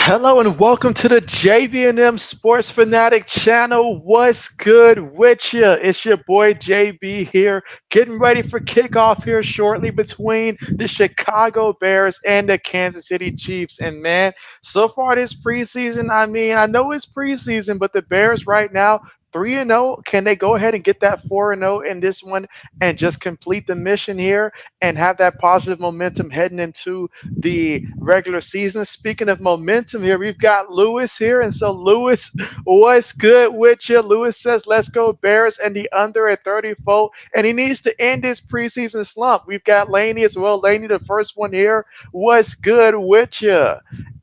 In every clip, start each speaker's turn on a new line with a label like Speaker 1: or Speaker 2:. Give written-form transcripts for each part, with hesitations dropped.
Speaker 1: Hello and welcome to the JB&M Sports Fanatic channel. What's good with you? It's your boy JB here, getting ready for kickoff here shortly between the Chicago Bears and the Kansas City Chiefs. And man, so far this preseason, I know it's preseason, but the Bears right now 3-0. Can they go ahead and get that 4-0 in this one and just complete the mission here and have that positive momentum heading into the regular season? Speaking of momentum here, we've got Lewis here. And so, Lewis, what's good with you? Lewis says, let's go Bears and the under at 34. And he needs to end his preseason slump. We've got Laney as well. Laney, the first one here. What's good with you?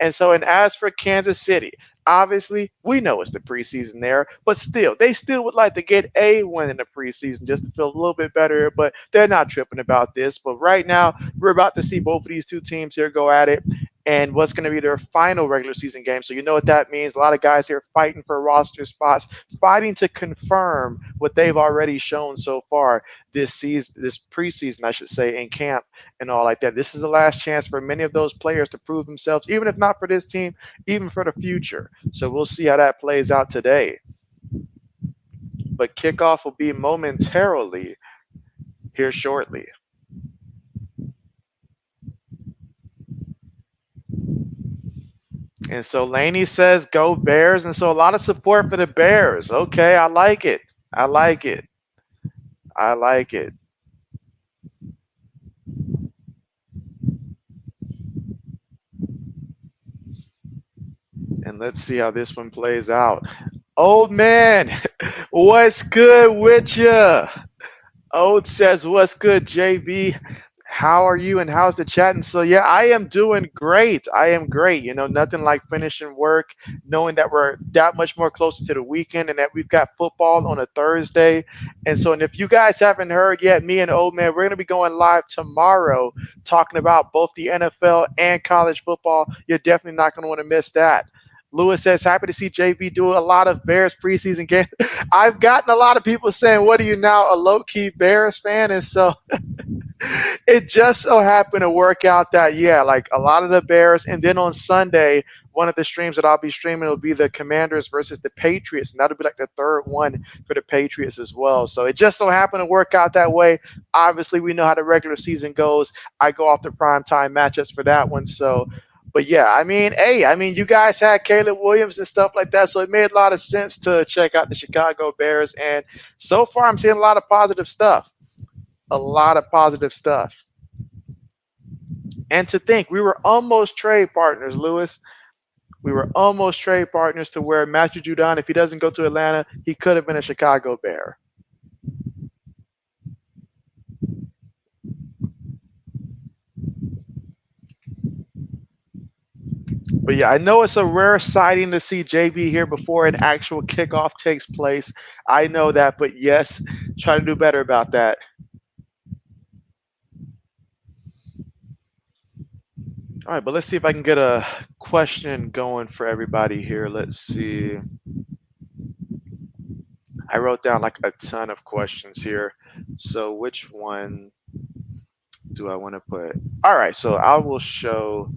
Speaker 1: And so, and as for Kansas City, obviously, we know it's the preseason there, but still, they still would like to get a win in the preseason just to feel a little bit better. But they're not tripping about this. But right now, we're about to see both of these two teams here go at it and what's going to be their final regular season game. So you know what that means. A lot of guys here fighting for roster spots, fighting to confirm what they've already shown so far this season, this preseason, I should say, in camp and all like that. This is the last chance for many of those players to prove themselves, even if not for this team, even for the future. So we'll see how that plays out today. But kickoff will be momentarily here shortly. And so Laney says, go Bears. And so a lot of support for the Bears. Okay, I like it. I like it. I like it. And let's see how this one plays out. Old man, what's good with you? Ode says, what's good, JB? How are you and how's the chat? And so, yeah, I am doing great. I am great. You know, nothing like finishing work, knowing that we're that much more closer to the weekend and that we've got football on a Thursday. And so, and if you guys haven't heard yet, me and Old Man, we're going to be going live tomorrow talking about both the NFL and college football. You're definitely not going to want to miss that. Lewis says, happy to see JB do a lot of Bears preseason games. I've gotten a lot of people saying, what are you now, a low-key Bears fan? And so it just so happened to work out that, yeah, like a lot of the Bears. And then on Sunday, one of the streams that I'll be streaming will be the Commanders versus the Patriots. And that'll be like the third one for the Patriots as well. So it just so happened to work out that way. Obviously, we know how the regular season goes. I go off the primetime matchups for that one. So, but yeah, you guys had Caleb Williams and stuff like that, so it made a lot of sense to check out the Chicago Bears. And so far, I'm seeing a lot of positive stuff. A lot of positive stuff. And to think, we were almost trade partners, Lewis. We were almost trade partners to where Matthew Judon, if he doesn't go to Atlanta, he could have been a Chicago Bear. But yeah, I know it's a rare sighting to see JB here before an actual kickoff takes place. I know that, but yes, try to do better about that. All right, but let's see if I can get a question going for everybody here. Let's see. I wrote down like a ton of questions here. So which one do I want to put? All right, so I will show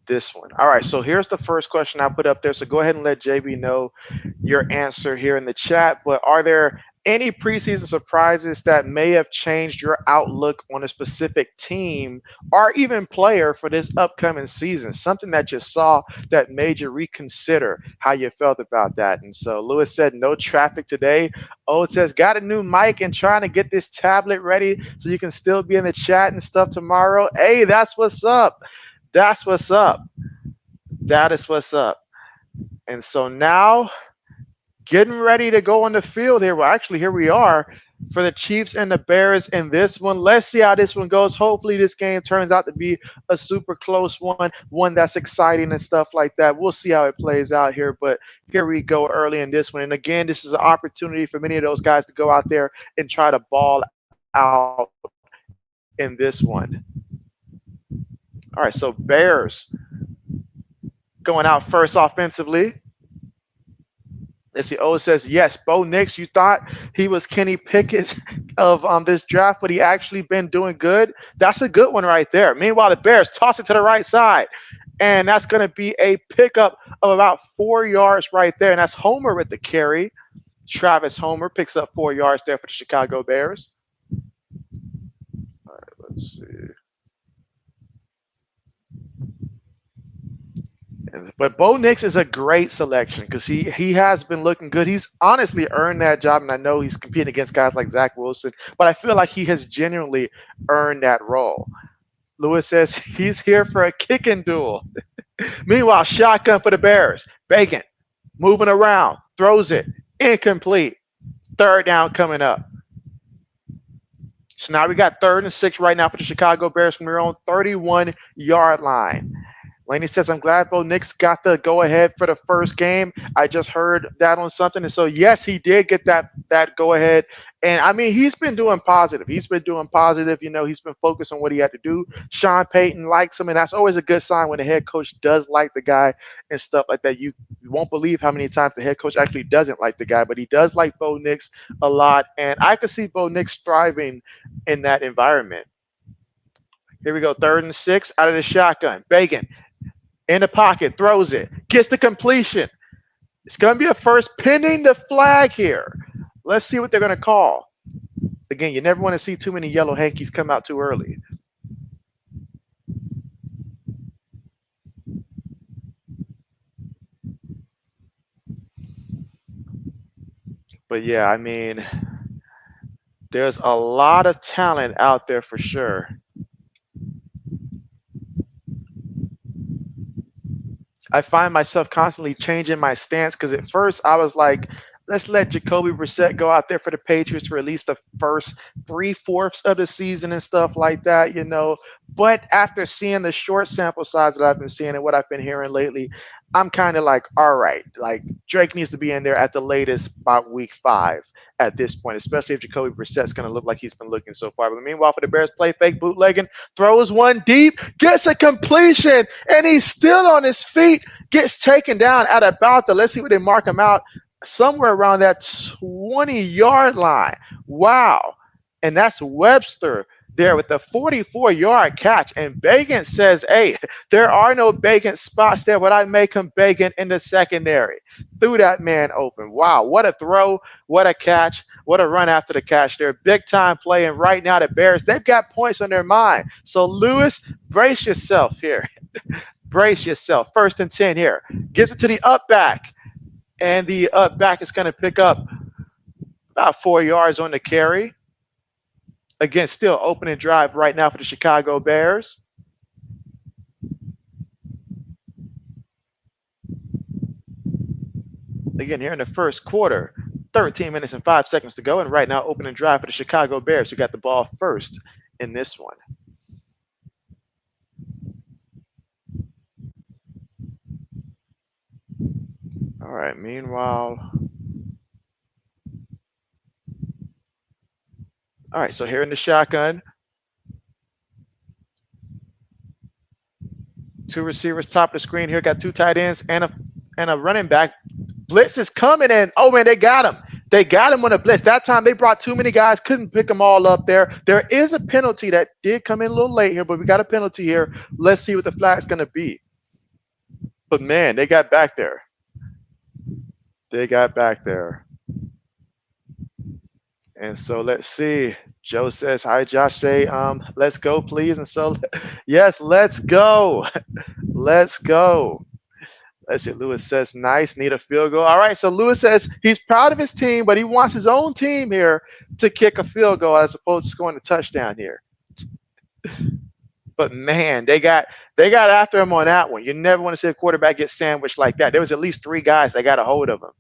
Speaker 1: this one. All right, so here's the first question I put up there. So go ahead and let JB know your answer here in the chat. But are there any preseason surprises that may have changed your outlook on a specific team or even player for this upcoming season? Something that you saw that made you reconsider how you felt about that. And so Lewis said, no traffic today. Oh, it says, got a new mic and trying to get this tablet ready so you can still be in the chat and stuff tomorrow. Hey, that's what's up. That's what's up. That is what's up. And so now, getting ready to go on the field here. Well, actually, here we are for the Chiefs and the Bears in this one. Let's see how this one goes. Hopefully, this game turns out to be a super close one that's exciting and stuff like that. We'll see how it plays out here. But here we go early in this one. And again, this is an opportunity for many of those guys to go out there and try to ball out in this one. All right, so Bears going out first offensively. Let's see. O says, yes, Bo Nix, you thought he was Kenny Pickett of this draft, but he actually been doing good. That's a good one right there. Meanwhile, the Bears toss it to the right side. And that's going to be a pickup of about 4 yards right there. And that's Homer with the carry. Travis Homer picks up 4 yards there for the Chicago Bears. All right, let's see. But Bo Nix is a great selection because he has been looking good. He's honestly earned that job, and I know he's competing against guys like Zach Wilson, but I feel like he has genuinely earned that role. Lewis says he's here for a kicking duel. Meanwhile, shotgun for the Bears. Bacon moving around, throws it, incomplete. Third down coming up. So now we got 3rd and 6 right now for the Chicago Bears from their own 31-yard line. Laney says, I'm glad Bo Nix got the go-ahead for the first game. I just heard that on something. And so, yes, he did get that go-ahead. And, I mean, he's been doing positive. He's been doing positive. You know, he's been focused on what he had to do. Sean Payton likes him, and that's always a good sign when the head coach does like the guy and stuff like that. You won't believe how many times the head coach actually doesn't like the guy, but he does like Bo Nix a lot. And I could see Bo Nix thriving in that environment. Here we go, 3rd and 6 out of the shotgun. Bacon in the pocket, throws it, gets the completion. It's going to be a first pending the flag here. Let's see what they're going to call. Again, you never want to see too many yellow hankies come out too early. But yeah, I mean, there's a lot of talent out there for sure. I find myself constantly changing my stance because at first I was like, let's let Jacoby Brissett go out there for the Patriots for at least the first 3/4 of the season and stuff like that, you know. But after seeing the short sample size that I've been seeing and what I've been hearing lately, I'm kind of like, all right, like Drake needs to be in there at the latest about week 5 at this point, especially if Jacoby Brissett's going to look like he's been looking so far. But meanwhile, for the Bears, play fake bootlegging, throws one deep, gets a completion, and he's still on his feet, gets taken down at about let's see where they mark him out, somewhere around that 20-yard line. Wow. And that's Webster there with the 44-yard catch. And Bacon says, hey, there are no vacant spots there, but I make him vacant in the secondary. Threw that man open. Wow, what a throw, what a catch, what a run after the catch there. Big time play. And right now the Bears, they've got points on their mind. So Lewis, brace yourself here. Brace yourself. 1st and 10 here. Gives it to the up back. And the up back is going to pick up about 4 yards on the carry. Again, still opening drive right now for the Chicago Bears. Again, here in the first quarter, 13 minutes and 5 seconds to go. And right now, opening drive for the Chicago Bears, who got the ball first in this one. All right, meanwhile. All right, so here in the shotgun. 2 receivers, top of the screen here. Got 2 tight ends and a running back. Blitz is coming in. Oh, man, they got him. They got him on a blitz. That time they brought too many guys, couldn't pick them all up there. There is a penalty that did come in a little late here, but we got a penalty here. Let's see what the flag's going to be. But, man, they got back there. They got back there. And so let's see. Joe says, hi, Josh. Say, let's go, please. And so, yes, let's go. Let's go. Let's see. Lewis says, nice, need a field goal. All right, so Lewis says he's proud of his team, but he wants his own team here to kick a field goal as opposed to scoring a touchdown here. But, man, they got after him on that one. You never want to see a quarterback get sandwiched like that. There was at least 3 guys that got a hold of him.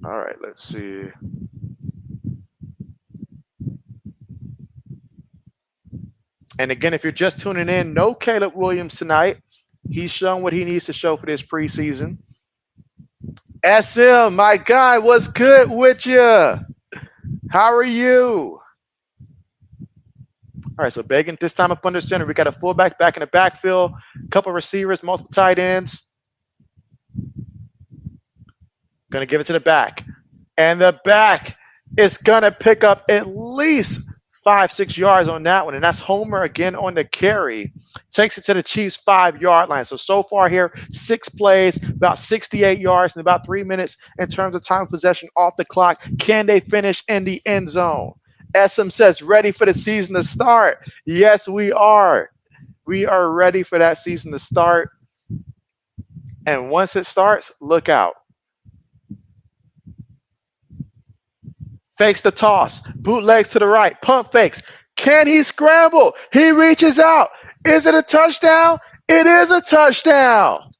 Speaker 1: All right, let's see. And again, if you're just tuning in, no Caleb Williams tonight. He's shown what he needs to show for this preseason. SM, my guy, what's good with you? How are you? All right, so Bacon this time up under center. We got a fullback back in the backfield, a couple receivers, multiple tight ends. Going to give it to the back. And the back is gonna pick up at least 5, 6 yards on that one, and that's Homer again on the carry. Takes it to the Chiefs' 5 yard line. So far here, 6 plays, about 68 yards in about 3 minutes in terms of time of possession off the clock. Can they finish in the end zone? SM says, ready for the season to start. Yes, we are. We are ready for that season to start. And once it starts, look out. Fakes the toss. Bootlegs to the right. Pump fakes. Can he scramble? He reaches out. Is it a touchdown? It is a touchdown.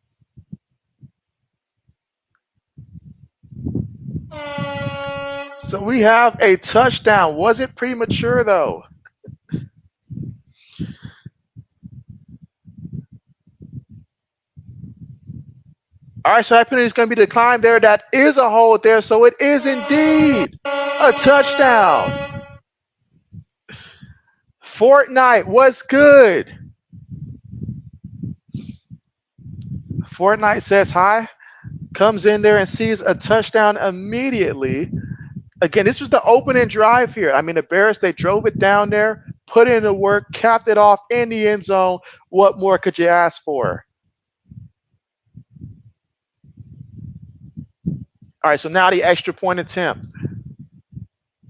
Speaker 1: So we have a touchdown. Was it premature though? All right, so that penalty is going to be declined there. That is a hold there. So it is indeed a touchdown. Fortnite, what's good? Fortnite says hi, comes in there and sees a touchdown immediately. Again, this was the opening drive here. I mean, the Bears, they drove it down there, put in the work, capped it off in the end zone. What more could you ask for? All right, so now the extra point attempt.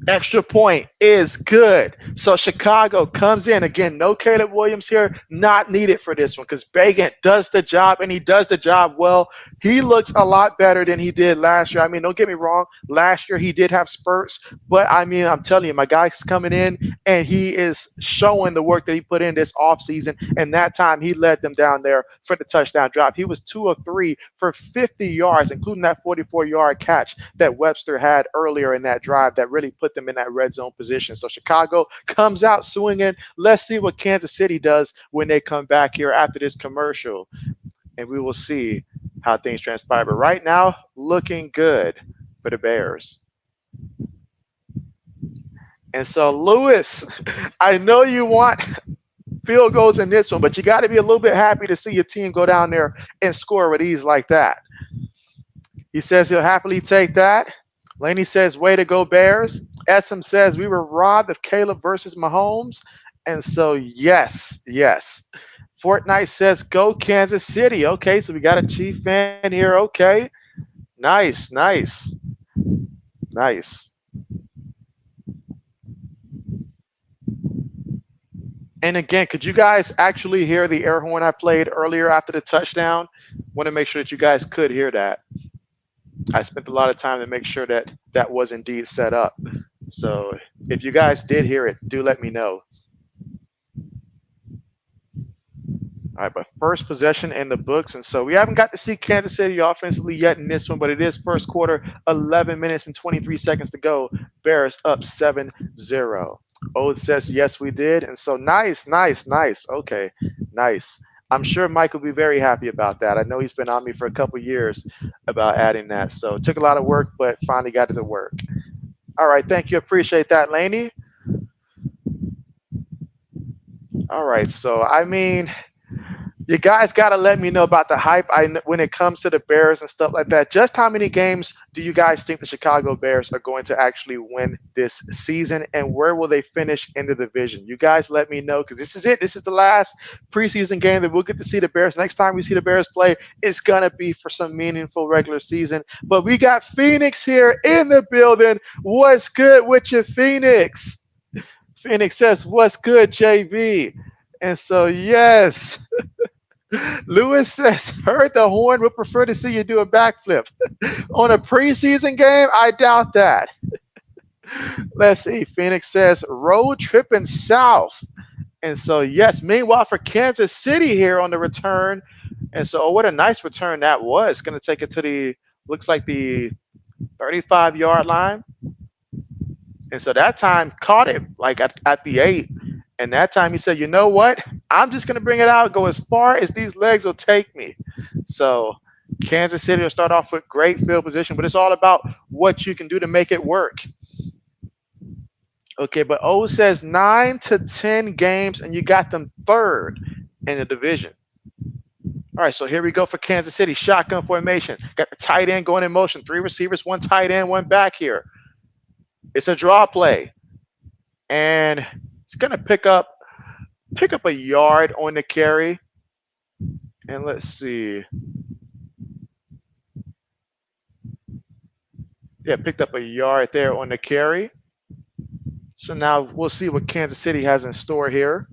Speaker 1: Extra point is good. So Chicago comes in. Again, no Caleb Williams here. Not needed for this one because Bagan does the job, and he does the job well. He looks a lot better than he did last year. I mean, don't get me wrong. Last year, he did have spurts. But, I mean, I'm telling you, my guy's coming in, and he is showing the work that he put in this offseason. And that time, he led them down there for the touchdown drop. He was 2 of 3 for 50 yards, including that 44-yard catch that Webster had earlier in that drive that really put them in that red zone position. So Chicago comes out swinging. Let's see what Kansas City does when they come back here after this commercial, and we will see how things transpire. But right now, looking good for the Bears. And so, Lewis, I know you want field goals in this one, but you got to be a little bit happy to see your team go down there and score with ease like that. He says he'll happily take that. Laney says, way to go, Bears. SM says, we were robbed of Caleb versus Mahomes. And so, yes. Fortnite says, go Kansas City. Okay, so we got a Chief fan here. Okay. Nice. And again, could you guys actually hear the air horn I played earlier after the touchdown? Want to make sure that you guys could hear that. I spent a lot of time to make sure that that was indeed set up. So if you guys did hear it, do let me know. All right, but first possession in the books. And so we haven't got to see Kansas City offensively yet in this one, but it is first quarter, 11 minutes and 23 seconds to go. Bears up 7-0. Ode says, yes, we did. And so nice. Okay, nice. I'm sure Mike will be very happy about that. I know he's been on me for a couple years about adding that. So it took a lot of work, but finally got it to work. All right, thank you. Appreciate that, Laney. All right, so I mean, you guys got to let me know about the hype when it comes to the Bears and stuff like that. Just how many games do you guys think the Chicago Bears are going to actually win this season, and where will they finish in the division? You guys let me know, because this is it. This is the last preseason game that we'll get to see the Bears. Next time we see the Bears play, it's going to be for some meaningful regular season. But we got Phoenix here in the building. What's good with you, Phoenix? Phoenix says, what's good, JB? And so, yes. Lewis says, heard the horn, would prefer to see you do a backflip. On a preseason game, I doubt that. Let's see. Phoenix says, road tripping south. And so, yes, meanwhile, for Kansas City here on the return. And so, what a nice return that was. Going to take it to the, looks like the 35-yard line. And so that time caught it like at the 8. And that time he said, you know what? I'm just going to bring it out, go as far as these legs will take me. So Kansas City will start off with great field position, but it's all about what you can do to make it work. Okay, but O says 9 to 10 games, and you got them third in the division. All right, so here we go for Kansas City. Shotgun formation. Got the tight end going in motion. 3 receivers, 1 tight end, 1 back here. It's a draw play, and it's gonna pick up a yard on the carry. And let's see. Yeah, picked up a yard there on the carry. So now we'll see what Kansas City has in store here.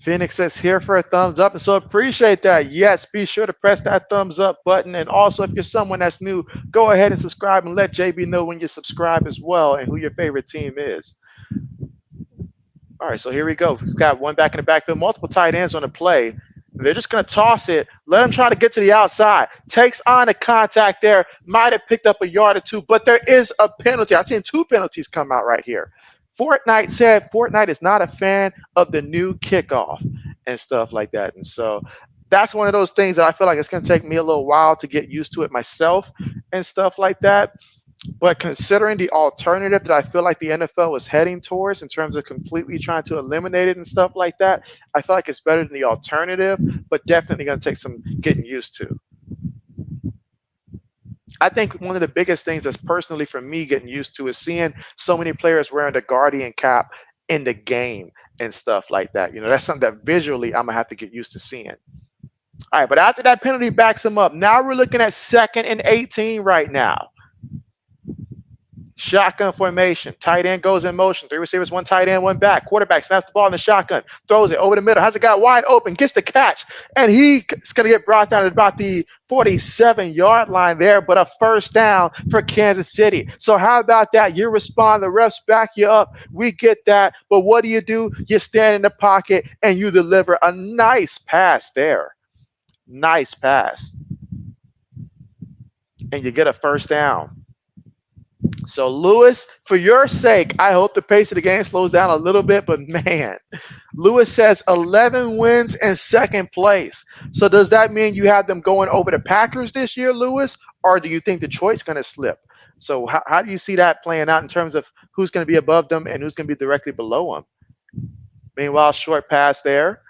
Speaker 1: Phoenix says here for a thumbs up, and so appreciate that. Yes, be sure to press that thumbs up button. And also, if you're someone that's new, go ahead and subscribe and let JB know when you subscribe as well and who your favorite team is. All right, so here we go. We've got one back in the backfield, multiple tight ends on the play. They're just going to toss it, let him try to get to the outside. Takes on the contact there, might have picked up a yard or two, but there is a penalty. I've seen 2 penalties come out right here. Fortnite said Fortnite is not a fan of the new kickoff and stuff like that. And so that's one of those things that I feel like it's going to take me a little while to get used to it myself and stuff like that. But considering the alternative that I feel like the NFL was heading towards in terms of completely trying to eliminate it and stuff like that, I feel like it's better than the alternative, but definitely going to take some getting used to. I think one of the biggest things that's personally for me getting used to is seeing so many players wearing the Guardian cap in the game and stuff like that. That's something that visually I'm going to have to get used to seeing. All right, but after that penalty backs him up, now we're looking at 2nd and 18 right now. Shotgun formation. Tight end goes in motion. 3 receivers, 1 tight end, 1 back. Quarterback snaps the ball in the shotgun. Throws it over the middle. Has a guy wide open. Gets the catch. And he's going to get brought down at about the 47-yard line there, but a first down for Kansas City. So how about that? You respond. The refs back you up. We get that. But what do? You stand in the pocket and you deliver a nice pass there. Nice pass. And you get a first down. So, Lewis, for your sake, I hope the pace of the game slows down a little bit. But, man, Lewis says 11 wins and 2nd place. So, does that mean you have them going over the Packers this year, Lewis? Or do you think Detroit's going to slip? So, how do you see that playing out in terms of who's going to be above them and who's going to be directly below them? Meanwhile, short pass there.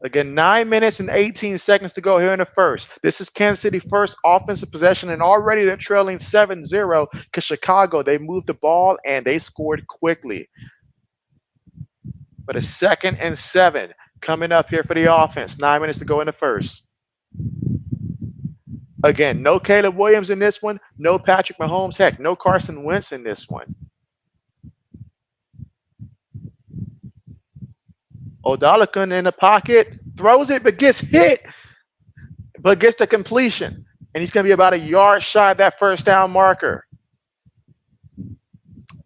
Speaker 1: Again, 9 minutes and 18 seconds to go here in the first. This is Kansas City first offensive possession, and already they're trailing 7-0 because Chicago, they moved the ball and they scored quickly. But a 2nd and 7 coming up here for the offense. 9 minutes to go in the first. Again, no Caleb Williams in this one. No Patrick Mahomes. Heck, no Carson Wentz in this one. Odalakun in the pocket, throws it, but gets hit, but gets the completion. And he's going to be about a yard shy of that first down marker.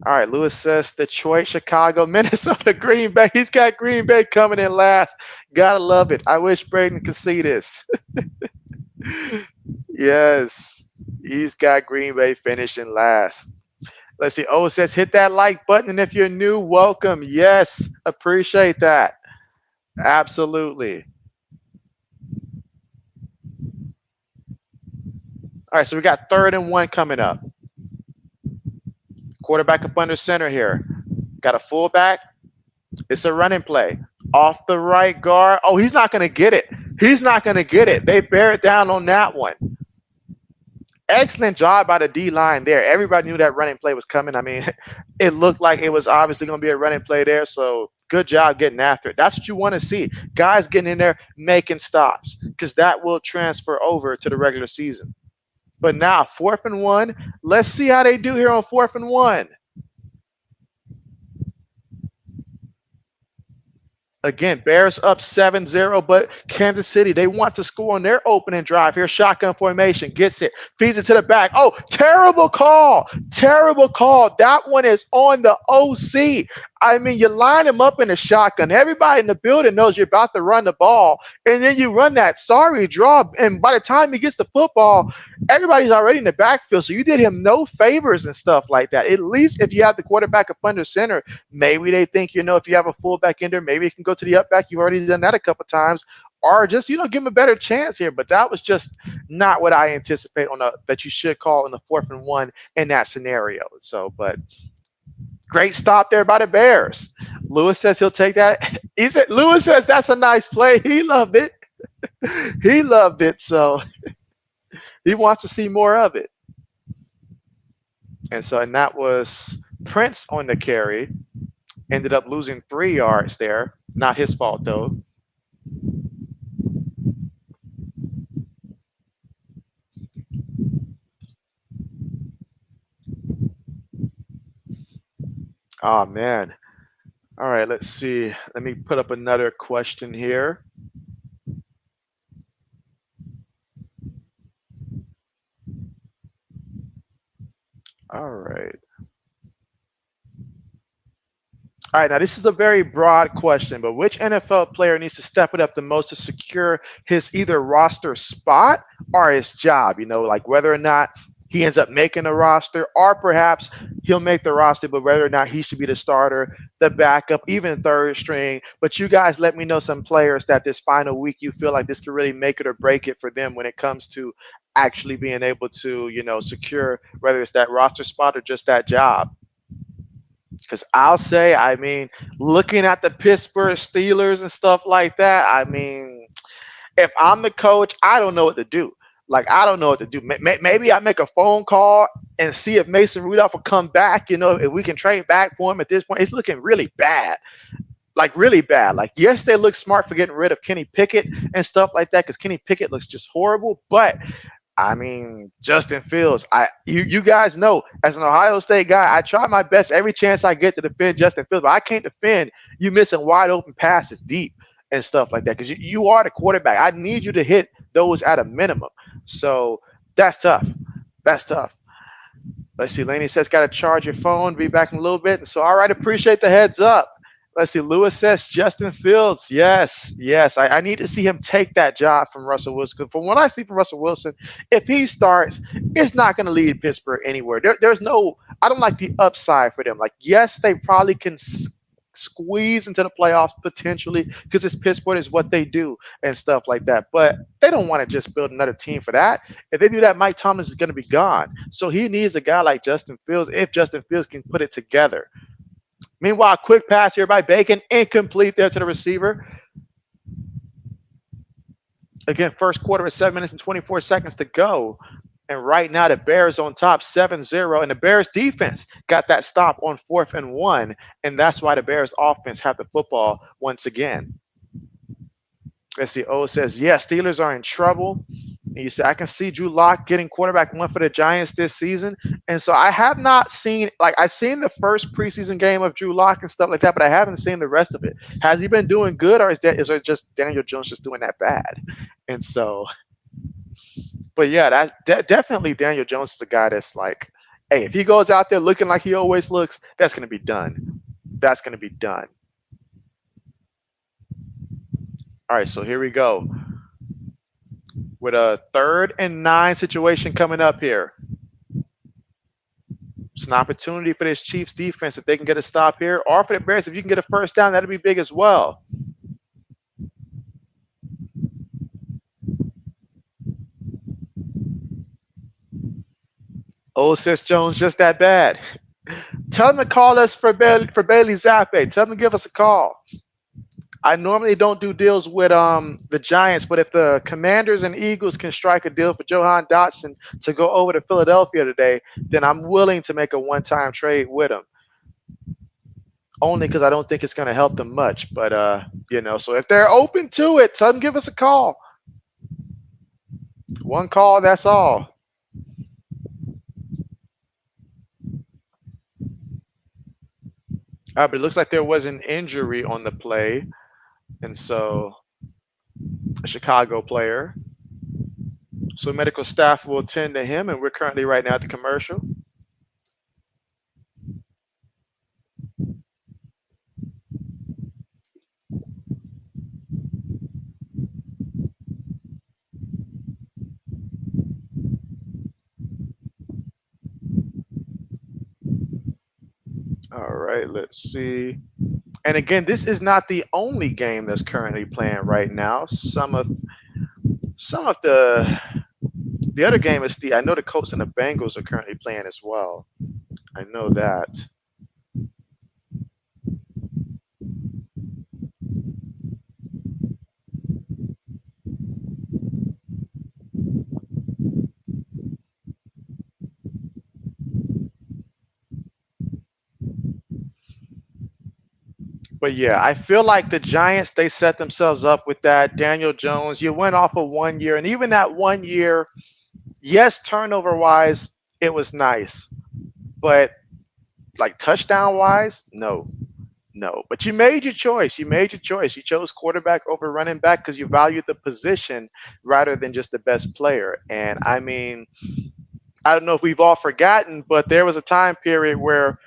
Speaker 1: All right, Lewis says Detroit, Chicago, Minnesota, Green Bay. He's got Green Bay coming in last. Gotta love it. I wish Braden could see this. Yes, he's got Green Bay finishing last. Let's see. Oh, it says hit that like button. And if you're new, welcome. Yes, appreciate that. Absolutely. All right, so we got 3rd and 1 coming up. Quarterback up under center here. Got a fullback. It's a running play. Off the right guard. Oh, he's not going to get it. He's not going to get it. They bear it down on that one. Excellent job by the D-line there. Everybody knew that running play was coming. I mean, it looked like it was obviously going to be a running play there, so good job getting after it. That's what you want to see. Guys getting in there making stops because that will transfer over to the regular season. But now, 4th and 1. Let's see how they do here on 4th and 1. Again, Bears up 7-0, but Kansas City, they want to score on their opening drive here. Shotgun formation, gets it, feeds it to the back. Oh, terrible call. Terrible call. That one is on the OC. I mean, you line him up in a shotgun. Everybody in the building knows you're about to run the ball, and then you run that sorry draw, and by the time he gets the football, everybody's already in the backfield, so you did him no favors and stuff like that. At least if you have the quarterback up under center, maybe they think, if you have a fullback in there, maybe it can go to the up back. You've already done that a couple times. Or just, give him a better chance here. But that was just not what I anticipate that you should call in the 4th and 1 in that scenario. So, but great stop there by the Bears. Lewis says he'll take that. Lewis says that's a nice play. He loved it. He loved it. So he wants to see more of it. And that was Prince on the carry. Ended up losing 3 yards there. Not his fault though. Oh man. All right, let's see. Let me put up another question here. All right. All right, now this is a very broad question, but which NFL player needs to step it up the most to secure his either roster spot or his job? Like whether or not he ends up making the roster, or perhaps he'll make the roster, but whether or not he should be the starter, the backup, even third string. But you guys let me know some players that this final week you feel like this could really make it or break it for them when it comes to actually being able to, secure whether it's that roster spot or just that job. Because I'll say, I mean, looking at the Pittsburgh Steelers and stuff like that, I mean, if I'm the coach, I don't know what to do. Like, I don't know what to do. Maybe I make a phone call and see if Mason Rudolph will come back. If we can trade back for him at this point. It's looking really bad. Like, really bad. Like, yes, they look smart for getting rid of Kenny Pickett and stuff like that because Kenny Pickett looks just horrible. But I mean, Justin Fields. You guys know, as an Ohio State guy, I try my best every chance I get to defend Justin Fields, but I can't defend you missing wide open passes deep and stuff like that because you are the quarterback. I need you to hit those at a minimum. So that's tough. That's tough. Let's see. Laney says, got to charge your phone. Be back in a little bit. So, all right, appreciate the heads up. Let's see. Lewis says Justin Fields. Yes, yes. I need to see him take that job from Russell Wilson. Because from what I see from Russell Wilson, if he starts, it's not going to lead Pittsburgh anywhere. There's no, I don't like the upside for them. Like, yes, they probably can squeeze into the playoffs potentially because it's Pittsburgh is what they do and stuff like that. But they don't want to just build another team for that. If they do that, Mike Thomas is going to be gone. So he needs a guy like Justin Fields if Justin Fields can put it together. Meanwhile, quick pass here by Bacon, incomplete there to the receiver. Again, first quarter is 7 minutes and 24 seconds to go. And right now, the Bears on top 7-0. And the Bears defense got that stop on 4th and 1. And that's why the Bears offense have the football once again. Let's see. O says, yeah, Steelers are in trouble. And you say, I can see Drew Lock getting quarterback one for the Giants this season. And so I have not seen, like, I've seen the first preseason game of Drew Lock and stuff like that, but I haven't seen the rest of it. Has he been doing good, or is it just Daniel Jones just doing that bad? And so, but yeah, definitely Daniel Jones is a guy that's like, hey, if he goes out there looking like he always looks, that's going to be done. That's going to be done. All right, so here we go with a 3rd and 9 situation coming up here. It's an opportunity for this Chiefs defense if they can get a stop here, or for the Bears if you can get a first down, that'd be big as well. Oh, Sis Jones, just that bad. Tell them to call us for Bailey Zappe. Tell them to give us a call. I normally don't do deals with the Giants, but if the Commanders and Eagles can strike a deal for Johan Dotson to go over to Philadelphia today, then I'm willing to make a one-time trade with him. Only because I don't think it's going to help them much. But so if they're open to it, tell them give us a call. One call, that's all. But it looks like there was an injury on the play, and so a Chicago player. So medical staff will attend to him, and we're currently right now at the commercial. All right, let's see. And again, this is not the only game that's currently playing right now. Some of the other game is I know the Colts and the Bengals are currently playing as well. I know that. But yeah, I feel like the Giants, they set themselves up with that. Daniel Jones, you went off of 1 year, and even that 1 year, yes, turnover wise, it was nice. But like touchdown wise, no, no. But you made your choice. You made your choice. You chose quarterback over running back because you valued the position rather than just the best player. And I mean, I don't know if we've all forgotten, but there was a time period where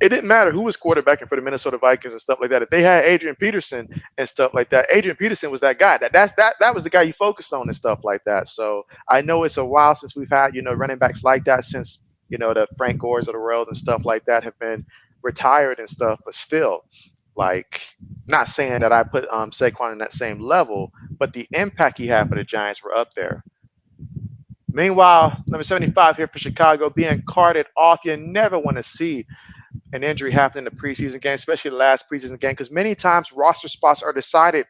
Speaker 1: it didn't matter who was quarterbacking for the Minnesota Vikings and stuff like that. If they had Adrian Peterson and stuff like that, Adrian Peterson was that guy. That was the guy you focused on and stuff like that. So I know it's a while since we've had running backs like that since the Frank Gores of the world and stuff like that have been retired and stuff. But still, like, not saying that I put Saquon in that same level, but the impact he had for the Giants were up there. Meanwhile, number 75 here for Chicago being carted off. You never want to see an injury happen in the preseason game, especially the last preseason game, because many times roster spots are decided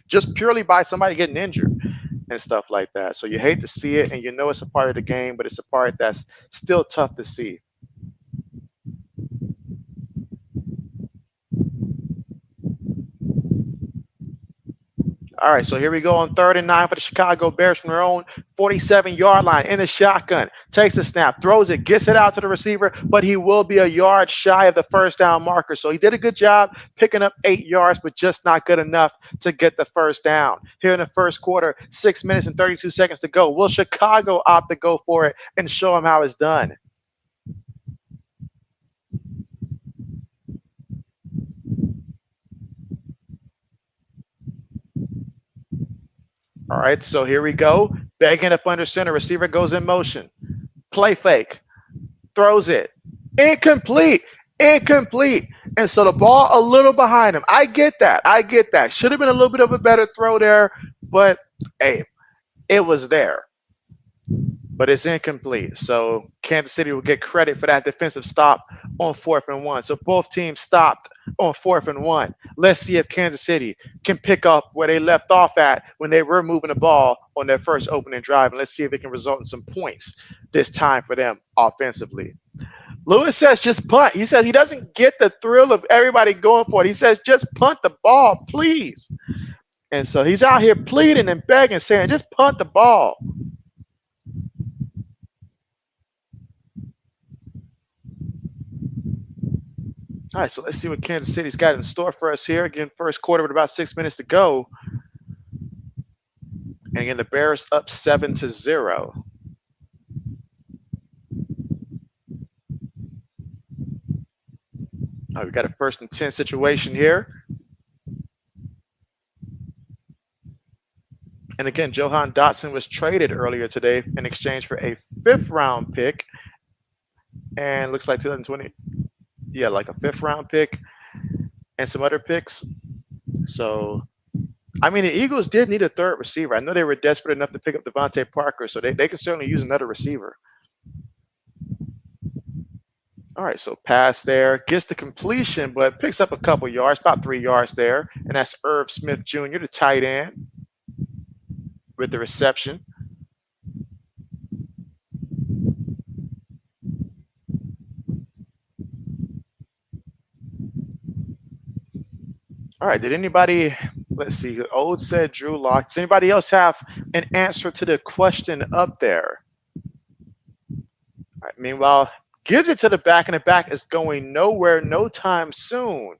Speaker 1: just purely by somebody getting injured and stuff like that. So you hate to see it, and it's a part of the game, but it's a part that's still tough to see. All right, so here we go on 3rd and 9 for the Chicago Bears from their own 47-yard line in the shotgun. Takes the snap, throws it, gets it out to the receiver, but he will be a yard shy of the first down marker. So he did a good job picking up 8 yards, but just not good enough to get the first down. Here in the first quarter, 6 minutes and 32 seconds to go. Will Chicago opt to go for it and show him how it's done? All right, so here we go. Begging up under center. Receiver goes in motion. Play fake. Throws it. Incomplete. Incomplete. And so the ball a little behind him. I get that. I get that. Should have been a little bit of a better throw there, but hey, it was there. But it's incomplete. So Kansas City will get credit for that defensive stop on 4th and 1. So both teams stopped on 4th and 1. Let's see if Kansas City can pick up where they left off at when they were moving the ball on their first opening drive. And let's see if it can result in some points this time for them offensively. Lewis says just punt. He says he doesn't get the thrill of everybody going for it. He says just punt the ball, please. And so he's out here pleading and begging, saying just punt the ball. All right, so let's see what Kansas City's got in store for us here. Again, first quarter with about 6 minutes to go. And again, the Bears up 7-0. All right, we got a 1st and 10 situation here. And again, Johan Dotson was traded earlier today in exchange for a 5th-round pick. And looks like 2020, yeah, like a 5th-round pick and some other picks. So, I mean, the Eagles did need a 3rd receiver. I know they were desperate enough to pick up Devontae Parker, so they can certainly use another receiver. All right, so pass there, gets the completion, but picks up a couple yards, about 3 yards there. And that's Irv Smith Jr., the tight end, with the reception. All right, did anybody, let's see, Old said Drew Lock. Does anybody else have an answer to the question up there? All right, meanwhile, gives it to the back, and the back is going nowhere, no time soon.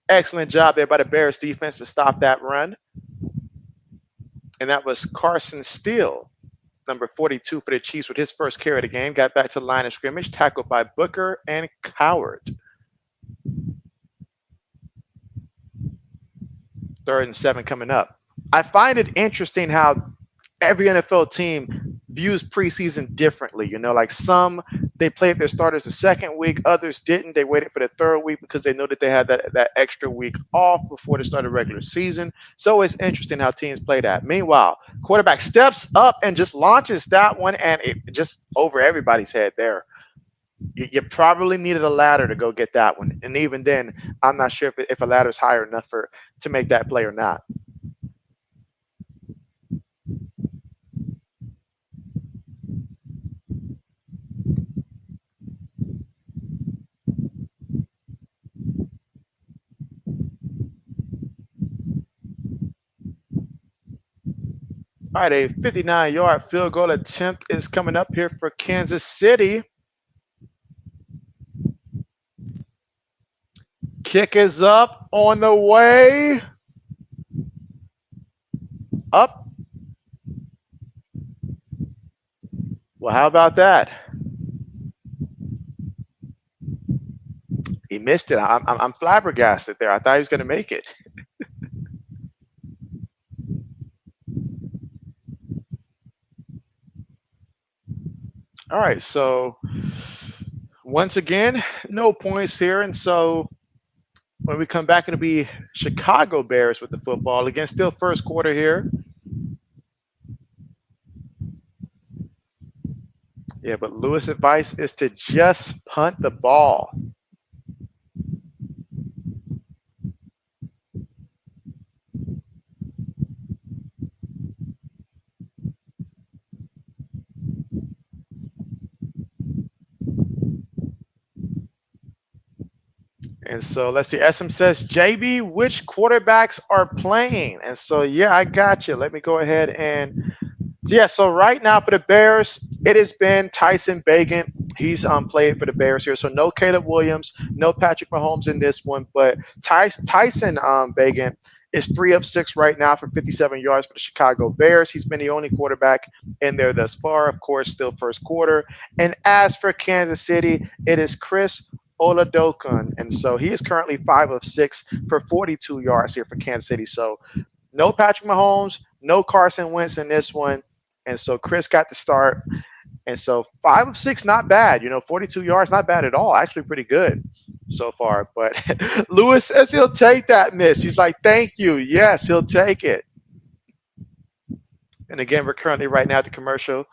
Speaker 1: Excellent job there by the Bears defense to stop that run. And that was Carson Steele, number 42 for the Chiefs, with his first carry of the game. Got back to the line of scrimmage, tackled by Booker and Coward. 3rd and 7 coming up. I find it interesting how every NFL team views preseason differently. Like some, they played their starters the 2nd week, others didn't. They waited for the 3rd week because they know that they had that extra week off before the start of the regular season. So it's interesting how teams play that. Meanwhile, quarterback steps up and just launches that one, and it just over everybody's head there. You probably needed a ladder to go get that one. And even then, I'm not sure if a ladder is higher enough to make that play or not. All right, a 59-yard field goal attempt is coming up here for Kansas City. Kick is up, on the way. Up. Well, how about that? He missed it. I'm flabbergasted there. I thought he was going to make it. All right, so once again, no points here. And so when we come back, it'll be Chicago Bears with the football. Again, still first quarter here. Yeah, but Lewis' advice is to just punt the ball. And so let's see. SM says, JB, which quarterbacks are playing? And so, yeah, I got you. Let me go ahead and yeah, so right now for the Bears, it has been Tyson Bagent. He's played for the Bears here. So no Caleb Williams, no Patrick Mahomes in this one, but Tyson Bagent is 3 of 6 right now for 57 yards for the Chicago Bears. He's been the only quarterback in there thus far. Of course, still first quarter. And as for Kansas City, it is Chris Oladokun. And so he is currently 5 of 6 for 42 yards here for Kansas City. So no Patrick Mahomes, no Carson Wentz in this one. And so Chris got the start. And so 5 of 6, not bad. 42 yards, not bad at all. Actually pretty good so far. But Lewis says he'll take that miss. He's like, thank you. Yes, he'll take it. And again, we're currently right now at the commercial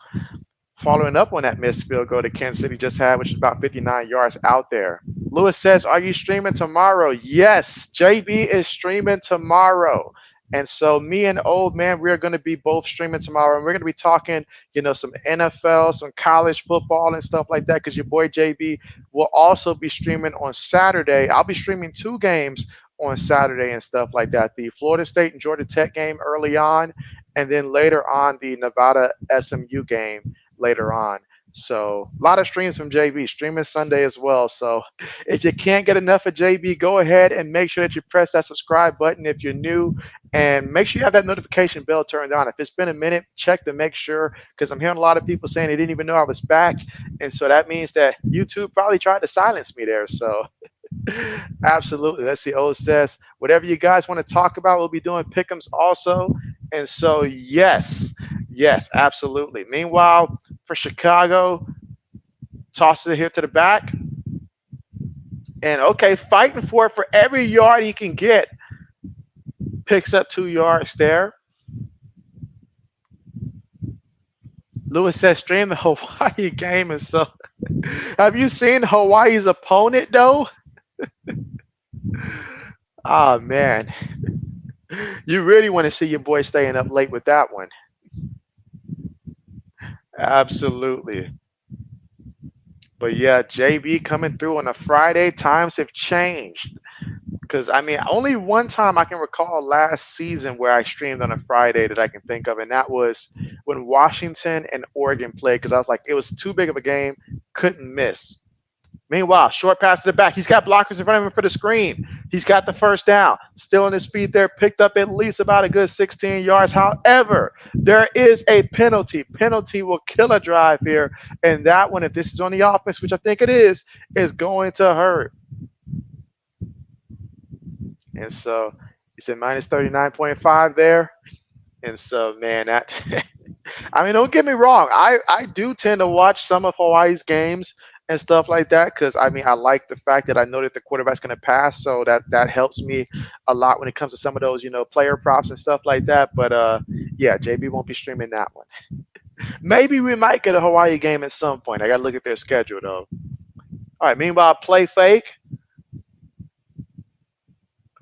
Speaker 1: following up on that missed field goal that Kansas City just had, which is about 59 yards out there. Lewis says, are you streaming tomorrow? Yes, JB is streaming tomorrow. And so me and old man, we're going to be both streaming tomorrow. And we're going to be talking, some NFL, some college football and stuff like that, because your boy JB will also be streaming on Saturday. I'll be streaming 2 games on Saturday and stuff like that. The Florida State and Georgia Tech game early on, and then later on the Nevada SMU game later on. So a lot of streams from JB, streaming Sunday as well. So if you can't get enough of JB, go ahead and make sure that you press that subscribe button if you're new, and make sure you have that notification bell turned on. If it's been a minute, check to make sure, because I'm hearing a lot of people saying they didn't even know I was back. And so that means that YouTube probably tried to silence me there. So absolutely. Let's see. Old says, whatever you guys want to talk about, we'll be doing pick'ems also. And so, yes, absolutely. Meanwhile, for Chicago, tosses it here to the back. And okay, fighting for it for every yard he can get. Picks up 2 yards there. Lewis says, stream the Hawaii game. And so, have you seen Hawaii's opponent, though? Oh, man. You really want to see your boy staying up late with that one. Absolutely. But yeah, JB coming through on a Friday. Times have changed. Because, only one time I can recall last season where I streamed on a Friday that I can think of, and that was when Washington and Oregon played, because I was like, it was too big of a game, couldn't miss. Meanwhile, short pass to the back. He's got blockers in front of him for the screen. He's got the first down. Still on his feet there. Picked up at least about a good 16 yards. However, there is a penalty. Penalty will kill a drive here. And that one, if this is on the offense, which I think it is going to hurt. And so he said minus 39.5 there. And so, man, that don't get me wrong. I do tend to watch some of Hawaii's games and stuff like that, because I like the fact that I know that the quarterback's going to pass, so that helps me a lot when it comes to some of those player props and stuff like that. But yeah, JB won't be streaming that one. Maybe we might get a Hawaii game at some point. I got to look at their schedule though. All right, meanwhile, play fake.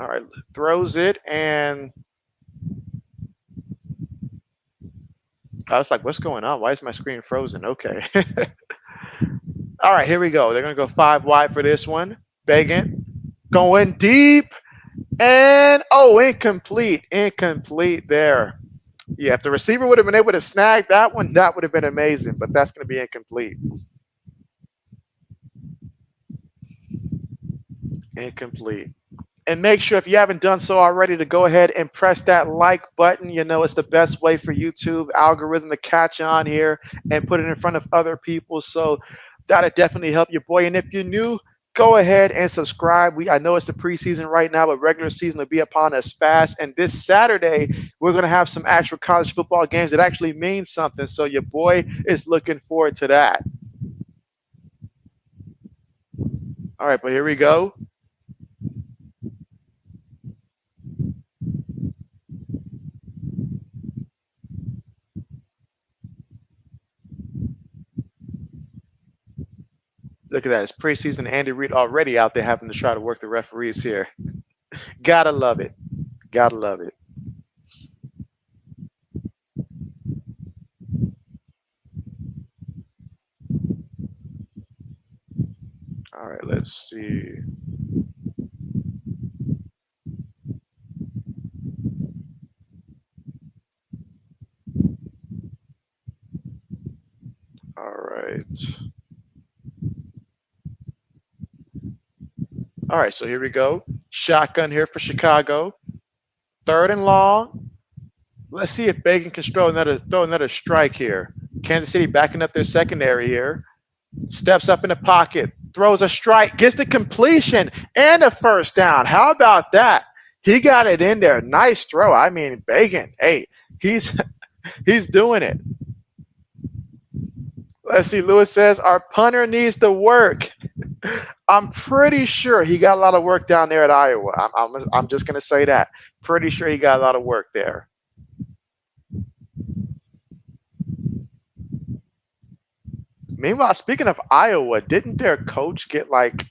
Speaker 1: All right, throws it, and I was like, what's going on? Why is my screen frozen? Okay. All right, here we go. They're going to go 5 wide for this one. Bagent going deep. And, incomplete. Incomplete there. Yeah, if the receiver would have been able to snag that one, that would have been amazing. But that's going to be incomplete. Incomplete. And make sure if you haven't done so already to go ahead and press that like button. You know, it's the best way for YouTube algorithm to catch on here and put it in front of other people. So that'll definitely help your boy. And if you're new, go ahead and subscribe. I know it's the preseason right now, but regular season will be upon us fast. And this Saturday, we're going to have some actual college football games that actually mean something. So your boy is looking forward to that. All right, but here we go. Look at that. It's preseason. Andy Reid already out there having to try to work the referees here. Gotta love it. Gotta love it. All right, let's see. All right. All right, so here we go. Shotgun here for Chicago. Third and long. Let's see if Bacon can throw another strike here. Kansas City backing up their secondary here. Steps up in the pocket, throws a strike, gets the completion and a first down. How about that? He got it in there. Nice throw. I mean, Bacon. Hey, he's he's doing it. Let's see. Lewis says our punter needs to work. I'm pretty sure he got a lot of work down there at Iowa. I'm just going to say that. Pretty sure he got a lot of work there. Meanwhile, speaking of Iowa, didn't their coach get like,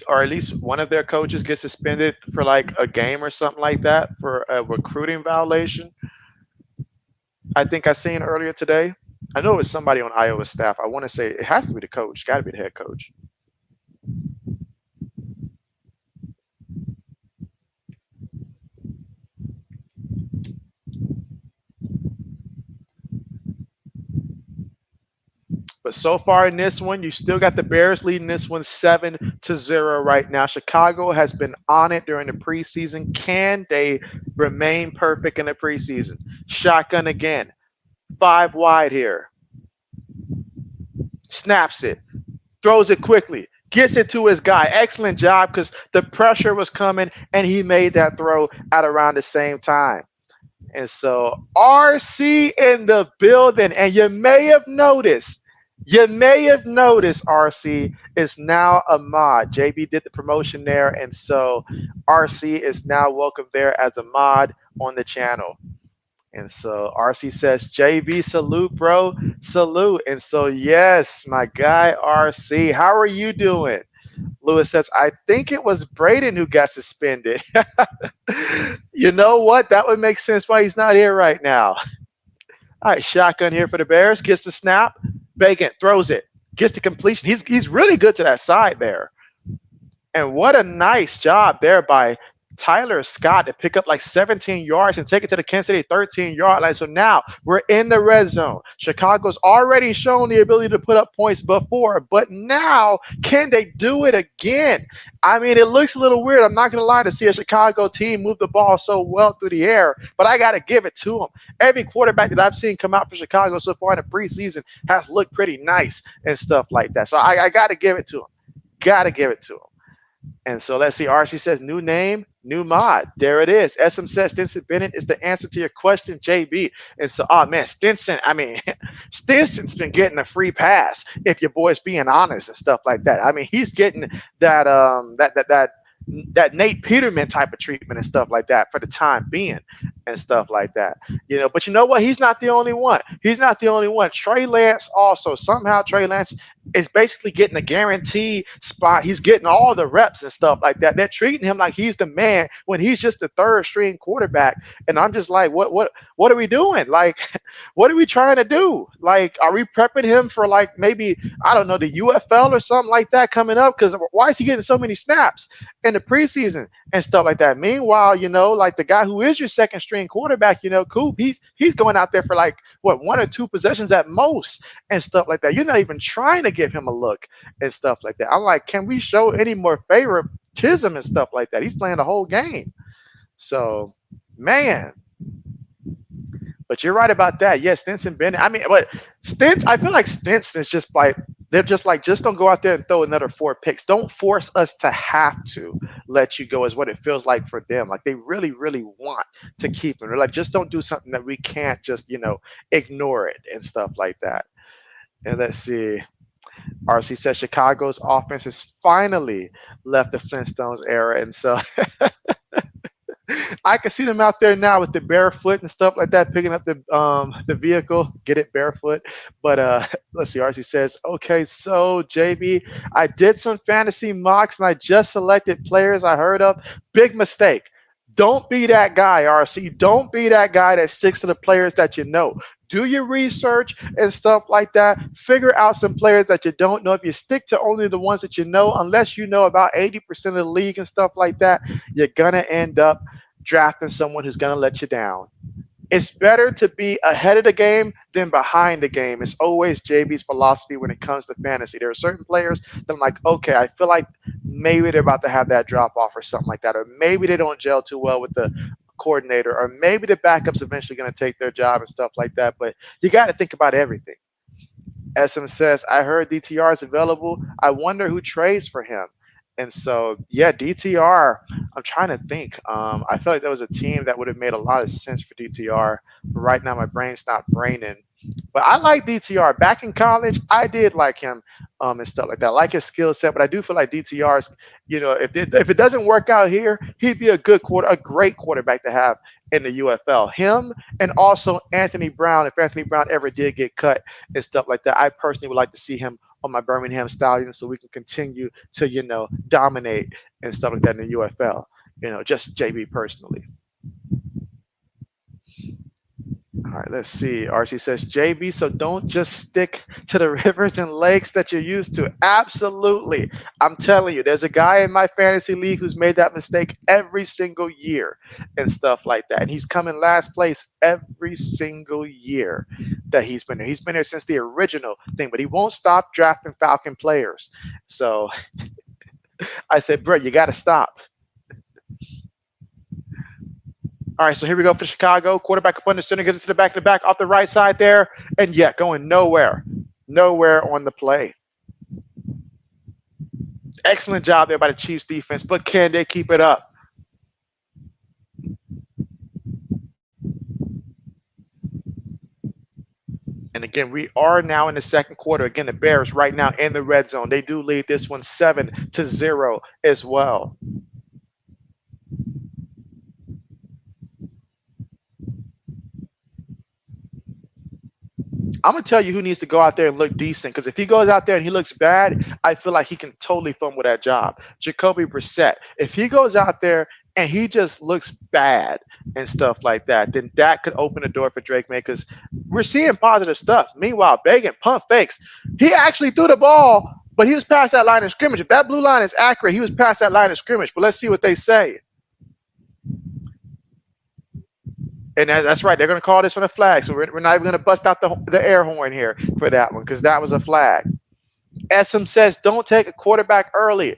Speaker 1: or at least one of their coaches get suspended for like a game or something like that for a recruiting violation? I think I seen earlier today. I know it was somebody on Iowa staff. I want to say it has to be the coach. Got to be the head coach. But so far in this one, you still got the Bears leading this one 7-0 right now. Chicago has been on it during the preseason. Can they remain perfect in the preseason? Shotgun again. 5 wide here. Snaps it. Throws it quickly. Gets it to his guy. Excellent job because the pressure was coming and he made that throw at around the same time. And so RC in the building. And you may have noticed RC is now a mod. JB did the promotion there. And so RC is now welcome there as a mod on the channel. And so RC says, JB, salute, bro. Salute. And so, yes, my guy RC, how are you doing? Lewis says, I think it was Braden who got suspended. You know what? That would make sense why he's not here right now. All right, shotgun here for the Bears. Gets the snap. Bacon throws it. Gets the completion. He's really good to that side there. And what a nice job there by Tyler Scott to pick up like 17 yards and take it to the Kansas City 13-yard line. So now we're in the red zone. Chicago's already shown the ability to put up points before, but now can they do it again? I mean, it looks a little weird. I'm not going to lie, to see a Chicago team move the ball so well through the air, but I got to give it to them. Every quarterback that I've seen come out for Chicago so far in the preseason has looked pretty nice and stuff like that. So I got to give it to them. Got to give it to them. And so let's see. RC says, new name, new mod. There it is. SM says, Stinson Bennett is the answer to your question, JB. And so, oh man, Stinson, I mean, Stinson's been getting a free pass if your boy's being honest and stuff like that. I mean, he's getting that Nate Peterman type of treatment and stuff like that for the time being and stuff like that. You know, but you know what? He's not the only one. He's not the only one. Trey Lance also, somehow Trey Lance is basically getting a guaranteed spot. He's getting all the reps and stuff like that. They're treating him like he's the man when he's just the third string quarterback. And I'm just like, what are we doing? Like, what are we trying to do? Like, are we prepping him for like maybe, I don't know, the UFL or something like that coming up? Because why is he getting so many snaps in the the preseason and stuff like that. Meanwhile, like the guy who is your second string quarterback, Coop, he's going out there for like what, one or two possessions at most and stuff like that. You're not even trying to give him a look and stuff like that. I'm like, can we show any more favoritism and stuff like that? He's playing the whole game. So, man, but you're right about that. Yes, Stinson Bennett. I mean, but Stins, I feel like Stinson's just like, they're just like, just don't go out there and throw another 4 picks. Don't force us to have to let you go, is what it feels like for them. Like they really, really want to keep him. They're like, just don't do something that we can't just, ignore it and stuff like that. And let's see. RC says Chicago's offense has finally left the Flintstones era. And so I can see them out there now with the barefoot and stuff like that, picking up the vehicle, get it barefoot. But let's see, RC says, okay, so JB, I did some fantasy mocks and I just selected players I heard of. Big mistake. Don't be that guy, RC. Don't be that guy that sticks to the players that you know. Do your research and stuff like that. Figure out some players that you don't know. If you stick to only the ones that you know, unless you know about 80% of the league and stuff like that, you're going to end up drafting someone who's going to let you down. It's better to be ahead of the game than behind the game. It's always JB's philosophy when it comes to fantasy. There are certain players that I'm like, okay, I feel like maybe they're about to have that drop off or something like that, or maybe they don't gel too well with the coordinator, or maybe the backup's eventually going to take their job and stuff like that. But you got to think about everything. SM says, I heard DTR is available. I wonder who trades for him. And so, yeah, DTR, I'm trying to think. I feel like there was a team that would have made a lot of sense for DTR. But right now, my brain's not braining. But I like DTR. Back in college, I did like him and stuff like that. I like his skill set, but I do feel like DTR's, if it doesn't work out here, he'd be a great quarterback to have in the UFL. Him and also Anthony Brown, if Anthony Brown ever did get cut and stuff like that, I personally would like to see him on my Birmingham Stallions so we can continue to, dominate and stuff like that in the UFL. Just JB personally. All right, let's see. RC says, JB, so don't just stick to the rivers and lakes that you're used to. Absolutely. I'm telling you, there's a guy in my fantasy league who's made that mistake every single year and stuff like that. And he's come in last place every single year that he's been there. He's been there since the original thing, but he won't stop drafting Falcon players. So I said, bro, you got to stop. All right, so here we go for Chicago. Quarterback up under center, gets it to the back of the back off the right side there. And yeah, going nowhere. Nowhere on the play. Excellent job there by the Chiefs defense, but can they keep it up? And again, we are now in the second quarter. Again, the Bears right now in the red zone. They do lead this one 7-0 as well. I'm going to tell you who needs to go out there and look decent, because if he goes out there and he looks bad, I feel like he can totally fumble that job. Jacoby Brissett. If he goes out there and he just looks bad and stuff like that, then that could open the door for Drake May, because we're seeing positive stuff. Meanwhile, Bagan, pump fakes. He actually threw the ball, but he was past that line of scrimmage. If that blue line is accurate, he was past that line of scrimmage. But let's see what they say. And that's right. They're going to call this one a flag. So we're not even going to bust out the air horn here for that one, because that was a flag. SM says, don't take a quarterback early.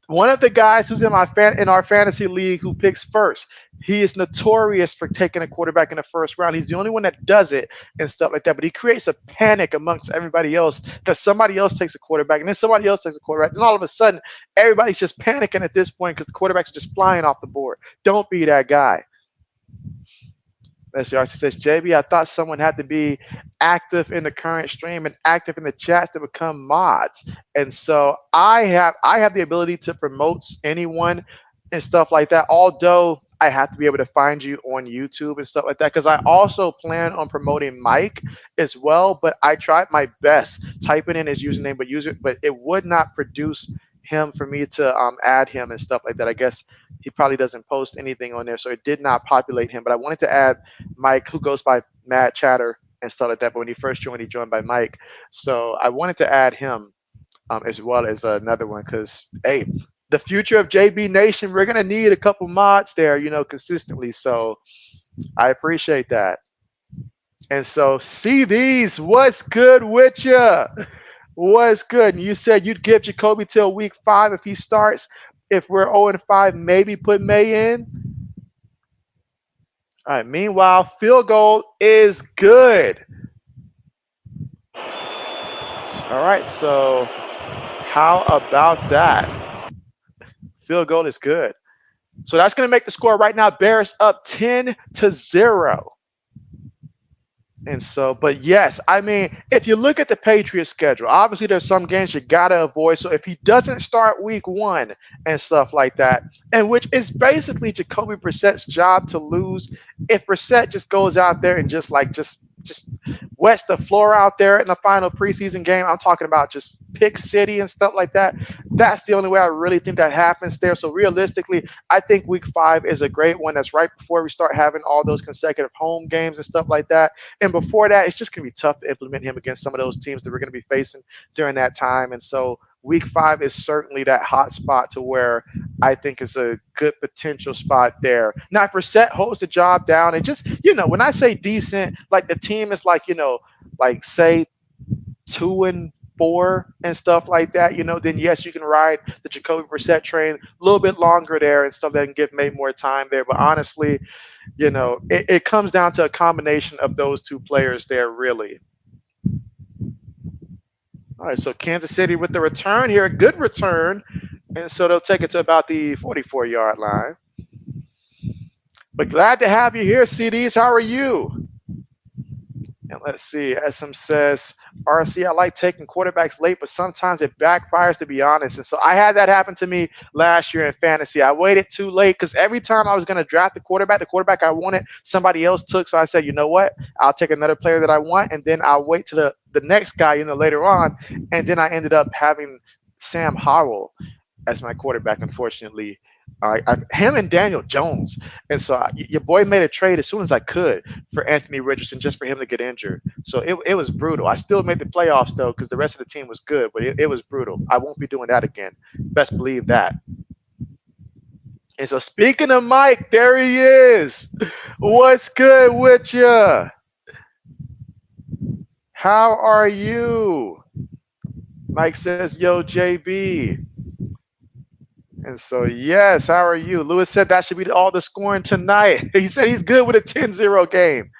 Speaker 1: One of the guys who's in our fantasy league who picks first, he is notorious for taking a quarterback in the first round. He's the only one that does it and stuff like that. But he creates a panic amongst everybody else that somebody else takes a quarterback, and then somebody else takes a quarterback. And all of a sudden, everybody's just panicking at this point because the quarterbacks are just flying off the board. Don't be that guy. Let's see, RC says, JB, I thought someone had to be active in the current stream and active in the chats to become mods. And so I have the ability to promote anyone and stuff like that, although I have to be able to find you on YouTube and stuff like that, because I also plan on promoting Mike as well. But I tried my best typing in his username, but it would not produce him for me to add him and stuff like that. I guess he probably doesn't post anything on there, so it did not populate him. But I wanted to add Mike, who goes by Mad Chatter and stuff like that. But when he first joined, he joined by Mike. So I wanted to add him as well as another one, because, hey, the future of JB Nation, we're gonna need a couple mods there, consistently. So I appreciate that. And so CDs, what's good with you? What's good? And you said you'd give Jacoby till week 5 if he starts. If we're 0-5, maybe put May in. All right. Meanwhile, field goal is good. All right. So how about that? Field goal is good. So that's going to make the score right now. Bears up 10-0. And so, but yes, I mean, if you look at the Patriots schedule, obviously there's some games you gotta avoid. So if he doesn't start week 1 and stuff like that, and which is basically Jacoby Brissett's job to lose, if Brissett just goes out there and just wets the floor out there in the final preseason game, I'm talking about just pick city and stuff like that. That's the only way I really think that happens there. So realistically, I think week 5 is a great one. That's right before we start having all those consecutive home games and stuff like that. And before that, it's just going to be tough to implement him against some of those teams that we're going to be facing during that time. And so week 5 is certainly that hot spot to where I think is a good potential spot there. Now, if Brissett holds the job down and just, when I say decent, like the team is like, like say 2-4 and stuff like that, then yes, you can ride the Jacoby Brissett train a little bit longer there and stuff that can give May more time there. But honestly, it comes down to a combination of those two players there, really. All right, so Kansas City with the return here, a good return. And so they'll take it to about the 44-yard line. But glad to have you here, CDs. How are you? And let's see. SM says, RC, I like taking quarterbacks late, but sometimes it backfires, to be honest. And so I had that happen to me last year in fantasy. I waited too late because every time I was going to draft the quarterback I wanted, somebody else took. So I said, you know what? I'll take another player that I want, and then I'll wait to the next guy, later on. And then I ended up having Sam Howell as my quarterback, unfortunately. All right, him and Daniel Jones. And so your boy made a trade as soon as I could for Anthony Richardson just for him to get injured. So it was brutal. I still made the playoffs, though, because the rest of the team was good, but it was brutal. I won't be doing that again. Best believe that. And so speaking of Mike, there he is. What's good with you? How are you? Mike says, yo, JB. And so, yes, how are you? Lewis said that should be all the scoring tonight. He said he's good with a 10-0 game.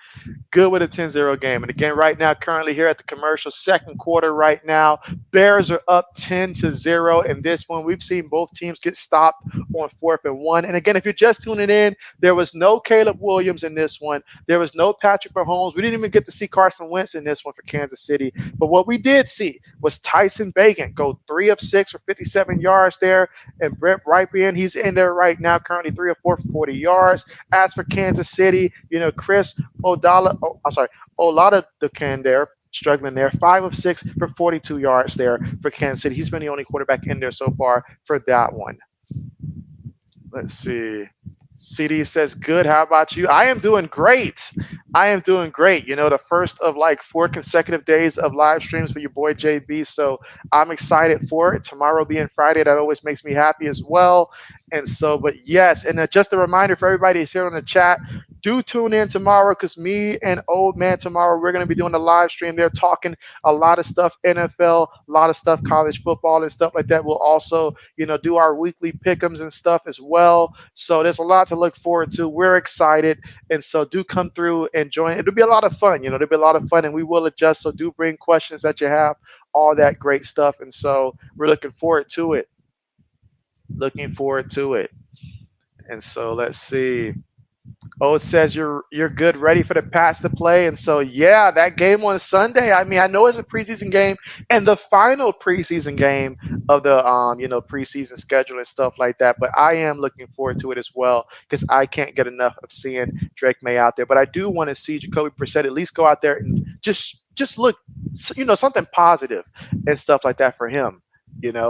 Speaker 1: Good with a 10-0 game. And again, right now, currently here at the commercial, second quarter right now, Bears are up 10-0. In this one, we've seen both teams get stopped on 4th and 1. And again, if you're just tuning in, there was no Caleb Williams in this one. There was no Patrick Mahomes. We didn't even get to see Carson Wentz in this one for Kansas City. But what we did see was Tyson Bagent go 3 of 6 for 57 yards there. And Brett Rypien, he's in there right now, currently 3 of 4 for 40 yards. As for Kansas City, Chris Oladapocan there, struggling there. 5 of 6 for 42 yards there for Kansas City. He's been the only quarterback in there so far for that one. Let's see. CD says, good. How about you? I am doing great. The first of like 4 consecutive days of live streams for your boy JB. So I'm excited for it. Tomorrow being Friday, that always makes me happy as well. And so, but yes, and just a reminder for everybody who's here on the chat, do tune in tomorrow because me and Old Man tomorrow, we're going to be doing a live stream there talking a lot of stuff NFL, a lot of stuff college football and stuff like that. We'll also, do our weekly pick'ems and stuff as well. So there's a lot to look forward to. We're excited. And so do come through and join. It'll be a lot of fun. It'll be a lot of fun and we will adjust. So do bring questions that you have, all that great stuff. And so we're looking forward to it. And so let's see. Oh, it says you're good, ready for the Pats to play. And so, yeah, that game on Sunday, I mean, I know it's a preseason game and the final preseason game of the, preseason schedule and stuff like that. But I am looking forward to it as well because I can't get enough of seeing Drake May out there. But I do want to see Jacoby Brissett at least go out there and just look, something positive and stuff like that for him, And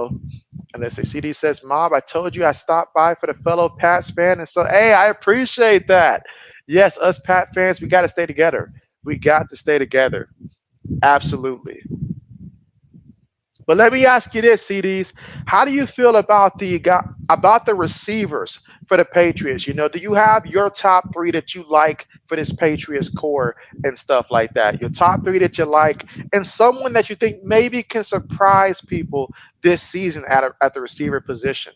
Speaker 1: let's say CD says, Mob, I told you I stopped by for the fellow Pats fan. And so, hey, I appreciate that. Yes, us Pat fans, we got to stay together. We got to stay together. Absolutely. But let me ask you this, CDs. How do you feel about the receivers for the Patriots? Do you have your top three that you like for this Patriots core and stuff like that? Your top three that you like, and someone that you think maybe can surprise people this season at the receiver position.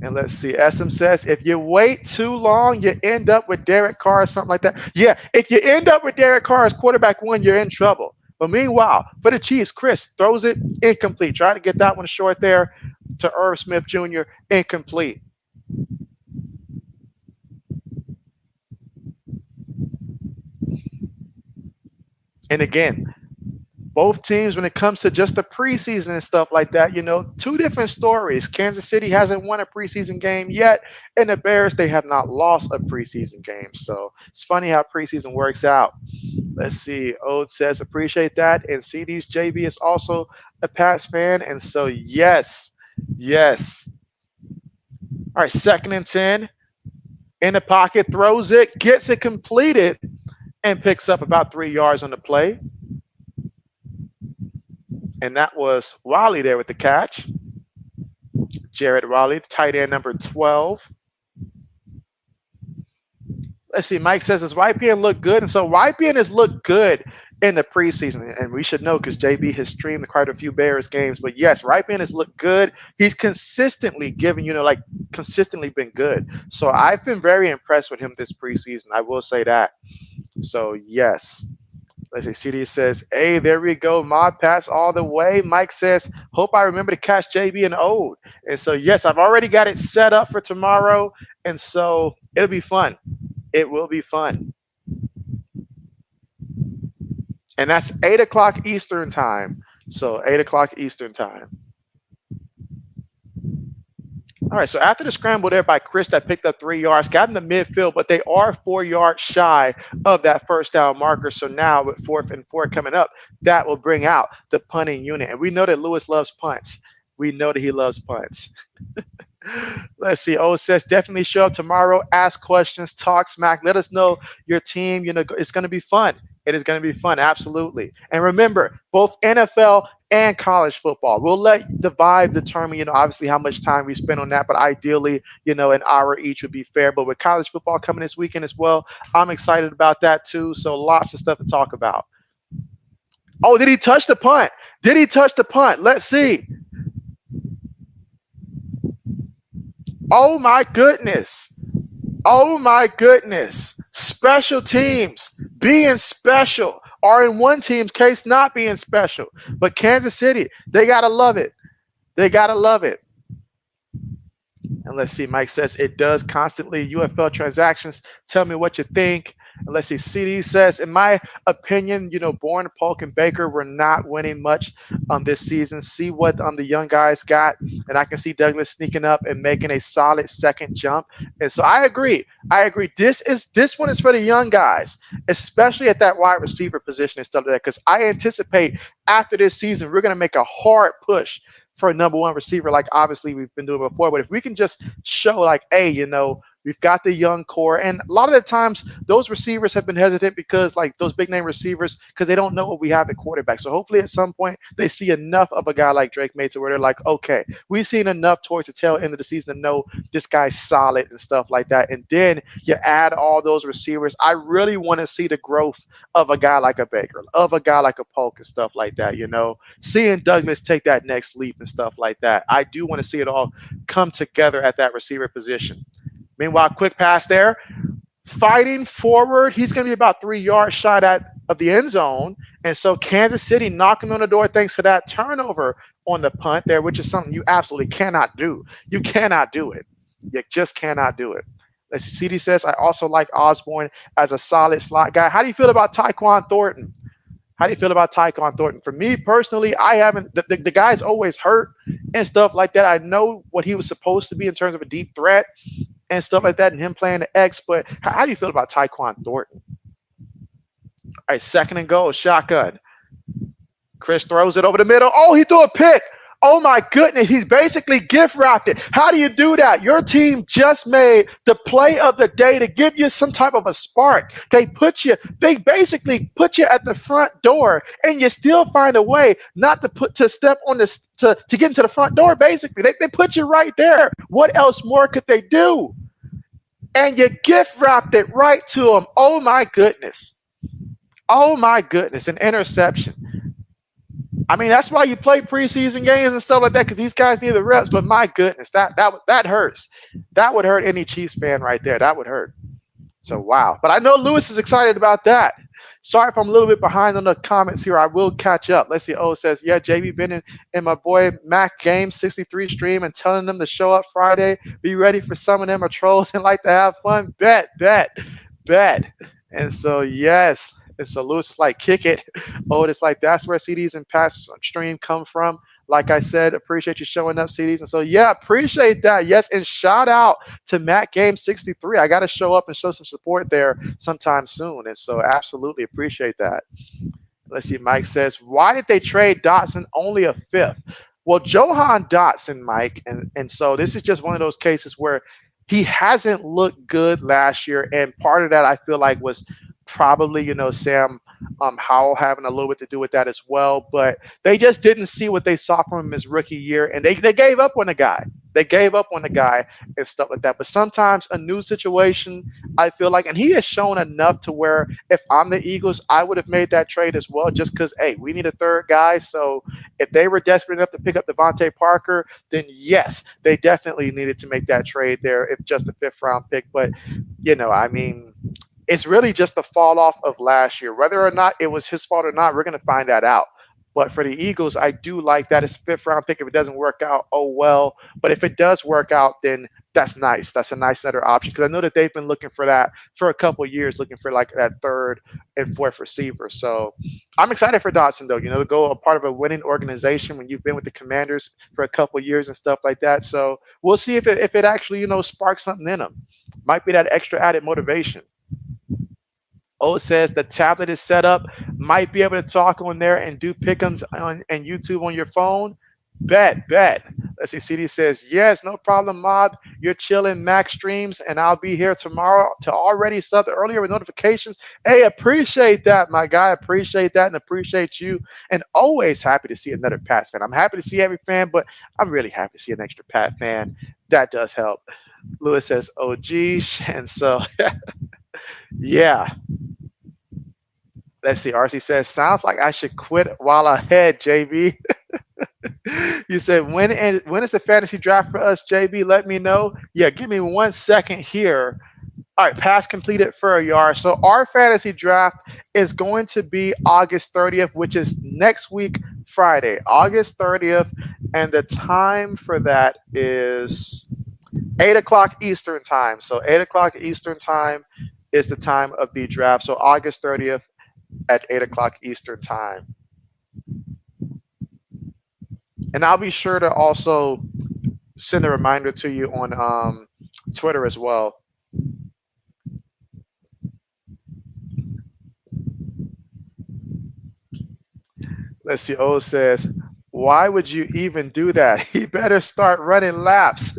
Speaker 1: And let's see. SM says, if you wait too long, you end up with Derek Carr or something like that. Yeah, if you end up with Derek Carr as quarterback one, you're in trouble. But meanwhile, for the Chiefs, Chris throws it incomplete. Try to get that one short there to Irv Smith Jr. Incomplete. And again, both teams, when it comes to just the preseason and stuff like that, two different stories. Kansas City hasn't won a preseason game yet, and the Bears, they have not lost a preseason game. So it's funny how preseason works out. Let's see. Ode says, appreciate that. And CD's JB is also a Pats fan. And so, yes, yes. All right, 2nd and 10. In the pocket, throws it, gets it completed, and picks up about 3 yards on the play. And that was Wally there with the catch. Jared Raleigh, tight end number 12. Let's see. Mike says, does YPN look good? And so YPN has looked good in the preseason. And we should know because JB has streamed quite a few Bears games. But yes, YPN has looked good. He's consistently given, consistently been good. So I've been very impressed with him this preseason. I will say that. So yes. Let's see. CD says, hey, there we go. Mod pass all the way. Mike says, hope I remember to catch JB and Ode. And so, yes, I've already got it set up for tomorrow. And so it'll be fun. It will be fun. And that's 8 o'clock Eastern time. So 8 o'clock Eastern time. All right, so after the scramble there by Chris that picked up 3 yards, got in the midfield, but they are 4 yards shy of that first down marker. So now with 4th and 4 coming up, that will bring out the punting unit. And we know that Lewis loves punts. We know that he loves punts. Let's see. O says, definitely show up tomorrow, ask questions, talk smack. Let us know your team. It's going to be fun. It is going to be fun. Absolutely. And remember, both NFL and college football. We'll let the vibe determine, obviously how much time we spend on that. But ideally, an hour each would be fair. But with college football coming this weekend as well, I'm excited about that too. So lots of stuff to talk about. Oh, did he touch the punt? Did he touch the punt? Let's see. Oh my goodness. Oh my goodness. Special teams being special, or in one team's case, not being special. But Kansas City, they got to love it. They got to love it. And let's see, Mike says it does constantly. UFL transactions. Tell me what you think. And let's see, CD says, in my opinion, Bourne, Polk, and Baker were not winning much this season. See what the young guys got. And I can see Douglas sneaking up and making a solid second jump. And so I agree. This one is for the young guys, especially at that wide receiver position and stuff like that. Because I anticipate after this season, we're going to make a hard push for a number one receiver, like obviously we've been doing before. But if we can just show like, hey, we've got the young core. And a lot of the times those receivers have been hesitant because like those big name receivers, because they don't know what we have at quarterback. So hopefully at some point they see enough of a guy like Drake Mason where they're like, okay, we've seen enough towards the tail end of the season to know this guy's solid and stuff like that. And then you add all those receivers. I really want to see the growth of a guy like a Baker, of a guy like a Polk and stuff like that, seeing Douglas take that next leap and stuff like that. I do want to see it all come together at that receiver position. Meanwhile, quick pass there. Fighting forward, he's going to be about 3 yards shy of the end zone. And so Kansas City knocking on the door thanks to that turnover on the punt there, which is something you absolutely cannot do. You cannot do it. You just cannot do it. Let's see. CD says, I also like Osborne as a solid slot guy. How do you feel about Tyquan Thornton? How do you feel about Tyquan Thornton? For me personally, I haven't. The guy's always hurt and stuff like that. I know what he was supposed to be in terms of a deep threat and stuff like that, and him playing the X. But how do you feel about Tyquan Thornton? All right, 2nd and goal, shotgun. Chris throws it over the middle. Oh, he threw a pick. Oh my goodness, he's basically gift wrapped it. How do you do that? Your team just made the play of the day to give you some type of a spark. They basically put you at the front door, and you still find a way not to step on this to get into the front door. Basically, they put you right there. What else more could they do? And you gift wrapped it right to them. Oh my goodness. Oh my goodness, an interception. I mean, that's why you play preseason games and stuff like that because these guys need the reps. But my goodness, that hurts. That would hurt any Chiefs fan right there. That would hurt. So wow. But I know Lewis is excited about that. Sorry if I'm a little bit behind on the comments here. I will catch up. Let's see. Oh, it says, yeah, JB been in my boy Mac Game 63 stream and telling them to show up Friday. Be ready for some of them are trolls and like to have fun. Bet. And so yes. And so Lewis is like, kick it. Oh, it's like that's where CDs and past stream come from. Like I said, appreciate you showing up, CDs. And so yeah, appreciate that. Yes, and shout out to Matt Game 63. I got to show up and show some support there sometime soon. And so absolutely appreciate that. Let's see. Mike says, why did they trade Dotson only a fifth? Well, Johan Dotson, Mike, and so this is just one of those cases where he hasn't looked good last year, and part of that I feel like was probably Sam Howell having a little bit to do with that as well. But they just didn't see what they saw from him his rookie year, and they gave up on the guy. They gave up on the guy and stuff like that. But sometimes a new situation, I feel like, and he has shown enough to where if I'm the Eagles, I would have made that trade as well, just because, hey, we need a third guy. So if they were desperate enough to pick up Devontae Parker, then yes, they definitely needed to make that trade there if just a fifth round pick. But, I mean, it's really just the fall off of last year. Whether or not it was his fault or not, we're going to find that out. But for the Eagles, I do like that. It's a fifth round pick. If it doesn't work out, oh well. But if it does work out, then that's nice. That's a nice other option because I know that they've been looking for that for a couple of years, looking for like that third and fourth receiver. So I'm excited for Dotson, though, to go a part of a winning organization when you've been with the Commanders for a couple of years and stuff like that. So we'll see if it actually, sparks something in him. Might be that extra added motivation. Oh, it says the tablet is set up. Might be able to talk on there and do pick'ems on and YouTube on your phone. Bet. Let's see. CD says, yes, no problem, Mob. You're chilling Max streams, and I'll be here tomorrow to already sub earlier with notifications. Hey, appreciate that, my guy. Appreciate that and appreciate you. And always happy to see another Pats fan. I'm happy to see every fan, but I'm really happy to see an extra Pat fan. That does help. Lewis says, oh, geez. And so, yeah. Let's see. RC says, sounds like I should quit while ahead, JB. You said, when is the fantasy draft for us, JB? Let me know. Yeah, give me 1 second here. All right, pass completed for a yard. So our fantasy draft is going to be August 30th, which is next week, Friday, August 30th. And the time for that is 8 o'clock Eastern time. So 8 o'clock Eastern time is the time of the draft. So August 30th at 8 o'clock Eastern time. And I'll be sure to also send a reminder to you on Twitter as well. Let's see. O says, why would you even do that? He better start running laps.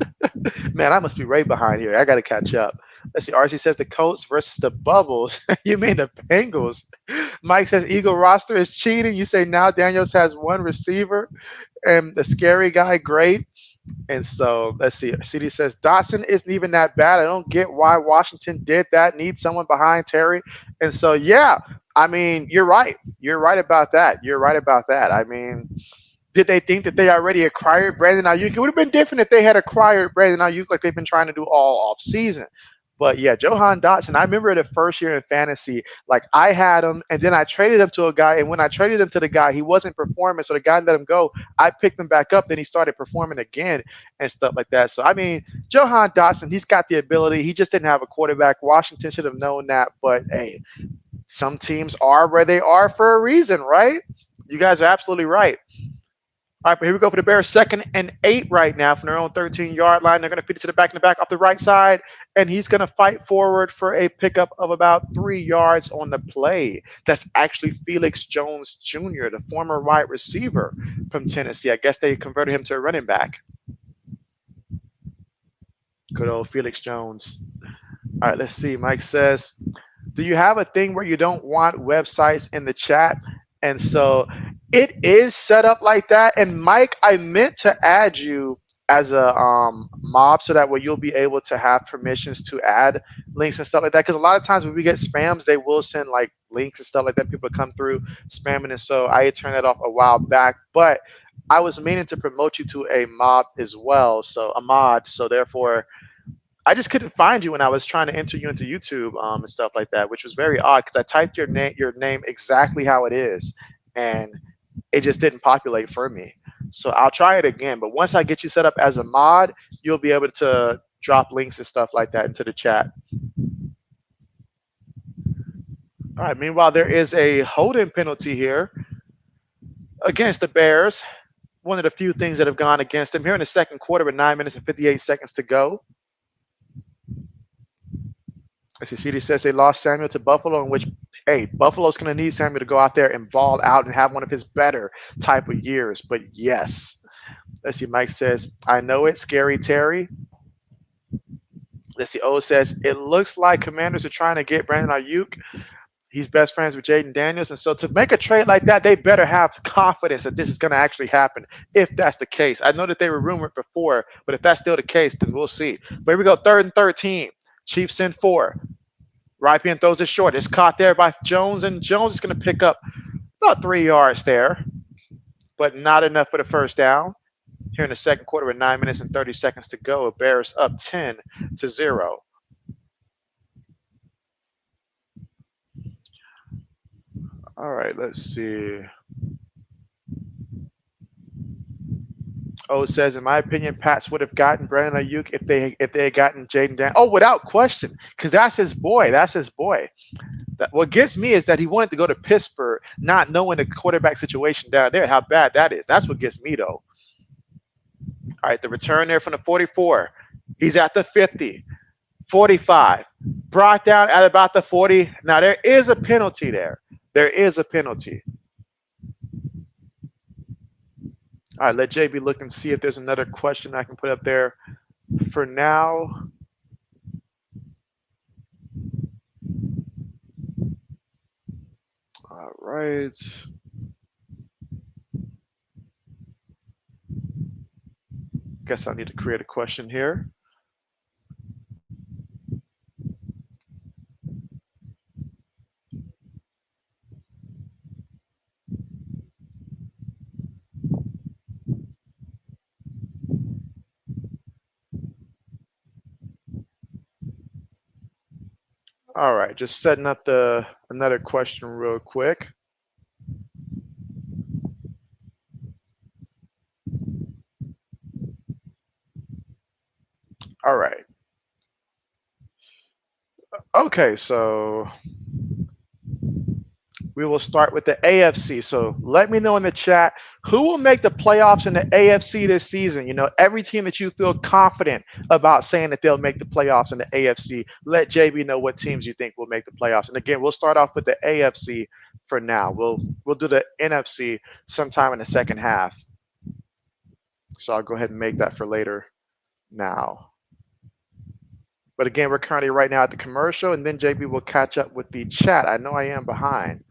Speaker 1: Man, I must be way behind here. I got to catch up. Let's see. RC says the Colts versus the Bubbles. You mean the Bengals? Mike says Eagle roster is cheating. You say now Daniels has one receiver and the scary guy, great. And so let's see. CD says Dotson isn't even that bad. I don't get why Washington did that. Need someone behind Terry. And so, yeah, I mean, you're right. You're right about that. I mean, did they think that they already acquired Brandon Ayuk? It would have been different if they had acquired Brandon Ayuk like they've been trying to do all off season. But yeah, Johan Dotson, I remember the first year in fantasy, like I had him and then I traded him to a guy. And when I traded him to the guy, he wasn't performing. So the guy let him go. I picked him back up. Then he started performing again and stuff like that. So, I mean, Johan Dotson, he's got the ability. He just didn't have a quarterback. Washington should have known that. But hey, some teams are where they are for a reason, right? You guys are absolutely right. All right, but here we go for the Bears. 2nd and 8 right now from their own 13-yard line. They're going to feed it to the back in the back off the right side, and he's going to fight forward for a pickup of about 3 yards on the play. That's actually Felix Jones Jr., the former wide receiver from Tennessee. I guess they converted him to a running back. Good old Felix Jones. All right, let's see. Mike says, do you have a thing where you don't want websites in the chat? And so it is set up like that. And Mike, I meant to add you as a mob so that way you'll be able to have permissions to add links and stuff like that. Because a lot of times when we get spams, they will send like links and stuff like that. People come through spamming, and so I had turned that off a while back. But I was meaning to promote you to a mob as well, so a mod. So therefore, I just couldn't find you when I was trying to enter you into YouTube and stuff like that, which was very odd because I typed your name exactly how it is, and it just didn't populate for me. So I'll try it again. But once I get you set up as a mod, you'll be able to drop links and stuff like that into the chat. All right. Meanwhile, there is a holding penalty here against the Bears. One of the few things that have gone against them here in the second quarter with 9 minutes and 58 seconds to go. As you see, he says they lost Samuel to Buffalo, in which, hey, Buffalo's going to need Samuel to go out there and ball out and have one of his better type of years. But yes, let's see. Mike says, I know it, Scary Terry. Let's see. O says, it looks like Commanders are trying to get Brandon Ayuk. He's best friends with Jaden Daniels. And so to make a trade like that, they better have confidence that this is going to actually happen if that's the case. I know that they were rumored before, but if that's still the case, then we'll see. But here we go, 3rd and 13. Chiefs send 4. Rypien throws it short. It's caught there by Jones, and Jones is going to pick up about 3 yards there, but not enough for the first down. Here in the second quarter with 9 minutes and 30 seconds to go, Bears up 10-0. All right, let's see. O says, in my opinion, Pats would have gotten Brandon Ayuk if they had gotten Jaden Dan. Oh, without question, because that's his boy. That's his boy. What gets me is that he wanted to go to Pittsburgh, not knowing the quarterback situation down there, how bad that is. That's what gets me, though. All right, the return there from the 44. He's at the 50, 45. Brought down at about the 40. Now, there is a penalty there. There is a penalty. All right, let JB look and see if there's another question I can put up there for now. All right. Guess I need to create a question here. All right, just setting up another question real quick. All right. Okay, so we will start with the AFC. So let me know in the chat who will make the playoffs in the AFC this season. You know, every team that you feel confident about saying that they'll make the playoffs in the AFC, let JB know what teams you think will make the playoffs. And again, we'll start off with the AFC for now. We'll do the NFC sometime in the second half. So I'll go ahead and make that for later now. But again, we're currently right now at the commercial, and then JB will catch up with the chat. I know I am behind.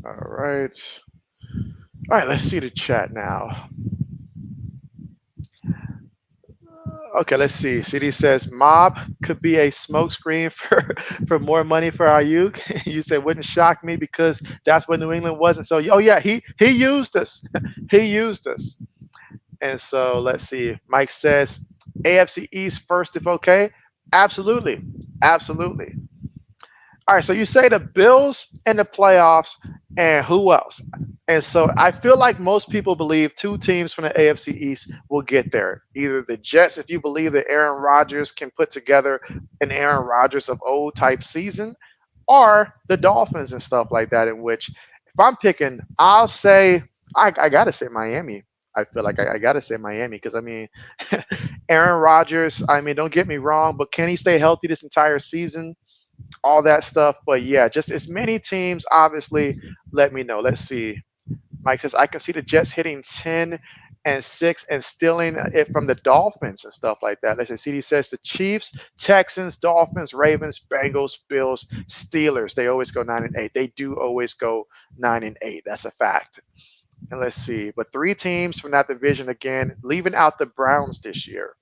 Speaker 1: All right. All right, let's see the chat now. Okay, let's see. CD says Mob could be a smokescreen for more money for Ayuk. You said wouldn't shock me because that's what New England wasn't. So, oh yeah, he used us. He used us. And so let's see. Mike says AFC East first, if okay. Absolutely, absolutely. All right, so you say the Bills in the playoffs, and who else? And so I feel like most people believe two teams from the AFC East will get there. Either the Jets, if you believe that Aaron Rodgers can put together an Aaron Rodgers of old type season, or the Dolphins and stuff like that. In which, if I'm picking, I'll say I gotta say Miami. I feel like I gotta say Miami because I mean, Aaron Rodgers. I mean, don't get me wrong, but can he stay healthy this entire season? All that stuff. But yeah, just as many teams. Obviously, let me know. Let's see. Mike says I can see the Jets hitting 10-6 and stealing it from the Dolphins and stuff like that. Let's say CD says the Chiefs, Texans, Dolphins, Ravens, Bengals, Bills, Steelers. They always go 9-8. They do always go 9-8. That's a fact. And let's see, but three teams from that division again, leaving out the Browns this year.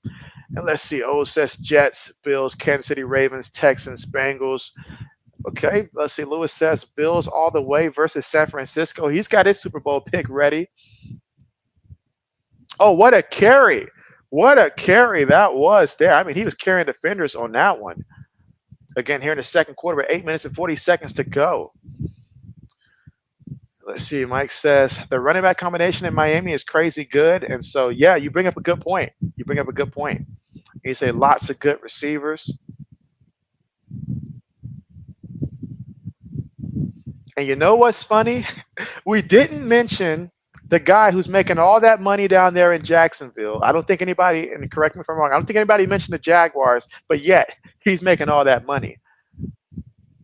Speaker 1: And let's see, O says Jets, Bills, Kansas City Ravens, Texans, Bengals. Okay, let's see. Lewis says Bills all the way versus San Francisco. He's got his Super Bowl pick ready. Oh, what a carry. What a carry that was there. I mean, he was carrying defenders on that one. Again, here in the second quarter with 8 minutes and 40 seconds to go. Let's see. Mike says the running back combination in Miami is crazy good. And so, yeah, you bring up a good point. You bring up a good point. You say lots of good receivers. And you know what's funny? We didn't mention the guy who's making all that money down there in Jacksonville. I don't think anybody, and correct me if I'm wrong, I don't think anybody mentioned the Jaguars, but yet he's making all that money.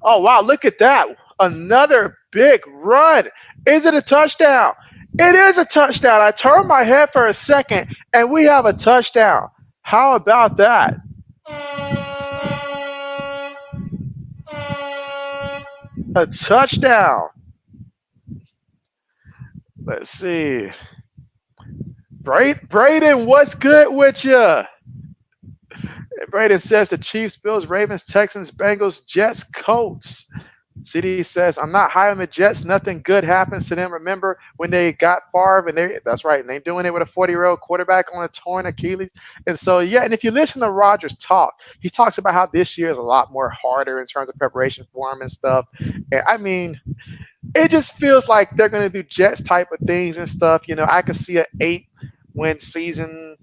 Speaker 1: Oh, wow, look at that. Another big run. Is it a touchdown? It is a touchdown. I turned my head for a second, and we have a touchdown. How about that? A touchdown. Let's see. Braden, what's good with you? Braden says the Chiefs, Bills, Ravens, Texans, Bengals, Jets, Colts. CD says, I'm not high on the Jets. Nothing good happens to them. Remember when they got Favre and that's right. And they're doing it with a 40-year-old quarterback on a torn Achilles. And so, yeah. And if you listen to Rodgers talk, he talks about how this year is a lot more harder in terms of preparation for him and stuff. And I mean, it just feels like they're going to do Jets type of things and stuff. You know, I could see an 8-win season.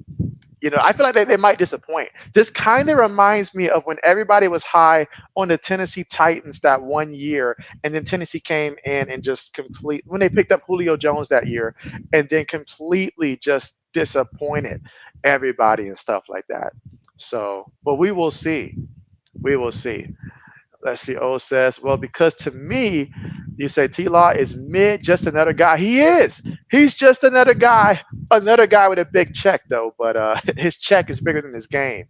Speaker 1: You know, I feel like they might disappoint. This kind of reminds me of when everybody was high on the Tennessee Titans that one year, and then Tennessee came in and just when they picked up Julio Jones that year, and then completely just disappointed everybody and stuff like that. So, but we will see. We will see. Let's see. O says, well, because to me, you say T Law is mid, just another guy. He is. He's just another guy with a big check, though. But his check is bigger than his game.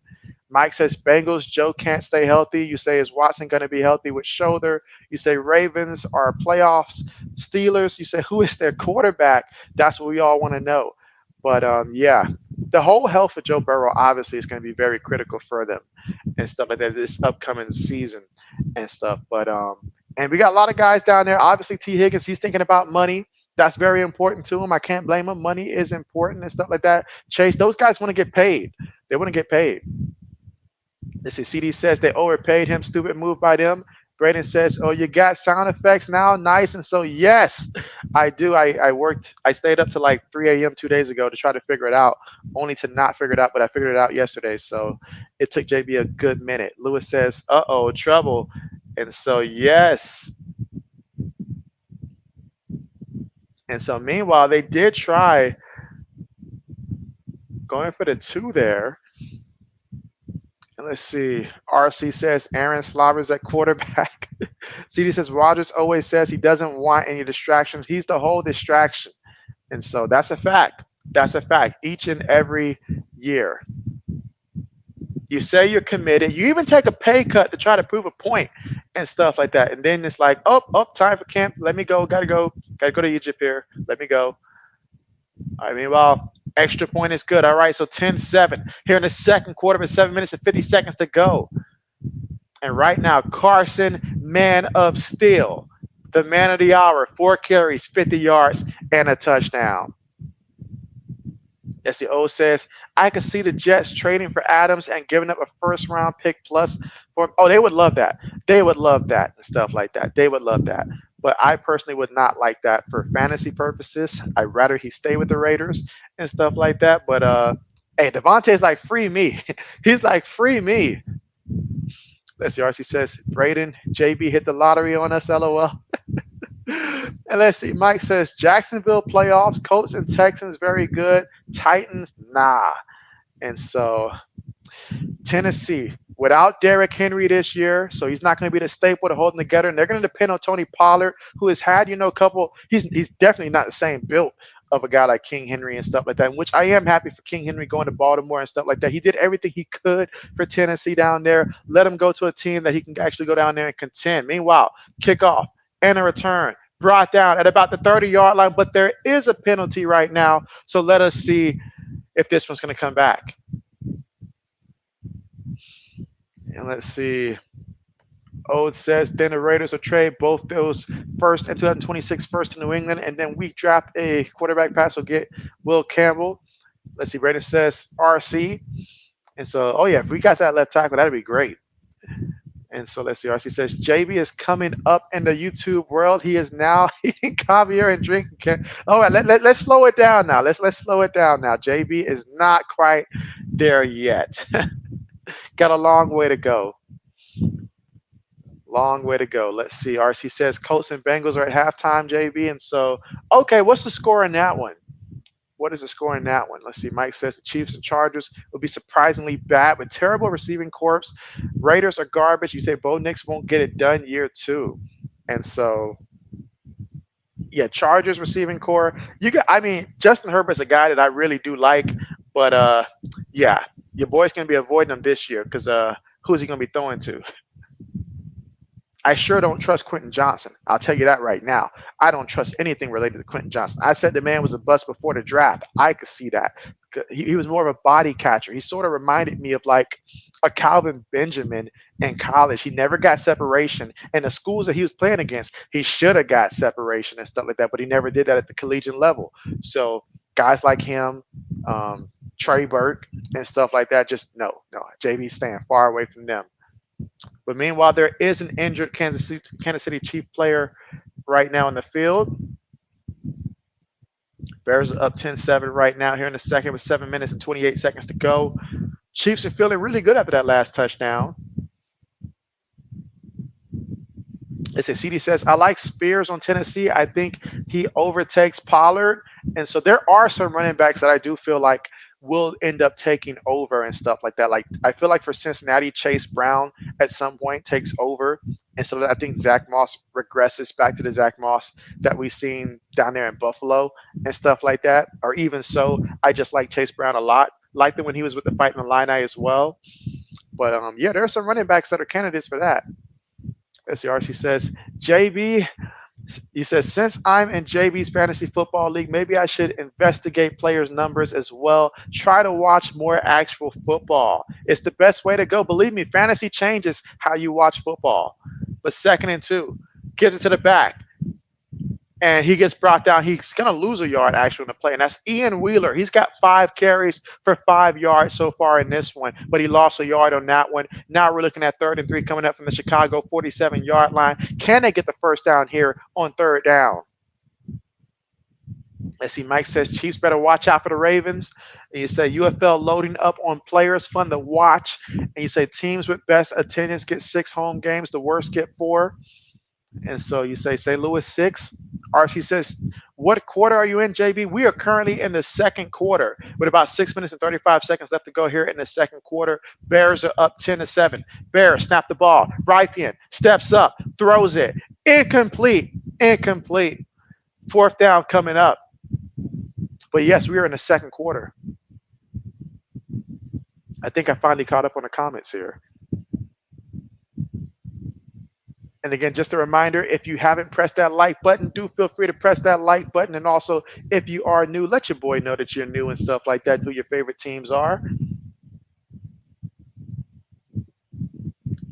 Speaker 1: Mike says Bengals, Joe can't stay healthy. You say, is Watson going to be healthy with shoulder? You say Ravens are playoffs. Steelers, you say, who is their quarterback? That's what we all want to know. But yeah, the whole health of Joe Burrow obviously is going to be very critical for them and stuff like that this upcoming season and stuff. But and we got a lot of guys down there. Obviously, T. Higgins, he's thinking about money. That's very important to him. I can't blame him. Money is important and stuff like that. Chase, those guys want to get paid. They want to get paid. Let's see. CD says they overpaid him. Stupid move by them. Braden says, oh, you got sound effects now? Nice. And so, yes, I do. I stayed up to like 3 a.m. 2 days ago to try to figure it out, only to not figure it out, but I figured it out yesterday. So it took JB a good minute. Lewis says, uh-oh, trouble. And so, yes. And so, meanwhile, they did try going for the 2 there. And let's see. RC says Aaron Slobbers at quarterback. CD says Rodgers always says he doesn't want any distractions. He's the whole distraction. And so that's a fact. That's a fact. Each and every year. You say you're committed. You even take a pay cut to try to prove a point and stuff like that. And then it's like, oh, time for camp. Let me go. Gotta go to Egypt here. Let me go. I mean, well, extra point is good. All right, so 10-7 here in the second quarter with 7 minutes and 50 seconds to go. And right now, Carson, man of steel, the man of the hour, 4 carries, 50 yards, and a touchdown. Yes, the O says, I could see the Jets trading for Adams and giving up a first-round pick plus for – oh, they would love that. They would love that and stuff like that. They would love that. But I personally would not like that for fantasy purposes. I'd rather he stay with the Raiders and stuff like that. But hey, Devontae's like free me. He's like free me. Let's see. RC says Braden JB hit the lottery on us. LOL. And let's see. Mike says Jacksonville playoffs, Colts and Texans very good. Titans nah. And so Tennessee without Derrick Henry this year, so he's not going to be the staple to hold them together. And they're going to depend on Tony Pollard, who has had a couple. He's definitely not the same built of a guy like King Henry and stuff like that. Which I am happy for King Henry going to Baltimore and stuff like that. He did everything he could for Tennessee down there. Let him go to a team that he can actually go down there and contend. Meanwhile, kickoff and a return brought down at about the 30-yard line, but there is a penalty right now. So let us see if this one's going to come back. And let's see. Ode says, then the Raiders will trade both those first and 2026 first to New England, and then we draft a quarterback pass. Will get Will Campbell. Let's see. Raiders says RC. And so, oh, yeah, if we got that left tackle, that'd be great. And so let's see. RC says, JB is coming up in the YouTube world. He is now eating caviar and drinking. All right, let's slow it down now. Let's slow it down now. JB is not quite there yet. Got a long way to go. Long way to go. Let's see. RC says Colts and Bengals are at halftime, JB. And so, okay, what's the score in that one? What is the score in that one? Let's see. Mike says the Chiefs and Chargers will be surprisingly bad with terrible receiving corps. Raiders are garbage. You say Bo Nix won't get it done year 2. And so, yeah, Chargers receiving core. Justin Herbert's a guy that I really do like, but yeah, your boy's gonna be avoiding him this year because who's he gonna be throwing to? I sure don't trust Quentin Johnson. I'll tell you that right now. I don't trust anything related to Quentin Johnson. I said the man was a bust before the draft. I could see that. He was more of a body catcher. He sort of reminded me of like a Calvin Benjamin in college. He never got separation. And the schools that he was playing against, he should have got separation and stuff like that, but he never did that at the collegiate level. So guys like him, Trey Burke and stuff like that, just no. JB's staying far away from them. But meanwhile, there is an injured Kansas City Chief player right now in the field. Bears are up 10-7 right now here in the second with 7 minutes and 28 seconds to go. Chiefs are feeling really good after that last touchdown. It's a CD says, I like Spears on Tennessee. I think he overtakes Pollard. And so there are some running backs that I do feel like will end up taking over and stuff like that. Like I feel like for Cincinnati, Chase Brown at some point takes over. And so I think Zach Moss regresses back to the Zach Moss that we've seen down there in Buffalo and stuff like that. Or even so, I just like Chase Brown a lot. Liked him when he was with the Fighting Illini as well. But yeah, there are some running backs that are candidates for that. Let's see, RC says, JB, he says, since I'm in JB's fantasy football league, maybe I should investigate players' numbers as well. Try to watch more actual football. It's the best way to go. Believe me, fantasy changes how you watch football. But 2nd and 2, gives it to the back. And he gets brought down. He's going to lose a yard actually in the play. And that's Ian Wheeler. He's got 5 carries for 5 yards so far in this one. But he lost a yard on that one. Now we're looking at 3rd and 3 coming up from the Chicago 47-yard line. Can they get the first down here on 3rd down? Let's see. Mike says Chiefs better watch out for the Ravens. And you say UFL loading up on players. Fun to watch. And you say teams with best attendance get 6 home games. The worst get 4. And so you say St. Louis 6. RC says, what quarter are you in, JB? We are currently in the 2nd quarter with about 6 minutes and 35 seconds left to go here in the 2nd quarter. Bears are up 10-7. Bears snap the ball. Rypien steps up, throws it. Incomplete. 4th down coming up. But yes, we are in the 2nd quarter. I think I finally caught up on the comments here. And again, just a reminder, if you haven't pressed that like button, do feel free to press that like button. And also, if you are new, let your boy know that you're new and stuff like that, who your favorite teams are. All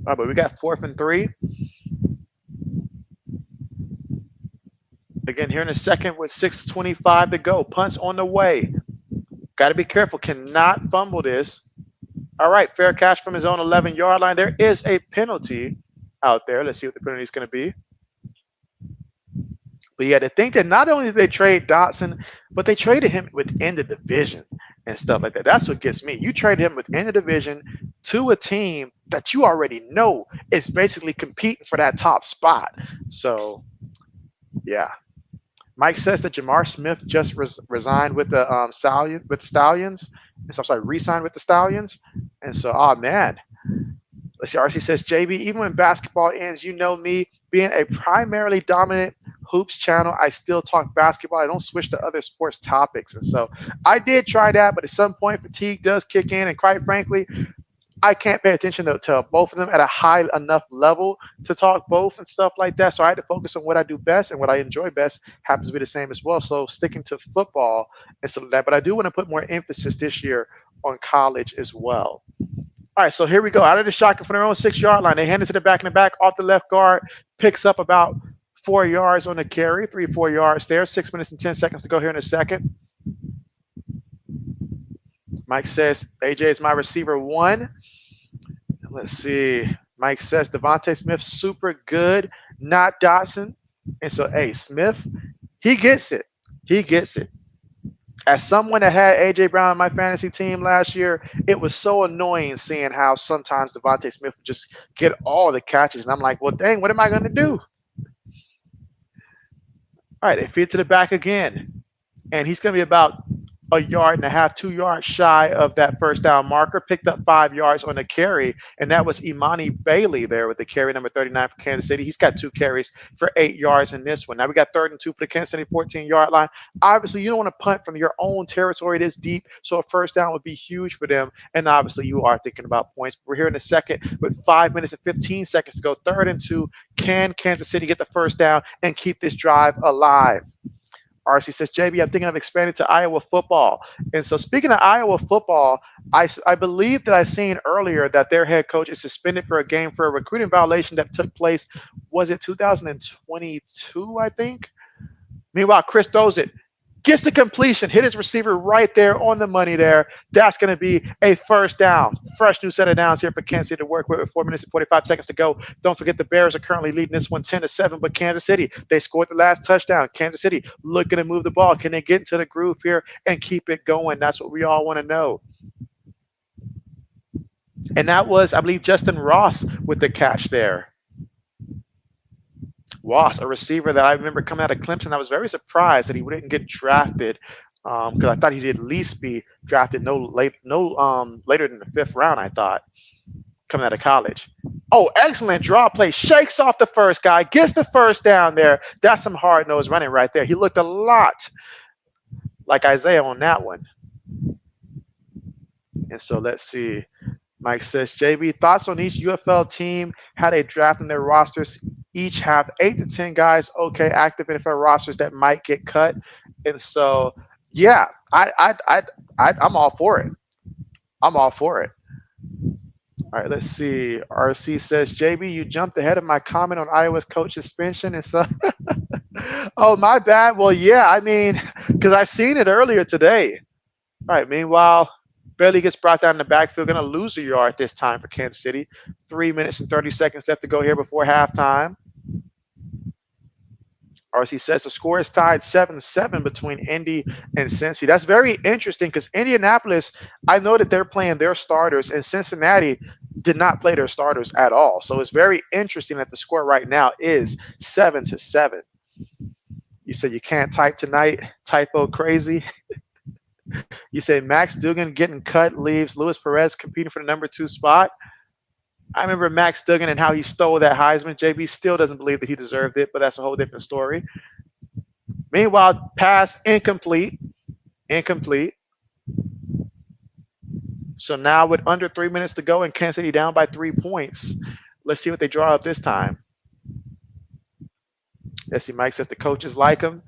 Speaker 1: right, but we got 4th and 3. Again, here in a second with 6:25 to go. Punts on the way. Got to be careful. Cannot fumble this. All right, fair catch from his own 11-yard line. There is a penalty out there. Let's see what the penalty is going to be. But yeah, to think that not only did they trade Dotson, but they traded him within the division and stuff like that. That's what gets me. You trade him within the division to a team that you already know is basically competing for that top spot. So yeah. Mike says that Jamar Smith just resigned with the Stallions. And so I'm sorry, re-signed with the Stallions. And so, oh man, let's see. RC says, JB, even when basketball ends, you know me being a primarily dominant hoops channel, I still talk basketball. I don't switch to other sports topics. And so I did try that, but at some point fatigue does kick in. And quite frankly, I can't pay attention to both of them at a high enough level to talk both and stuff like that. So I had to focus on what I do best, and what I enjoy best happens to be the same as well. So sticking to football and stuff like that. But I do want to put more emphasis this year on college as well. All right, so here we go. Out of the shotgun from their own 6-yard line. They hand it to the back in the back off the left guard. Picks up about 4 yards on the carry, 3-4 yards there. 6 minutes and 10 seconds to go here in a second. Mike says, AJ is my receiver 1. Let's see. Mike says, Devontae Smith, super good, not Dotson. And so, hey, Smith, he gets it. He gets it. As someone that had AJ Brown on my fantasy team last year, it was so annoying seeing how sometimes Devontae Smith would just get all the catches. And I'm like, well, dang, what am I going to do? All right, they feed to the back again. And he's going to be about 1.5 yards, 2 yards shy of that first down marker. Picked up 5 yards on the carry, and that was Imani Bailey there with the carry number 39 for Kansas City. He's got 2 carries for 8 yards in this one. Now we got 3rd and 2 for the Kansas City 14-yard line. Obviously, you don't want to punt from your own territory this deep, so a first down would be huge for them. And obviously, you are thinking about points. We're here in a second with 5 minutes and 15 seconds to go. 3rd and 2. Can Kansas City get the first down and keep this drive alive? RC says, JB, I'm thinking of expanding to Iowa football. And so speaking of Iowa football, I believe that I seen earlier that their head coach is suspended for a game for a recruiting violation that took place, was it 2022, I think? Meanwhile, Chris throws it, gets the completion, hit his receiver right there on the money there. That's going to be a first down. Fresh new set of downs here for Kansas City to work with 4 minutes and 45 seconds to go. Don't forget the Bears are currently leading this one 10-7, but Kansas City, they scored the last touchdown. Kansas City looking to move the ball. Can they get into the groove here and keep it going? That's what we all want to know. And that was, I believe, Justin Ross with the catch there. Ross, a receiver that I remember coming out of Clemson. I was very surprised that he wouldn't get drafted because I thought he'd at least be drafted no later than the 5th round, I thought, coming out of college. Oh, excellent draw play. Shakes off the first guy, gets the first down there. That's some hard-nosed running right there. He looked a lot like Isaiah on that one. And so let's see. Mike says, JB, thoughts on each UFL team, how they draft in their rosters? Each have 8 to 10 guys, okay, active NFL rosters that might get cut. And so, yeah, I'm all for it. I'm all for it. All right, let's see. RC says, JB, you jumped ahead of my comment on Iowa's coach suspension. And so, oh, my bad. Well, yeah, I mean, because I seen it earlier today. All right, meanwhile, Bailey gets brought down in the backfield, going to lose a yard this time for Kansas City. 3 minutes and 30 seconds left to go here before halftime. RC says the score is tied 7-7 between Indy and Cincy. That's very interesting because Indianapolis, I know that they're playing their starters, and Cincinnati did not play their starters at all. So it's very interesting that the score right now is 7-7. You said you can't type tonight, typo crazy. You say Max Duggan getting cut leaves Luis Perez competing for the number 2 spot. I remember Max Duggan and how he stole that Heisman. JB still doesn't believe that he deserved it, but that's a whole different story. Meanwhile, pass incomplete. Incomplete. So now with under 3 minutes to go and Kansas City down by 3 points, let's see what they draw up this time. Let's see, Mike says the coaches like him.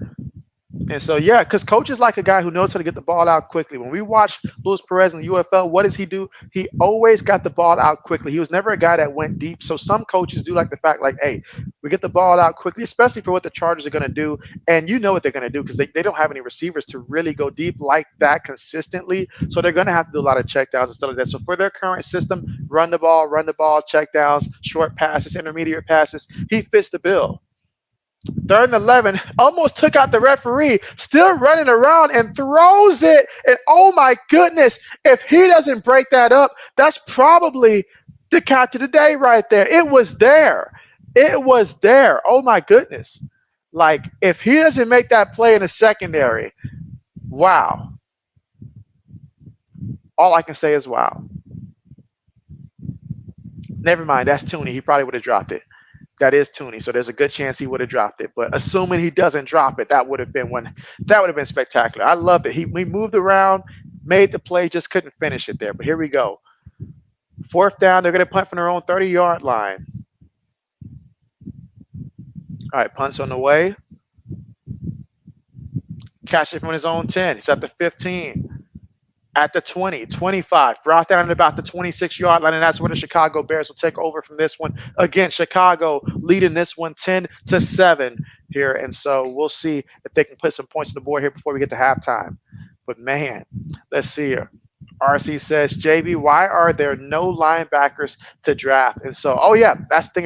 Speaker 1: And so, yeah, because coach is like a guy who knows how to get the ball out quickly. When we watch Luis Perez in the UFL, what does he do? He always got the ball out quickly. He was never a guy that went deep. So some coaches do like the fact, like, hey, we get the ball out quickly, especially for what the Chargers are going to do. And you know what they're going to do because they don't have any receivers to really go deep like that consistently. So they're going to have to do a lot of checkdowns and stuff like that. So for their current system, run the ball, checkdowns, short passes, intermediate passes, he fits the bill. Third and 11, almost took out the referee, still running around and throws it. And oh my goodness, if he doesn't break that up, that's probably the catch of the day right there. It was there. It was there. Oh my goodness. Like, if he doesn't make that play in the secondary, wow. All I can say is wow. Never mind, that's Tooney. He probably would have dropped it. That is Tooney, so there's a good chance he would have dropped it. But assuming he doesn't drop it, that would have been one. That would have been spectacular. I loved it. He moved around, made the play, just couldn't finish it there. But here we go. Fourth down, they're going to punt from their own 30-yard line. All right, punts on the way. Catch it from his own 10. He's at the 15. At the 20, 25, brought down at about the 26-yard line, and that's where the Chicago Bears will take over from this one. Again, Chicago leading this one 10-7 here, and so we'll see if they can put some points on the board here before we get to halftime. But man, let's see here. RC says, JB, why are there no linebackers to draft? And so, oh yeah, that's the thing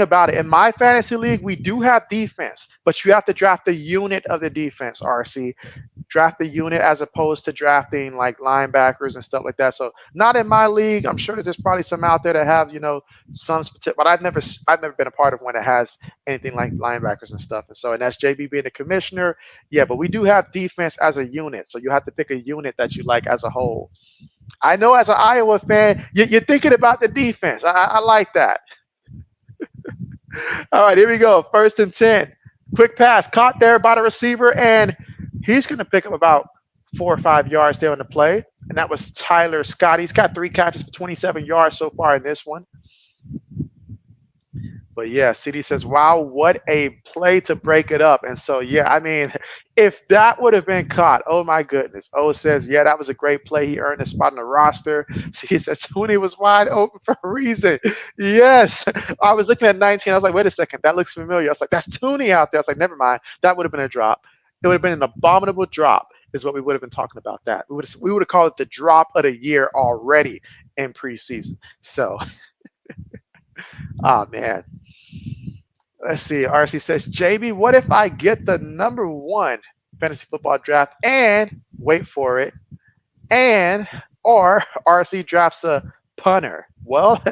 Speaker 1: about it. In my fantasy league, we do have defense, but you have to draft the unit of the defense, RC. Draft the unit as opposed to drafting like linebackers and stuff like that. So not in my league. I'm sure that there's probably some out there that have, some specific, but I've never been a part of one that has anything like linebackers and stuff. And so, and that's JB being the commissioner. Yeah, but we do have defense as a unit. So you have to pick a unit that you like as a whole. I know as an Iowa fan, you're thinking about the defense. I like that. All right, here we go. 1st and 10. Quick pass caught there by the receiver, and he's going to pick up about 4 or 5 yards there on the play. And that was Tyler Scott. He's got 3 catches for 27 yards so far in this one. But yeah, CD says, wow, what a play to break it up. And so, yeah, I mean, if that would have been caught, oh my goodness. O says, yeah, that was a great play. He earned a spot on the roster. CD says, Tooney was wide open for a reason. Yes. I was looking at 19. I was like, wait a second. That looks familiar. I was like, that's Tooney out there. I was like, never mind. That would have been a drop. It would have been an abominable drop is what we would have been talking about that. We would have called it the drop of the year already in preseason. So, oh, man. Let's see. RC says, JB, what if I get the number 1 fantasy football draft and wait for it, or RC drafts a punter? Well,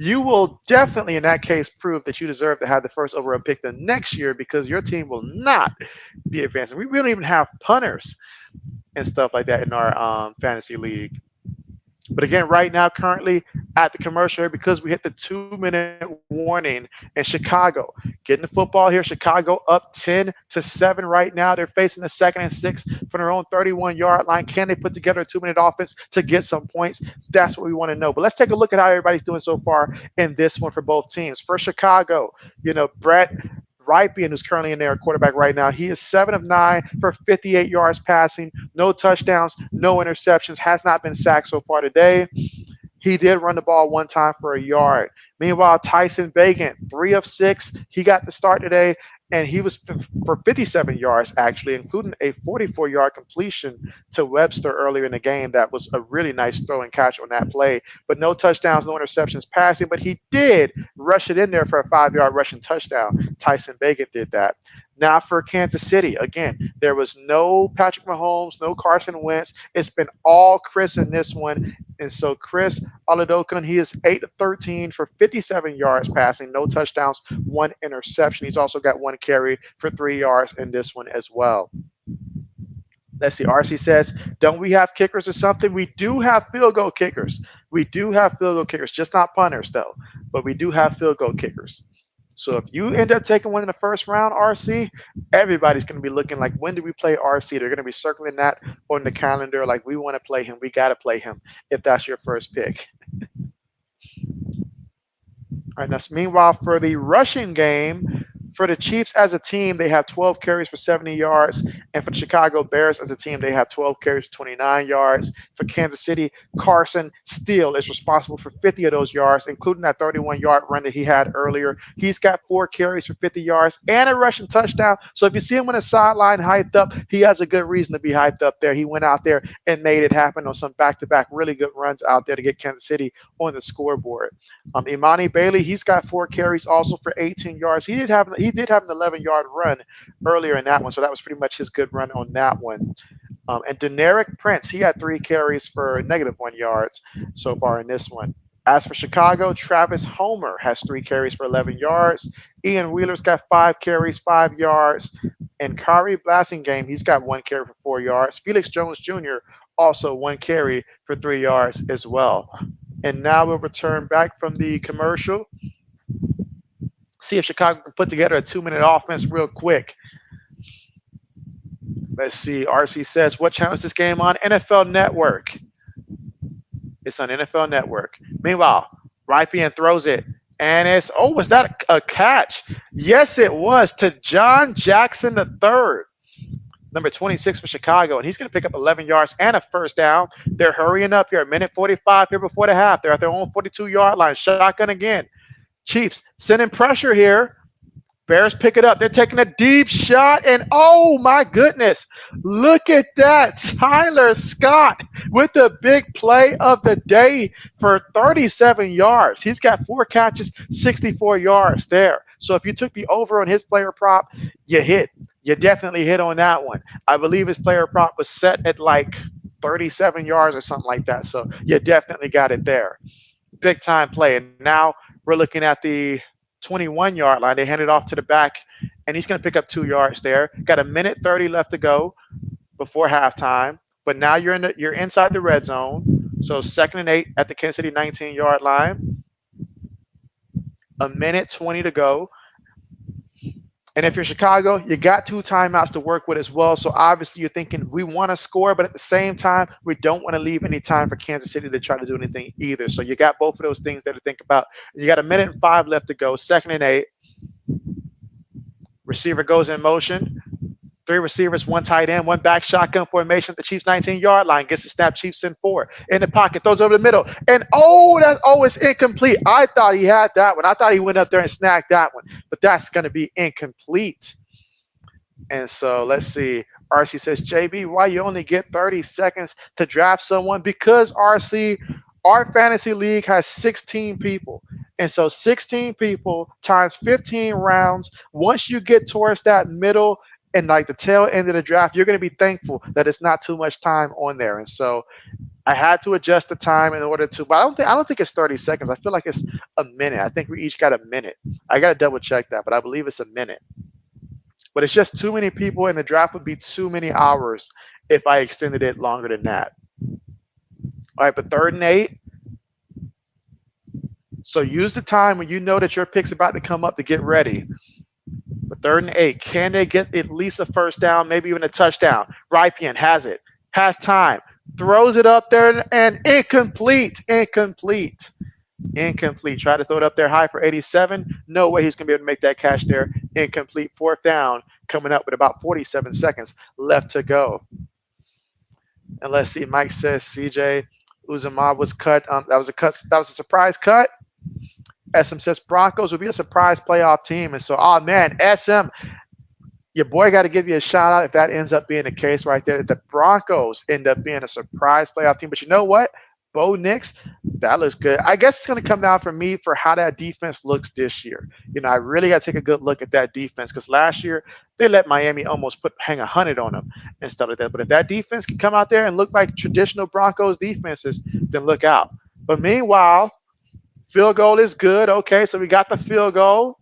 Speaker 1: you will definitely in that case prove that you deserve to have the first overall pick the next year because your team will not be advancing. We don't even have punters and stuff like that in our fantasy league. But again, right now, currently at the commercial here, because we hit the 2-minute warning in Chicago. Getting the football here, Chicago up 10-7 right now. They're facing the 2nd and 6 from their own 31-yard line. Can they put together a 2-minute offense to get some points? That's what we want to know. But let's take a look at how everybody's doing so far in this one for both teams. For Chicago, Brett Rypien, who's currently in there, quarterback right now, he is 7 of 9 for 58 yards passing, no touchdowns, no interceptions, has not been sacked so far today. He did run the ball 1 time for a yard. Meanwhile, Tyson Bagent, 3 of 6. He got the start today, and he was for 57 yards, actually, including a 44-yard completion to Webster earlier in the game. That was a really nice throw and catch on that play. But no touchdowns, no interceptions passing. But he did rush it in there for a 5-yard rushing touchdown. Tyson Bagent did that. Now for Kansas City, again, there was no Patrick Mahomes, no Carson Wentz. It's been all Chris in this one. And so Chris Oladokun, he is 8 of 13 for 57 yards passing, no touchdowns, 1 interception. He's also got 1 carry for 3 yards in this one as well. Let's see. RC says, don't we have kickers or something? We do have field goal kickers. We do have field goal kickers, just not punters, though. But we do have field goal kickers. So if you end up taking one in the first round, RC, everybody's going to be looking like, when do we play RC? They're going to be circling that on the calendar like, we want to play him. We got to play him if that's your first pick. All right, now, meanwhile, for the rushing game, for the Chiefs as a team, they have 12 carries for 70 yards. And for the Chicago Bears as a team, they have 12 carries for 29 yards. For Kansas City, Carson Steele is responsible for 50 of those yards, including that 31-yard run that he had earlier. He's got 4 carries for 50 yards and a rushing touchdown. So if you see him on the sideline hyped up, he has a good reason to be hyped up there. He went out there and made it happen on some back-to-back really good runs out there to get Kansas City on the scoreboard. Imani Bailey, he's got 4 carries also for 18 yards. He he did have an 11-yard run earlier in that one, so that was pretty much his good run on that one. And Deneric Prince, he had 3 carries for -1 yards so far in this one. As for Chicago, Travis Homer has 3 carries for 11 yards. Ian Wheeler's got 5 carries, 5 yards. And Kari Blasingame, he's got 1 carry for 4 yards. Felix Jones Jr., also 1 carry for 3 yards as well. And now we'll return back from the commercial. See if Chicago can put together a 2-minute offense real quick. Let's see. RC says, what channel is this game on? NFL Network. It's on NFL Network. Meanwhile, Rypien throws it. And it's, oh, was that a catch? Yes, it was, to John Jackson III, number 26 for Chicago. And he's going to pick up 11 yards and a first down. They're hurrying up here. 1:45 here before the half. They're at their own 42-yard line. Shotgun again. Chiefs sending pressure here. Bears pick it up. They're taking a deep shot, and oh my goodness, look at that. Tyler Scott with the big play of the day for 37 yards. He's got 4 catches, 64 yards there. So if you took the over on his player prop, you hit. You definitely hit on that one. I believe his player prop was set at like 37 yards or something like that. So you definitely got it there. Big time play. And now we're looking at the 21-yard line. They hand it off to the back, and he's going to pick up 2 yards there. Got 1:30 left to go before halftime. But now you're inside the red zone. So 2nd and 8 at the Kansas City 19-yard line. 1:20 to go. And if you're Chicago, you got 2 timeouts to work with as well. So obviously you're thinking we want to score, but at the same time, we don't want to leave any time for Kansas City to try to do anything either. So you got both of those things there to think about. You got 1:05 left to go, 2nd and 8. Receiver goes in motion. 3 receivers, 1 tight end, 1 back, shotgun formation at the Chiefs 19-yard line. Gets the snap, Chiefs in 4. In the pocket, throws over the middle. And it's incomplete. I thought he had that one. I thought he went up there and snagged that one. But that's going to be incomplete. And so let's see. RC says, JB, why you only get 30 seconds to draft someone? Because RC, our fantasy league has 16 people. And so 16 people times 15 rounds. Once you get towards that middle and like the tail end of the draft, you're going to be thankful that it's not too much time on there. And so I had to adjust the time in order to, but I don't think it's 30 seconds. I feel like it's a minute. I think we each got a minute. I got to double check that, but I believe it's a minute. But it's just too many people, and the draft would be too many hours if I extended it longer than that. All right, but 3rd and 8. So use the time when you know that your pick's about to come up to get ready. But 3rd and 8, can they get at least a first down, maybe even a touchdown? Rypien has it, has time, throws it up there, and incomplete. Try to throw it up there high for 87. No way he's going to be able to make that catch there. Incomplete. 4th down, coming up with about 47 seconds left to go. And let's see. Mike says CJ Uzomah was cut. That was a surprise cut. SM says Broncos will be a surprise playoff team. And so, oh man, SM, your boy got to give you a shout out if that ends up being the case right there. The Broncos end up being a surprise playoff team. But you know what? Bo Nix, that looks good. I guess it's going to come down for me for how that defense looks this year. You know, I really got to take a good look at that defense because last year they let Miami almost hang 100 on them and stuff like that. But if that defense can come out there and look like traditional Broncos defenses, then look out. But meanwhile, field goal is good. Okay, so we got the field goal.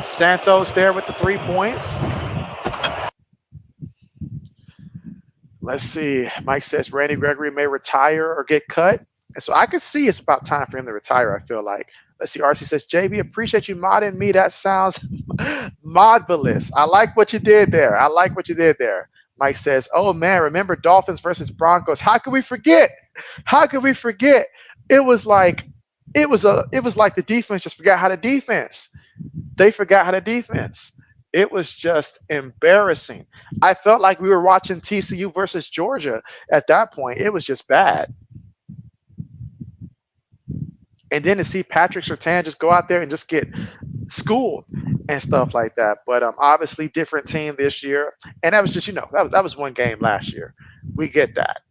Speaker 1: Santos there with the 3 points. Let's see. Mike says Randy Gregory may retire or get cut. And so I can see it's about time for him to retire, I feel like. Let's see. RC says, JB, appreciate you modding me. That sounds modulous. I like what you did there. Mike says, oh, man, remember Dolphins versus Broncos. How could we forget? It was like the defense just forgot how to defense. They forgot how to defense. It was just embarrassing. I felt like we were watching TCU versus Georgia at that point. It was just bad. And then to see Patrick Surtain just go out there and just get schooled and stuff like that. But obviously different team this year. And that was just, that was one game last year. We get that.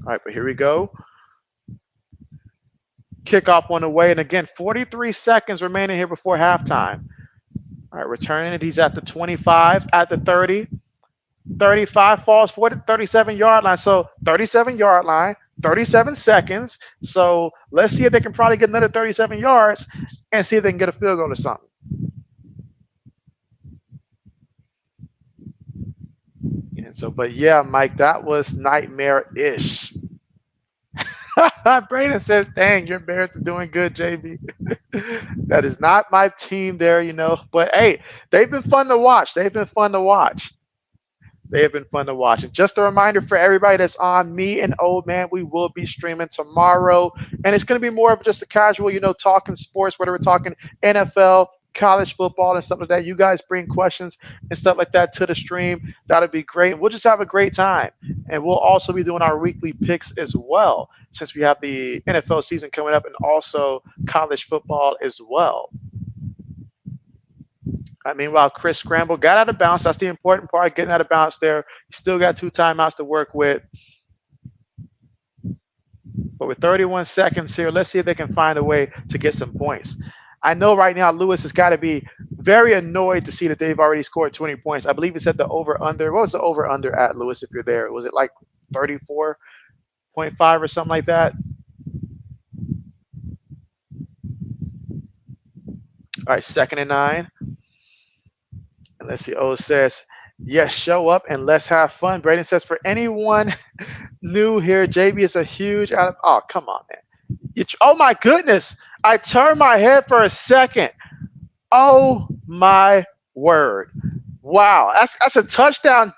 Speaker 1: All right, but here we go. kickoff on the way. And again, 43 seconds remaining here before halftime. All right, returning it. He's at the 25, at the 30, 35, falls for the 37-yard line. So 37-yard line, 37 seconds. So let's see if they can probably get another 37 yards and see if they can get a field goal or something. And so, but yeah, Mike, that was nightmare-ish. Brandon says, dang, your Bears are doing good, JB. That is not my team there, you know. But hey, they've been fun to watch. They've been fun to watch. They have been fun to watch. And just a reminder for everybody that's on, me and Old Man, we will be streaming tomorrow. And it's going to be more of just a casual, you know, talking sports, whether we're talking NFL, college football, and stuff like that. You guys bring questions and stuff like that to the stream. That'll be great. We'll just have a great time. And we'll also be doing our weekly picks as well, since we have the NFL season coming up and also college football as well. Meanwhile, Chris scrambled, got out of bounds. That's the important part, getting out of bounds there. You still got 2 timeouts to work with. But with 31 seconds here, let's see if they can find a way to get some points. I know right now Lewis has got to be very annoyed to see that they've already scored 20 points. I believe it said the over-under. What was the over-under at, Lewis, if you're there? Was it like 34.5 or something like that? All right, 2nd and 9. And let's see. O says, yes, show up and let's have fun. Braden says, for anyone new here, JB is a huge oh, come on, man. Oh, my goodness. I turned my head for a second. Oh, my word. Wow. That's a touchdown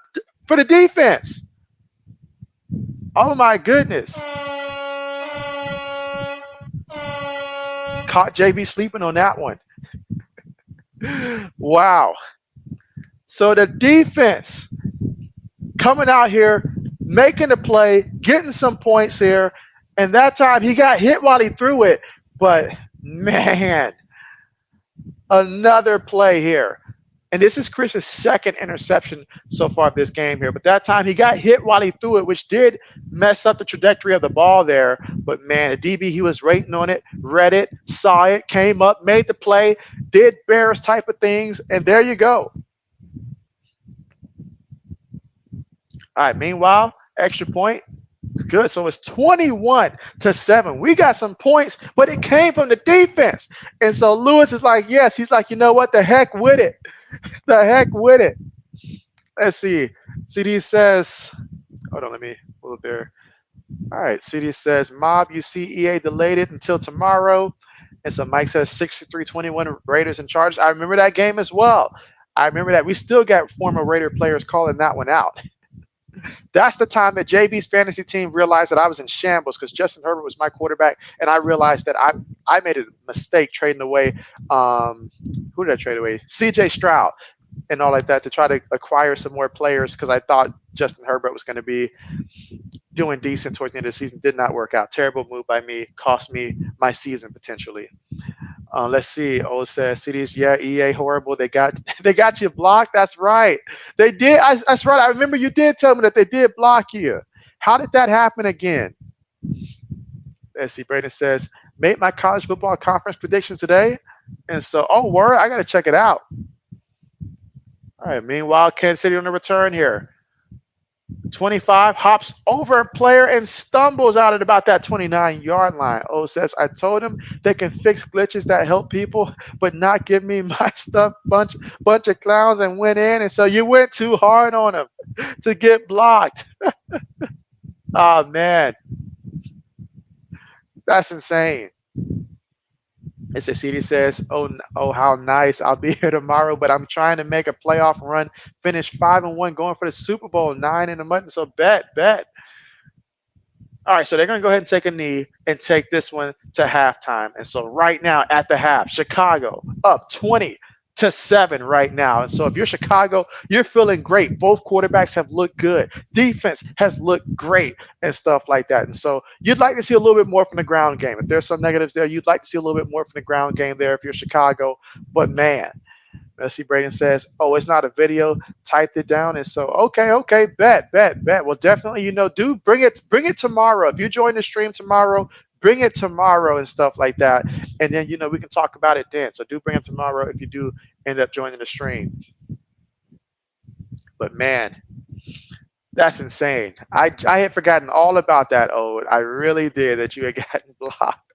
Speaker 1: for the defense. Oh, my goodness. Caught JB sleeping on that one. Wow. So the defense coming out here, making the play, getting some points here. And that time he got hit while he threw it. But, man, another play here. And this is Chris's 2nd interception so far this game here. But that time he got hit while he threw it, which did mess up the trajectory of the ball there. But, man, the DB, he was rating on it, read it, saw it, came up, made the play, did Bears type of things, and there you go. All right, meanwhile, extra point. It's good. So it's 21-7. We got some points, but it came from the defense. And so Lewis is like, yes. He's like, you know what? The heck with it. The heck with it. Let's see. CD says, hold on, let me move there. All right, CD says, Mob, you see EA delayed it until tomorrow. And so Mike says 63-21 Raiders and Chargers. I remember that game as well. I remember that. We still got former Raider players calling that one out. That's the time that JB's fantasy team realized that I was in shambles because Justin Herbert was my quarterback, and I realized that I made a mistake trading away. Who did I trade away? CJ Stroud and all like that to try to acquire some more players because I thought Justin Herbert was going to be doing decent towards the end of the season. Did not work out. Terrible move by me. Cost me my season potentially. Let's see. O says CDs. Yeah, EA horrible. They got you blocked. That's right. They did. That's right. I remember you did tell me that they did block you. How did that happen again? Let's see. Braden says made my college football conference prediction today, and so word. I got to check it out. All right. Meanwhile, Kansas City on the return here. 25 hops over a player and stumbles out at about that 29-yard line. O says, I told him they can fix glitches that help people, but not give me my stuff. Bunch of clowns and went in. And so you went too hard on him to get blocked. Oh, man. That's insane. It's a CD says, oh, how nice. I'll be here tomorrow, but I'm trying to make a playoff run, finish 5-1, going for the Super Bowl, 9 in the mutton. So bet. All right, so they're going to go ahead and take a knee and take this one to halftime. And so right now at the half, Chicago up 20-7 right now. And so if you're Chicago, you're feeling great. Both quarterbacks have looked good. Defense has looked great and stuff like that. And so you'd like to see a little bit more from the ground game. If there's some negatives there, you'd like to see a little bit more from the ground game there if you're Chicago. But, man, let's see. Braden says, it's not a video. Typed it down. And so, okay, bet. Well, definitely, do bring it tomorrow. If you join the stream tomorrow, bring it tomorrow and stuff like that. And then, we can talk about it then. So do bring it tomorrow if you do end up joining the stream. But man, that's insane. I had forgotten all about that, Ode. I really did, that you had gotten blocked.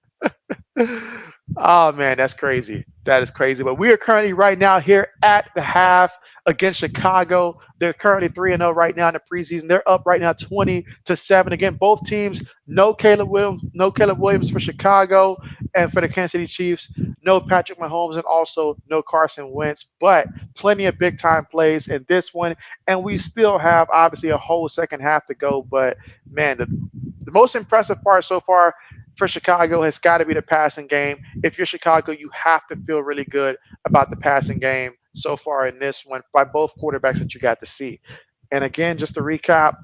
Speaker 1: Oh man, that's crazy. That is crazy. But we are currently right now here at the half against Chicago. They're currently 3-0 right now in the preseason. They're up right now 20-7. Again, both teams, no Caleb Williams for Chicago, and for the Kansas City Chiefs, no Patrick Mahomes, and also no Carson Wentz. But plenty of big time plays in this one. And we still have obviously a whole second half to go. But man, the most impressive part so far for Chicago has got to be the passing game. If you're Chicago, you have to feel really good about the passing game so far in this one by both quarterbacks that you got to see. And again, just to recap,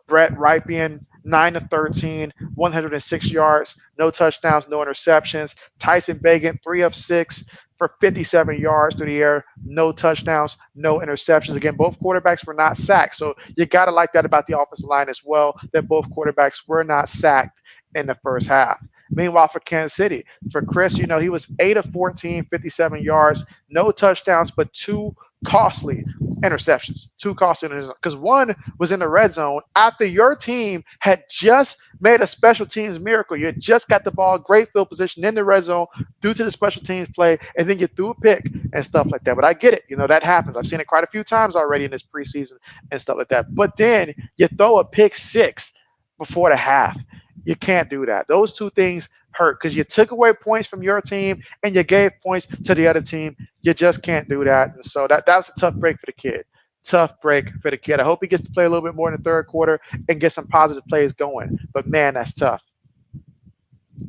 Speaker 1: Brett Rypien, 9 of 13, 106 yards, no touchdowns, no interceptions. Tyson Bagent, 3 of 6 for 57 yards through the air, no touchdowns, no interceptions. Again, both quarterbacks were not sacked. So you got to like that about the offensive line as well, that both quarterbacks were not sacked in the first half. Meanwhile, for Kansas City, for Chris, he was 8 of 14, 57 yards, no touchdowns, but two costly interceptions. Two costly interceptions. Because one was in the red zone after your team had just made a special teams miracle. You had just got the ball, great field position in the red zone due to the special teams play, and then you threw a pick and stuff like that. But I get it. That happens. I've seen it quite a few times already in this preseason and stuff like that. But then you throw a pick six before the half. You can't do that. Those two things hurt because you took away points from your team and you gave points to the other team. You just can't do that. And so that was a tough break for the kid. Tough break for the kid. I hope he gets to play a little bit more in the third quarter and get some positive plays going. But man, that's tough.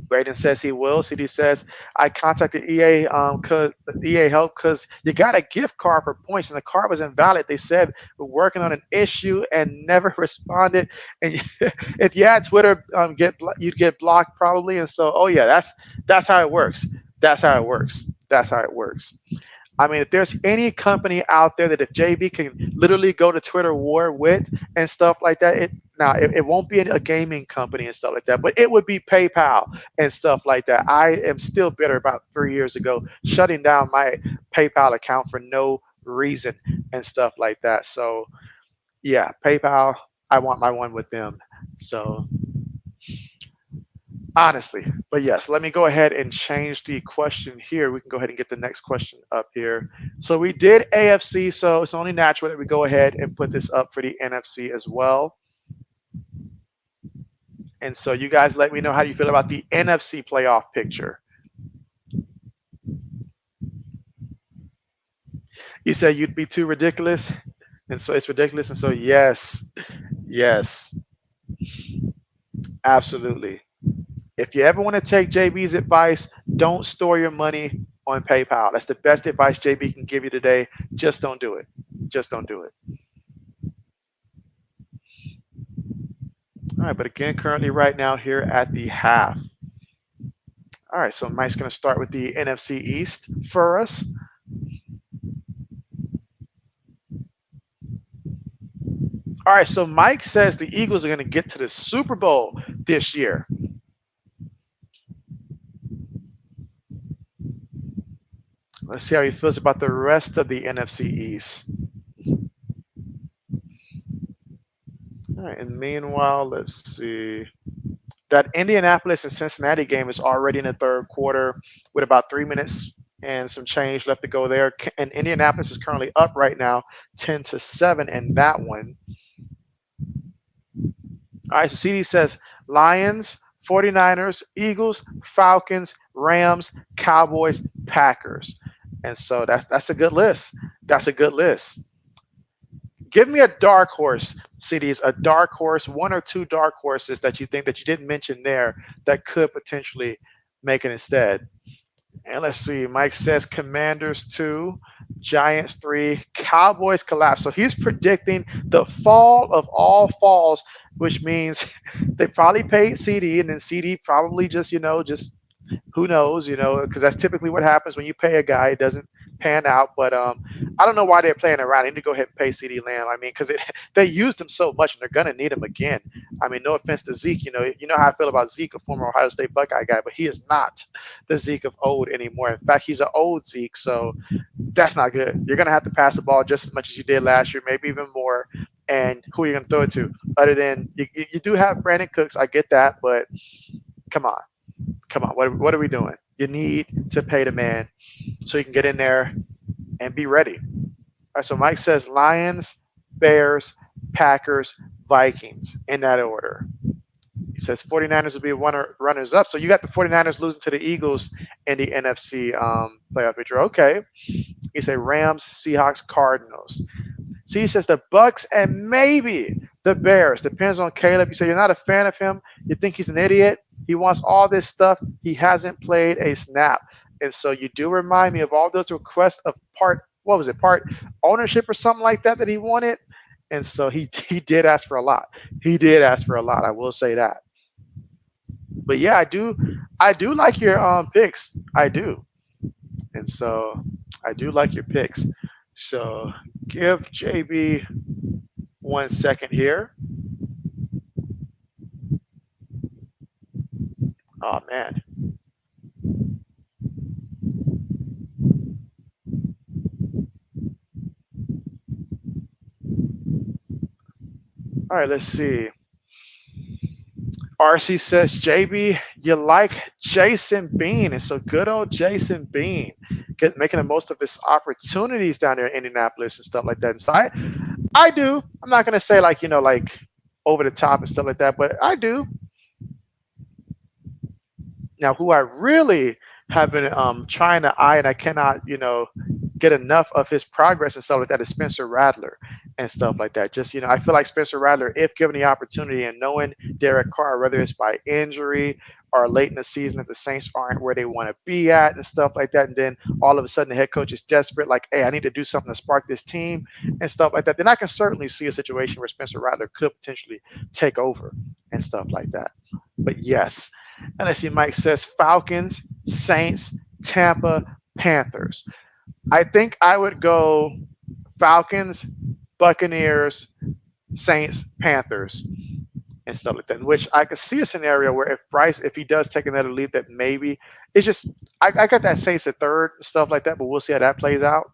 Speaker 1: Braden says he will. CD says I contacted EA cause EA help because you got a gift card for points and the card was invalid. They said we're working on an issue and never responded. And if you had Twitter, you'd get blocked probably. And so, oh yeah, that's how it works. That's how it works. That's how it works. I mean, if there's any company out there that if JB can literally go to Twitter war with and stuff like that, it won't be a gaming company and stuff like that, but it would be PayPal and stuff like that. I am still bitter about 3 years ago shutting down my PayPal account for no reason and stuff like that. So yeah, PayPal, I want my one with them. So honestly, but yes, let me go ahead and change the question here. We can go ahead and get the next question up here. So we did AFC, so it's only natural that we go ahead and put this up for the NFC as well. And so you guys let me know how you feel about the NFC playoff picture. You said you'd be too ridiculous, and so it's ridiculous. And so yes, absolutely. If you ever want to take JB's advice, don't store your money on PayPal. That's the best advice JB can give you today. Just don't do it. Just don't do it. All right, but again, currently right now here at the half. All right, so Mike's going to start with the NFC East for us. All right, so Mike says the Eagles are going to get to the Super Bowl this year. Let's see how he feels about the rest of the NFC East. All right, and meanwhile, let's see. That Indianapolis and Cincinnati game is already in the third quarter with about 3 minutes and some change left to go there. And Indianapolis is currently up right now, 10-7 in that one. All right, so CD says Lions, 49ers, Eagles, Falcons, Rams, Cowboys, Packers. And so that's a good list. That's a good list. Give me a dark horse, CDs, a dark horse, one or two dark horses that you think that you didn't mention there that could potentially make it instead. And let's see, Mike says Commanders 2, Giants 3, Cowboys collapse. So he's predicting the fall of all falls, which means they probably paid CD and then CD probably just who knows, because that's typically what happens when you pay a guy. It pan out. But I don't know why they're playing around. They need to go ahead and pay CD Lamb. I mean, because they used him so much, and they're gonna need him again. I mean, no offense to Zeke. You know how I feel about Zeke, a former Ohio State Buckeye guy, but he is not the Zeke of old anymore. In fact, he's an old Zeke, so that's not good. You're gonna have to pass the ball just as much as you did last year, maybe even more. And who are you gonna throw it to? Other than you do have Brandon Cooks, I get that, but come on, come on. What are we doing? You need to pay the man so you can get in there and be ready. All right, so Mike says Lions, Bears, Packers, Vikings in that order. He says 49ers will be runners up. So you got the 49ers losing to the Eagles in the NFC playoff picture. Okay. He said Rams, Seahawks, Cardinals. So he says the Bucks and maybe the Bears. Depends on Caleb. You say you're not a fan of him. You think he's an idiot. He wants all this stuff. He hasn't played a snap. And so you do remind me of all those requests of what was it, part ownership or something like that he wanted. And so he did ask for a lot. He did ask for a lot. I will say that. But yeah, I do like your picks. I do. And so I do like your picks. So give JB 1 second here. Oh man. All right, let's see. RC says, JB, you like Jason Bean. And so good old Jason Bean making the most of his opportunities down there in Indianapolis and stuff like that. And so I do. I'm not going to say like over the top and stuff like that, but I do. Now, who I really have been trying to eye, and I cannot, get enough of his progress and stuff like that is Spencer Rattler and stuff like that. Just, I feel like Spencer Rattler, if given the opportunity and knowing Derek Carr, whether it's by injury or late in the season, if the Saints aren't where they want to be at and stuff like that, and then all of a sudden the head coach is desperate, like, hey, I need to do something to spark this team and stuff like that, then I can certainly see a situation where Spencer Rattler could potentially take over and stuff like that. But yes. And let's see, Mike says Falcons, Saints, Tampa, Panthers. I think I would go Falcons, Buccaneers, Saints, Panthers, and stuff like that. In which I could see a scenario where if he does take another lead, that maybe it's just I got that Saints at third and stuff like that, but we'll see how that plays out.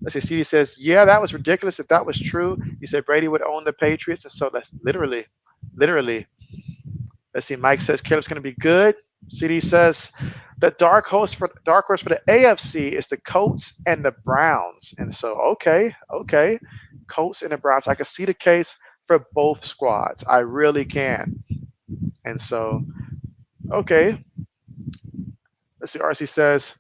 Speaker 1: Let's see, CD says, yeah, that was ridiculous. If that was true, he said Brady would own the Patriots, and so that's literally. Let's see, Mike says Caleb's going to be good. CD says the dark horse for the AFC is the Colts and the Browns. And so, okay. Colts and the Browns. I can see the case for both squads. I really can. And so, okay. Let's see, RC says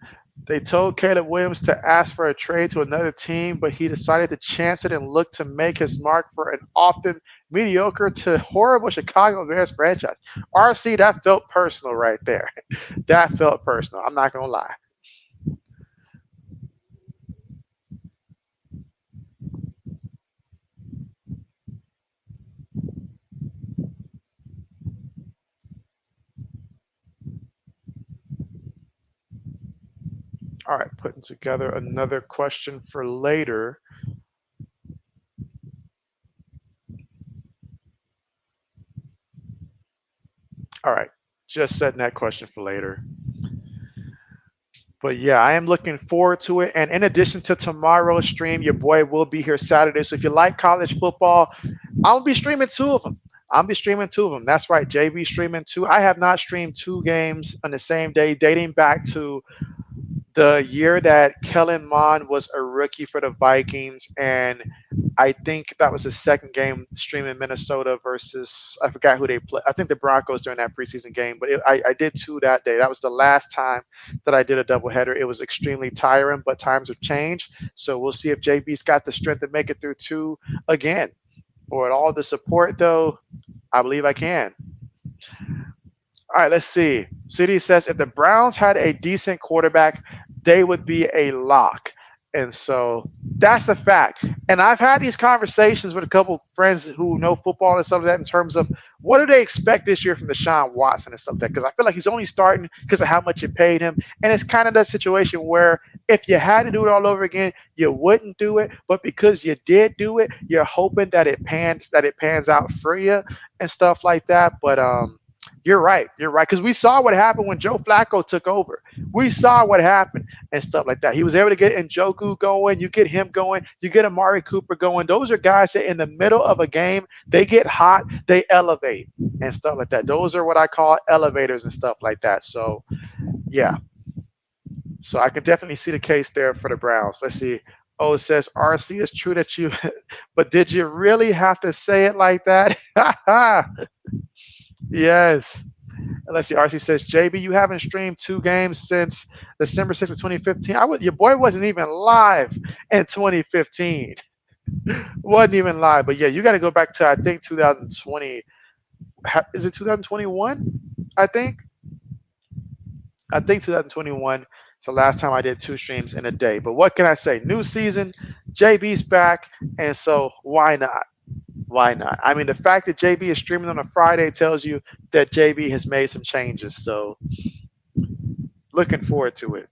Speaker 1: they told Caleb Williams to ask for a trade to another team, but he decided to chance it and look to make his mark for an often mediocre to horrible Chicago Bears franchise. RC, that felt personal right there. That felt personal. I'm not going to lie. All right, putting together another question for later. All right, just setting that question for later. But yeah, I am looking forward to it. And in addition to tomorrow's stream, your boy will be here Saturday. So if you like college football, I'll be streaming two of them. That's right, JB streaming two. I have not streamed two games on the same day, dating back to the year that Kellen Mond was a rookie for the Vikings, and I think that was the second game streaming Minnesota versus I forgot who they play. I think the Broncos during that preseason game, but I did two that day. That was the last time that I did a doubleheader. It was extremely tiring, but times have changed. So we'll see if JB's got the strength to make it through two again. Or with all the support, though, I believe I can. All right, let's see. City says if the Browns had a decent quarterback, they would be a lock. And so that's the fact. And I've had these conversations with a couple friends who know football and stuff like that in terms of what do they expect this year from Deshaun Watson and stuff like that. Because I feel like he's only starting because of how much you paid him. And it's kind of that situation where If you had to do it all over again, you wouldn't do it. But because you did do it, you're hoping that it pans out for you and stuff like that. But you're right. You're right. Because we saw what happened when Joe Flacco took over. We saw what happened and stuff like that. He was able to get Njoku going. You get him going. You get Amari Cooper going. Those are guys that in the middle of a game, they get hot, they elevate and stuff like that. Those are what I call elevators and stuff like that. So, yeah. So I can definitely see the case there for the Browns. Let's see. Oh, it says RC, it's true that you, but did you really have to say it like that? Yes. Let's see. RC says, JB, you haven't streamed 2 games since December 6th of 2015. Your boy wasn't even live in 2015. Wasn't even live. But yeah, you got to go back to, I think, 2020. Is it 2021? I think. I think 2021 is the last time I did 2 streams in a day. But what can I say? New season, JB's back. And so why not? Why not? I mean, the fact that JB is streaming on a Friday tells you that JB has made some changes. So looking forward to it.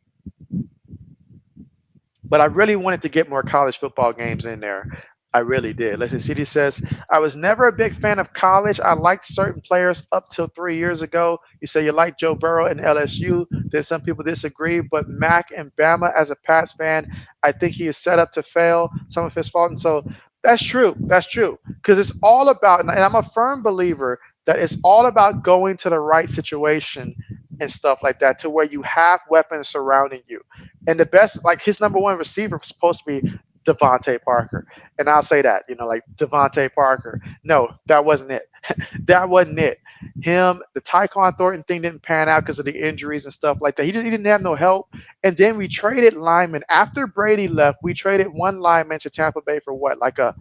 Speaker 1: But I really wanted to get more college football games in there. I really did. Listen, CD says, I was never a big fan of college. I liked certain players up till 3 years ago. You say you like Joe Burrow and LSU. Then some people disagree. But Mac and Bama, as a Pats fan, I think he is set up to fail. Some of his fault. And so that's true. That's true. Because it's all about, and I'm a firm believer that it's all about going to the right situation and stuff like that to where you have weapons surrounding you. And the best, like his number one receiver was supposed to be Devontae Parker. And I'll say that, like Devontae Parker. No, that wasn't it. That wasn't it. The Tyquan Thornton thing didn't pan out because of the injuries and stuff like that. He didn't have no help. And then we traded linemen. After Brady left, we traded one lineman to Tampa Bay for what? Like a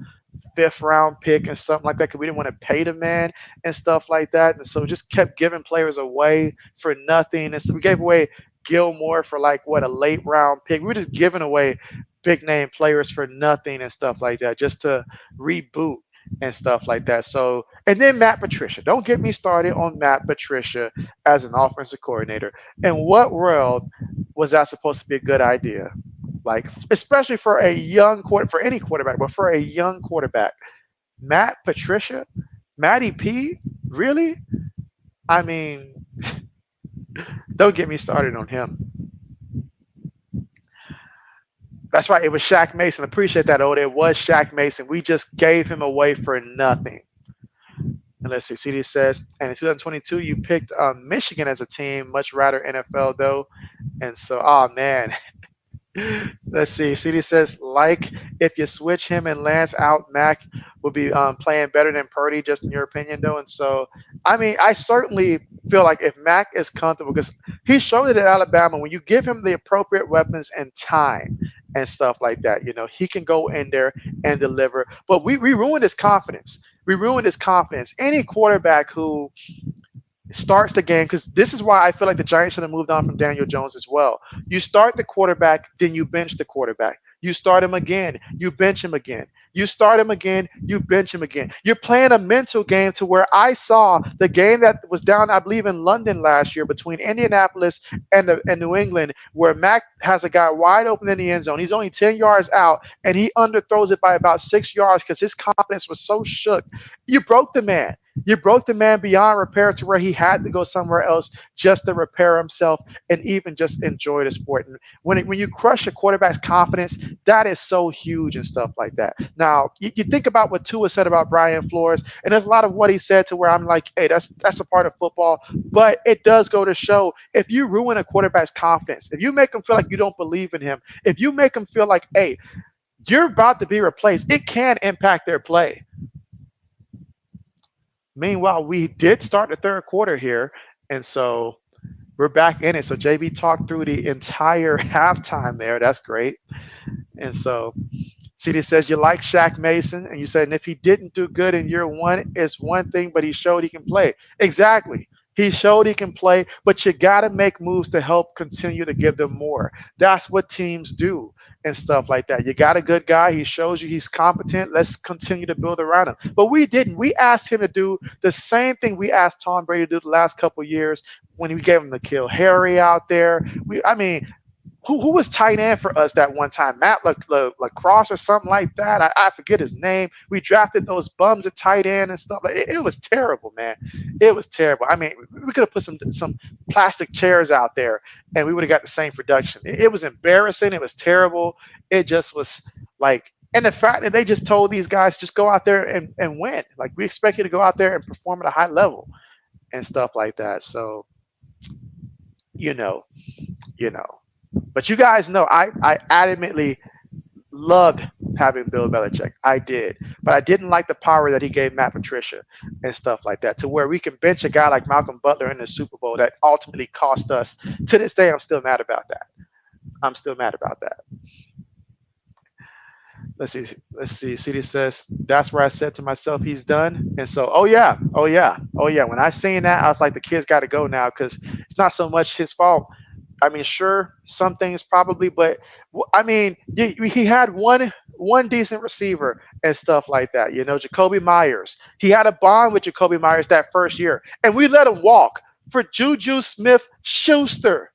Speaker 1: fifth-round pick and stuff like that because we didn't want to pay the man and stuff like that. And so just kept giving players away for nothing. And so we gave away Gilmore for like what, a late round pick. We were just giving away big name players for nothing and stuff like that just to reboot and stuff like that. So, and then Matt Patricia. Don't get me started on Matt Patricia as an offensive coordinator. In what world was that supposed to be a good idea? Like, especially for a for any quarterback, but for a young quarterback, Matt Patricia, Matty P, really? I mean, don't get me started on him. That's right. It was Shaq Mason. Appreciate that, Oda. It was Shaq Mason. We just gave him away for nothing. And let's see. CD says, and in 2022, you picked Michigan as a team. Much rather NFL, though. And so, oh, man. Let's see. CD says, like, if you switch him and Lance out, Mac would be playing better than Purdy, just in your opinion, though. And so, I mean, I certainly feel like if Mac is comfortable, because he showed it at Alabama, when you give him the appropriate weapons and time and stuff like that, he can go in there and deliver. But we ruined his confidence. We ruined his confidence. Any quarterback who starts the game, because this is why I feel like the Giants should have moved on from Daniel Jones as well. You start the quarterback, then you bench the quarterback. You start him again, you bench him again. You start him again, you bench him again. You're playing a mental game to where I saw the game that was down, I believe, in London last year between Indianapolis and New England, where Mac has a guy wide open in the end zone. He's only 10 yards out, and he underthrows it by about 6 yards because his confidence was so shook. You broke the man. You broke the man beyond repair to where he had to go somewhere else just to repair himself and even just enjoy the sport. And when you crush a quarterback's confidence, that is so huge and stuff like that. Now, you think about what Tua said about Brian Flores, and there's a lot of what he said to where I'm like, hey, that's a part of football. But it does go to show, if you ruin a quarterback's confidence, if you make him feel like you don't believe in him, if you make him feel like, hey, you're about to be replaced, it can impact their play. Meanwhile, we did start the third quarter here, and so we're back in it. So JB talked through the entire halftime there. That's great. And so CD says you like Shaq Mason, and you said, and if he didn't do good in year one, it's one thing, but he showed he can play. Exactly. He showed he can play, but you got to make moves to help continue to give them more. That's what teams do and stuff like that. You got a good guy. He shows you he's competent. Let's continue to build around him. But we didn't. We asked him to do the same thing we asked Tom Brady to do the last couple of years when we gave him the kill Harry out there. who was tight end for us that one time? Matt Lacrosse or something like that. I forget his name. We drafted those bums at tight end and stuff. Like it was terrible, man. It was terrible. I mean, we could have put some plastic chairs out there and we would have got the same production. It was embarrassing. It was terrible. It just was like, and the fact that they just told these guys just go out there and win. Like we expect you to go out there and perform at a high level and stuff like that. So, you know, you know. But you guys know I adamantly loved having Bill Belichick. I did. But I didn't like the power that he gave Matt Patricia and stuff like that, to where we can bench a guy like Malcolm Butler in the Super Bowl that ultimately cost us. To this day, I'm still mad about that. I'm still mad about that. Let's see. Let's see. CD says that's where I said to myself, he's done. And so, oh yeah, oh yeah, oh yeah. When I seen that, I was like, the kid's got to go now because it's not so much his fault. I mean, sure, some things probably, but I mean, he had one decent receiver and stuff like that. You know, Jacoby Myers. He had a bond with Jacoby Myers that first year, and we let him walk for Juju Smith-Schuster.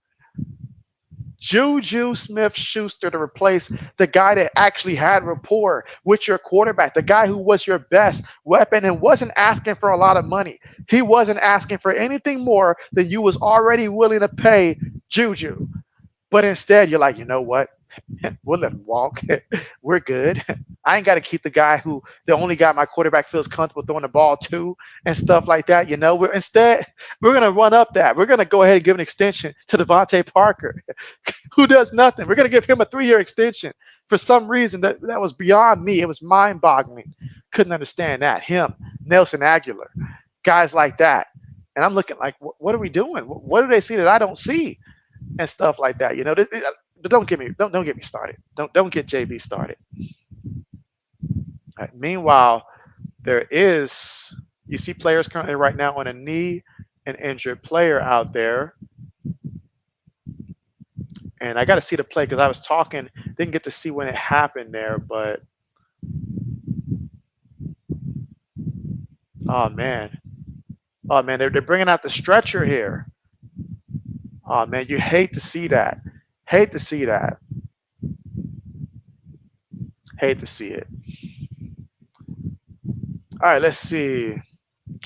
Speaker 1: Juju Smith-Schuster to replace the guy that actually had rapport with your quarterback, the guy who was your best weapon and wasn't asking for a lot of money. He wasn't asking for anything more than you was already willing to pay Juju. But instead, you're like, you know what? We'll let him walk. We're good. I ain't got to keep the only guy my quarterback feels comfortable throwing the ball to and stuff like that. You know, we're going to run up that. We're going to go ahead and give an extension to Devontae Parker, who does nothing. We're going to give him a 3-year extension. For some reason, that was beyond me. It was mind boggling. Couldn't understand that. Him, Nelson Aguilar, guys like that. And I'm looking like, what are we doing? What do they see that I don't see? And stuff like that. You know, but don't get me started. Don't get JB started. Right. Meanwhile, you see players currently right now on a knee, an injured player out there. And I got to see the play because I was talking, didn't get to see when it happened there, but oh man, they're bringing out the stretcher here. Oh man, you hate to see that. Hate to see that. Hate to see it. All right, let's see.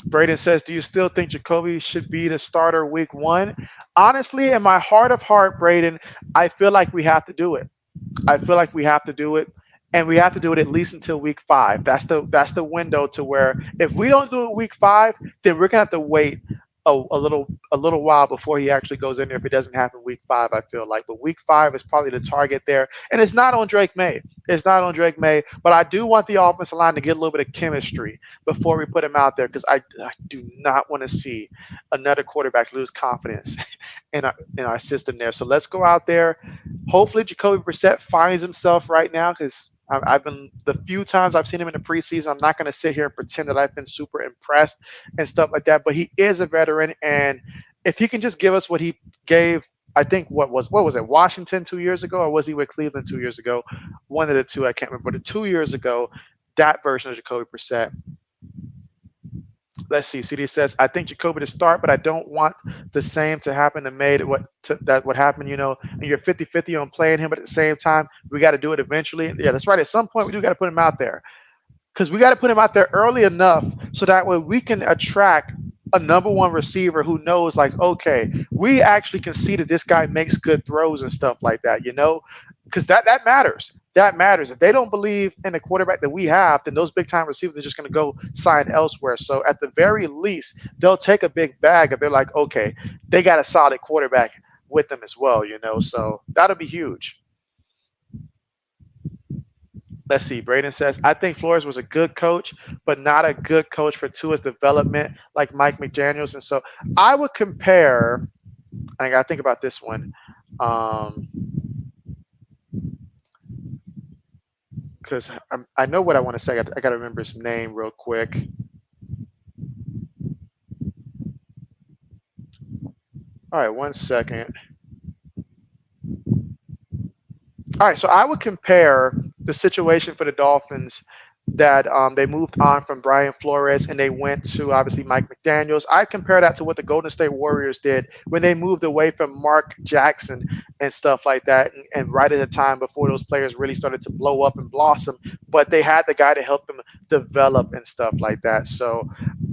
Speaker 1: Braden says, do you still think Jacoby should be the starter week 1? Honestly, in my heart of heart, Braden, I feel like we have to do it. I feel like we have to do it. And we have to do it at least until week 5. That's the window to where if we don't do it week 5, then we're gonna have to wait a little while before he actually goes in there if it doesn't happen week 5, I feel like. But week 5 is probably the target there. And it's not on Drake May. It's not on Drake May. But I do want the offensive line to get a little bit of chemistry before we put him out there because I do not want to see another quarterback lose confidence in our system there. So let's go out there. Hopefully Jacoby Brissett finds himself right now because I've been the few times I've seen him in the preseason. I'm not going to sit here and pretend that I've been super impressed and stuff like that. But he is a veteran, and if he can just give us what he gave, I think what was it, Washington 2 years ago, or was he with Cleveland 2 years ago? One of the two, I can't remember. But 2 years ago, that version of Jacoby Brissett. Let's see. CD says, I think Jacoby to start, but I don't want the same to happen to May that what happened, you know, and you're 50-50 on playing him, but at the same time, we got to do it eventually. Yeah, that's right. At some point, we do got to put him out there because we got to put him out there early enough so that way we can attract a number 1 receiver who knows, like, okay, we actually can see that this guy makes good throws and stuff like that, you know, because that matters. That matters. If they don't believe in the quarterback that we have, then those big time receivers are just going to go sign elsewhere. So at the very least, they'll take a big bag if they're like, okay, they got a solid quarterback with them as well, you know. So that'll be huge. Let's see. Braden says, I think Flores was a good coach, but not a good coach for Tua's development like Mike McDaniels. And so I would compare, I got to think about this one. Because I know what I want to say. I got to remember his name real quick. All right, 1 second. All right, so I would compare the situation for the Dolphins that they moved on from Brian Flores and they went to obviously Mike McDaniels. I compare that to what the Golden State Warriors did when they moved away from Mark Jackson and stuff like that, and right at the time before those players really started to blow up and blossom. But they had the guy to help them develop and stuff like that. So,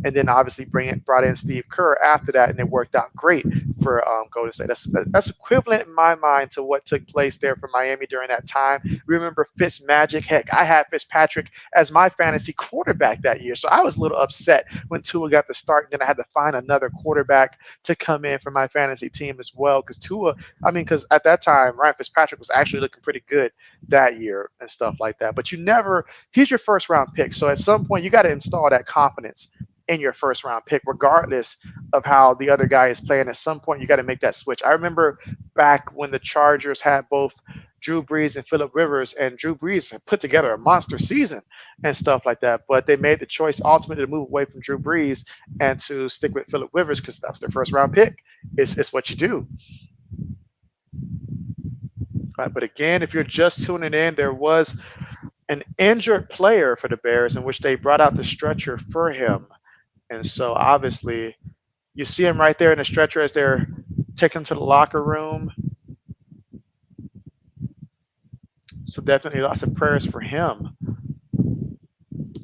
Speaker 1: and then obviously brought in Steve Kerr after that, and it worked out great for Golden State. That's equivalent in my mind to what took place there for Miami during that time. Remember Fitz Magic? Heck, I had Fitzpatrick as my fantasy quarterback that year, so I was a little upset when Tua got the start, and then I had to find another quarterback to come in for my fantasy team as well. Because Tua, I mean, because at that time Ryan Fitzpatrick was actually looking pretty good that year and stuff like that. But you never, he's your first round pick, so at some point you got to install that confidence in your first round pick, regardless of how the other guy is playing. At some point, you got to make that switch. I remember back when the Chargers had both Drew Brees and Phillip Rivers, and Drew Brees had put together a monster season and stuff like that. But they made the choice ultimately to move away from Drew Brees and to stick with Phillip Rivers because that was their first round pick. It's what you do. Right, but again, if you're just tuning in, there was an injured player for the Bears in which they brought out the stretcher for him. And so obviously you see him right there in the stretcher as they're taking him to the locker room. So definitely lots of prayers for him.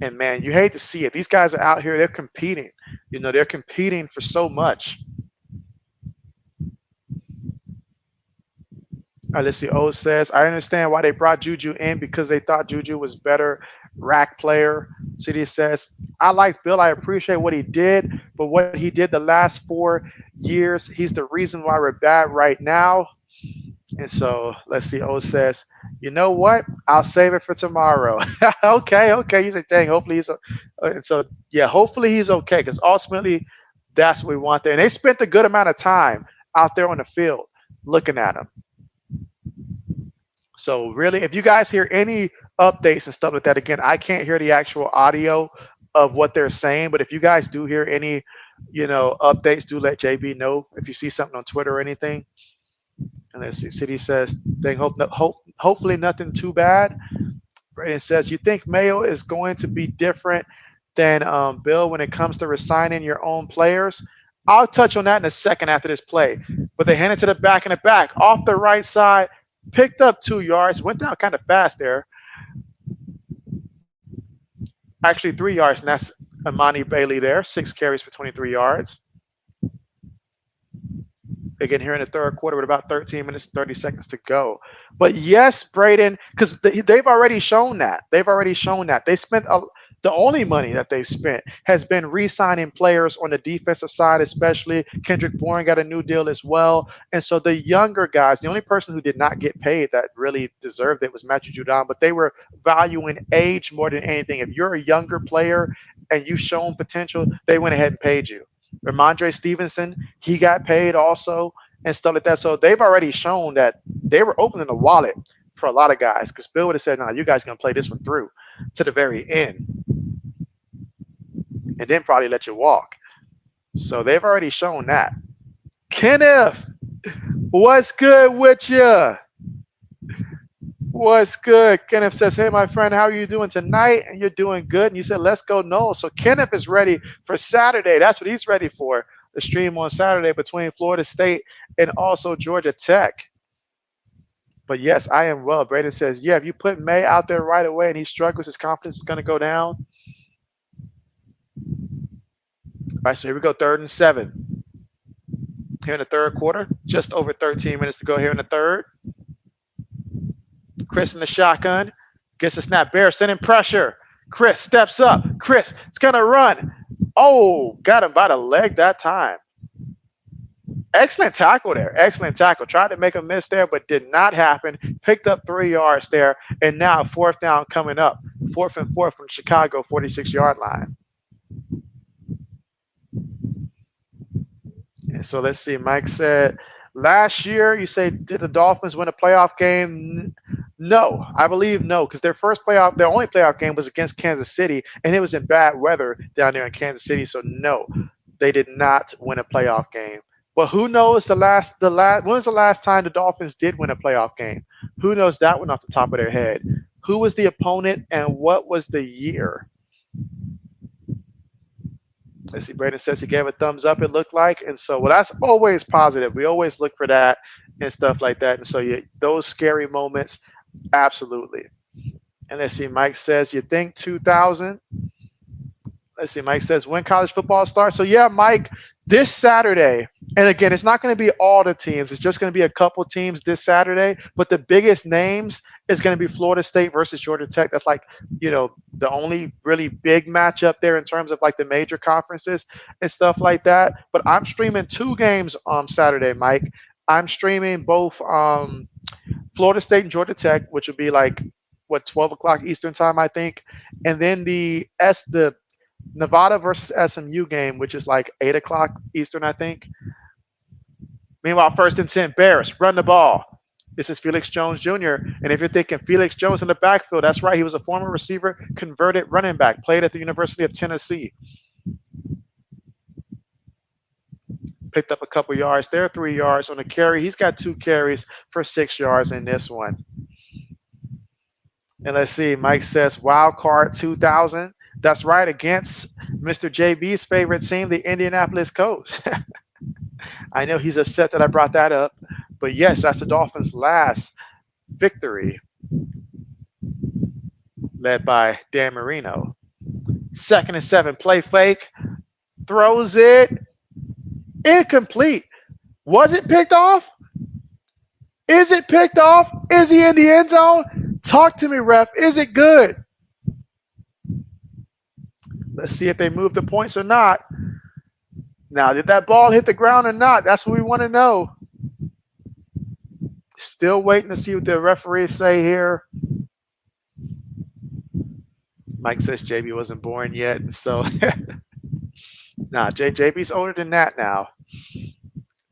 Speaker 1: And man, you hate to see it. These guys are out here, they're competing. You know, they're competing for so much. All right, let's see. O says, I understand why they brought Juju in because they thought Juju was better rack player. CD says, I like Bill. I appreciate what he did, but what he did the last 4 years, he's the reason why we're bad right now. And so let's see. O says, you know what? I'll save it for tomorrow. Okay. He's like, dang, hopefully he's. And so, yeah, hopefully he's okay because ultimately that's what we want there. And they spent a good amount of time out there on the field looking at him. So really, if you guys hear any updates and stuff like that, again, I can't hear the actual audio of what they're saying, but if you guys do hear any, updates, do let JB know if you see something on Twitter or anything. And let's see, City says, hopefully nothing too bad. Brandon says, you think Mayo is going to be different than Bill when it comes to resigning your own players? I'll touch on that in a second after this play. But they handed to the back, off the right side, picked up 2 yards, went down kind of fast there. Actually 3 yards, and that's Amani Bailey there, 6 carries for 23 yards. Again, here in the third quarter with about 13 minutes and 30 seconds to go. But yes, Braden, because they've already shown that. They spent the only money that they've spent has been re-signing players on the defensive side, especially. Kendrick Bourne got a new deal as well. And so the younger guys, the only person who did not get paid that really deserved it was Matthew Judon, but they were valuing age more than anything. If you're a younger player and you've shown potential, they went ahead and paid you. Ramondre Stevenson, he got paid also and stuff like that. So they've already shown that they were opening the wallet for a lot of guys because Bill would have said, no, you guys going to play this one through to the very end and then probably let you walk. So they've already shown that. Kenneth, what's good with you? What's good? Kenneth says, hey, my friend, how are you doing tonight? And you're doing good. And you said, let's go, Noel. So Kenneth is ready for Saturday. That's what he's ready for. The stream on Saturday between Florida State and also Georgia Tech. But yes, I am well. Braden says, yeah, if you put May out there right away and he struggles, his confidence is going to go down. All right, so here we go, 3rd and 7. Here in the third quarter, just over 13 minutes to go here in the third. Chris in the shotgun, gets a snap. Bear sending pressure. Chris steps up. Chris is going to run. Oh, got him by the leg that time. Excellent tackle there. Excellent tackle. Tried to make a miss there, but did not happen. Picked up 3 yards there, and now 4th down coming up. 4th and 4 from Chicago, 46-yard line. And so let's see. Mike said, last year, you say, did the Dolphins win a playoff game? No, I believe no, because their only playoff game was against Kansas City, and it was in bad weather down there in Kansas City. So no, they did not win a playoff game. But who knows when was the last time the Dolphins did win a playoff game? Who knows that one off the top of their head? Who was the opponent and what was the year? Let's see. Brandon says he gave a thumbs up, it looked like. And so, well, that's always positive. We always look for that and stuff like that. And so, yeah, those scary moments, absolutely. And let's see. Mike says, you think 2000? Let's see. Mike says, when college football starts. So, yeah, Mike, this Saturday. And again, it's not going to be all the teams. It's just going to be a couple teams this Saturday. But the biggest names is going to be Florida State versus Georgia Tech. That's like, the only really big matchup there in terms of like the major conferences and stuff like that. But I'm streaming two games on Saturday, Mike. I'm streaming both Florida State and Georgia Tech, which would be like, 12 o'clock Eastern time, I think. And then the Nevada versus SMU game, which is like 8 o'clock Eastern, I think. Meanwhile, first and 10, Bears, run the ball. This is Felix Jones Jr. And if you're thinking Felix Jones in the backfield, that's right. He was a former receiver, converted running back, played at the University of Tennessee. Picked up a couple yards there, 3 yards on a carry. He's got 2 carries for 6 yards in this one. And let's see, Mike says wild card 2000. That's right, against Mr. JB's favorite team, the Indianapolis Colts. I know he's upset that I brought that up, but yes, that's the Dolphins' last victory, led by Dan Marino. 2nd and 7, play fake, throws it, incomplete. Was it picked off? Is it picked off? Is he in the end zone? Talk to me, ref. Is it good? Let's see if they move the points or not. Now, did that ball hit the ground or not? That's what we want to know. Still waiting to see what the referees say here. Mike says JB wasn't born yet. So, JB's older than that now.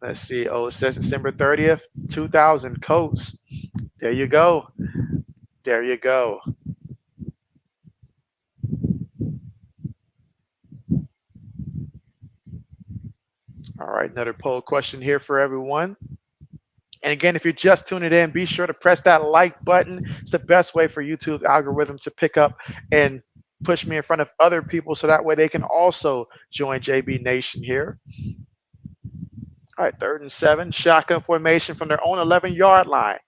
Speaker 1: Let's see. Oh, it says December 30th, 2000, Colts. There you go. There you go. All right, another poll question here for everyone. And again, if you're just tuning in, be sure to press that like button. It's the best way for YouTube algorithm to pick up and push me in front of other people so that way they can also join JB Nation here. All right, 3rd and 7, shotgun formation from their own 11-yard line.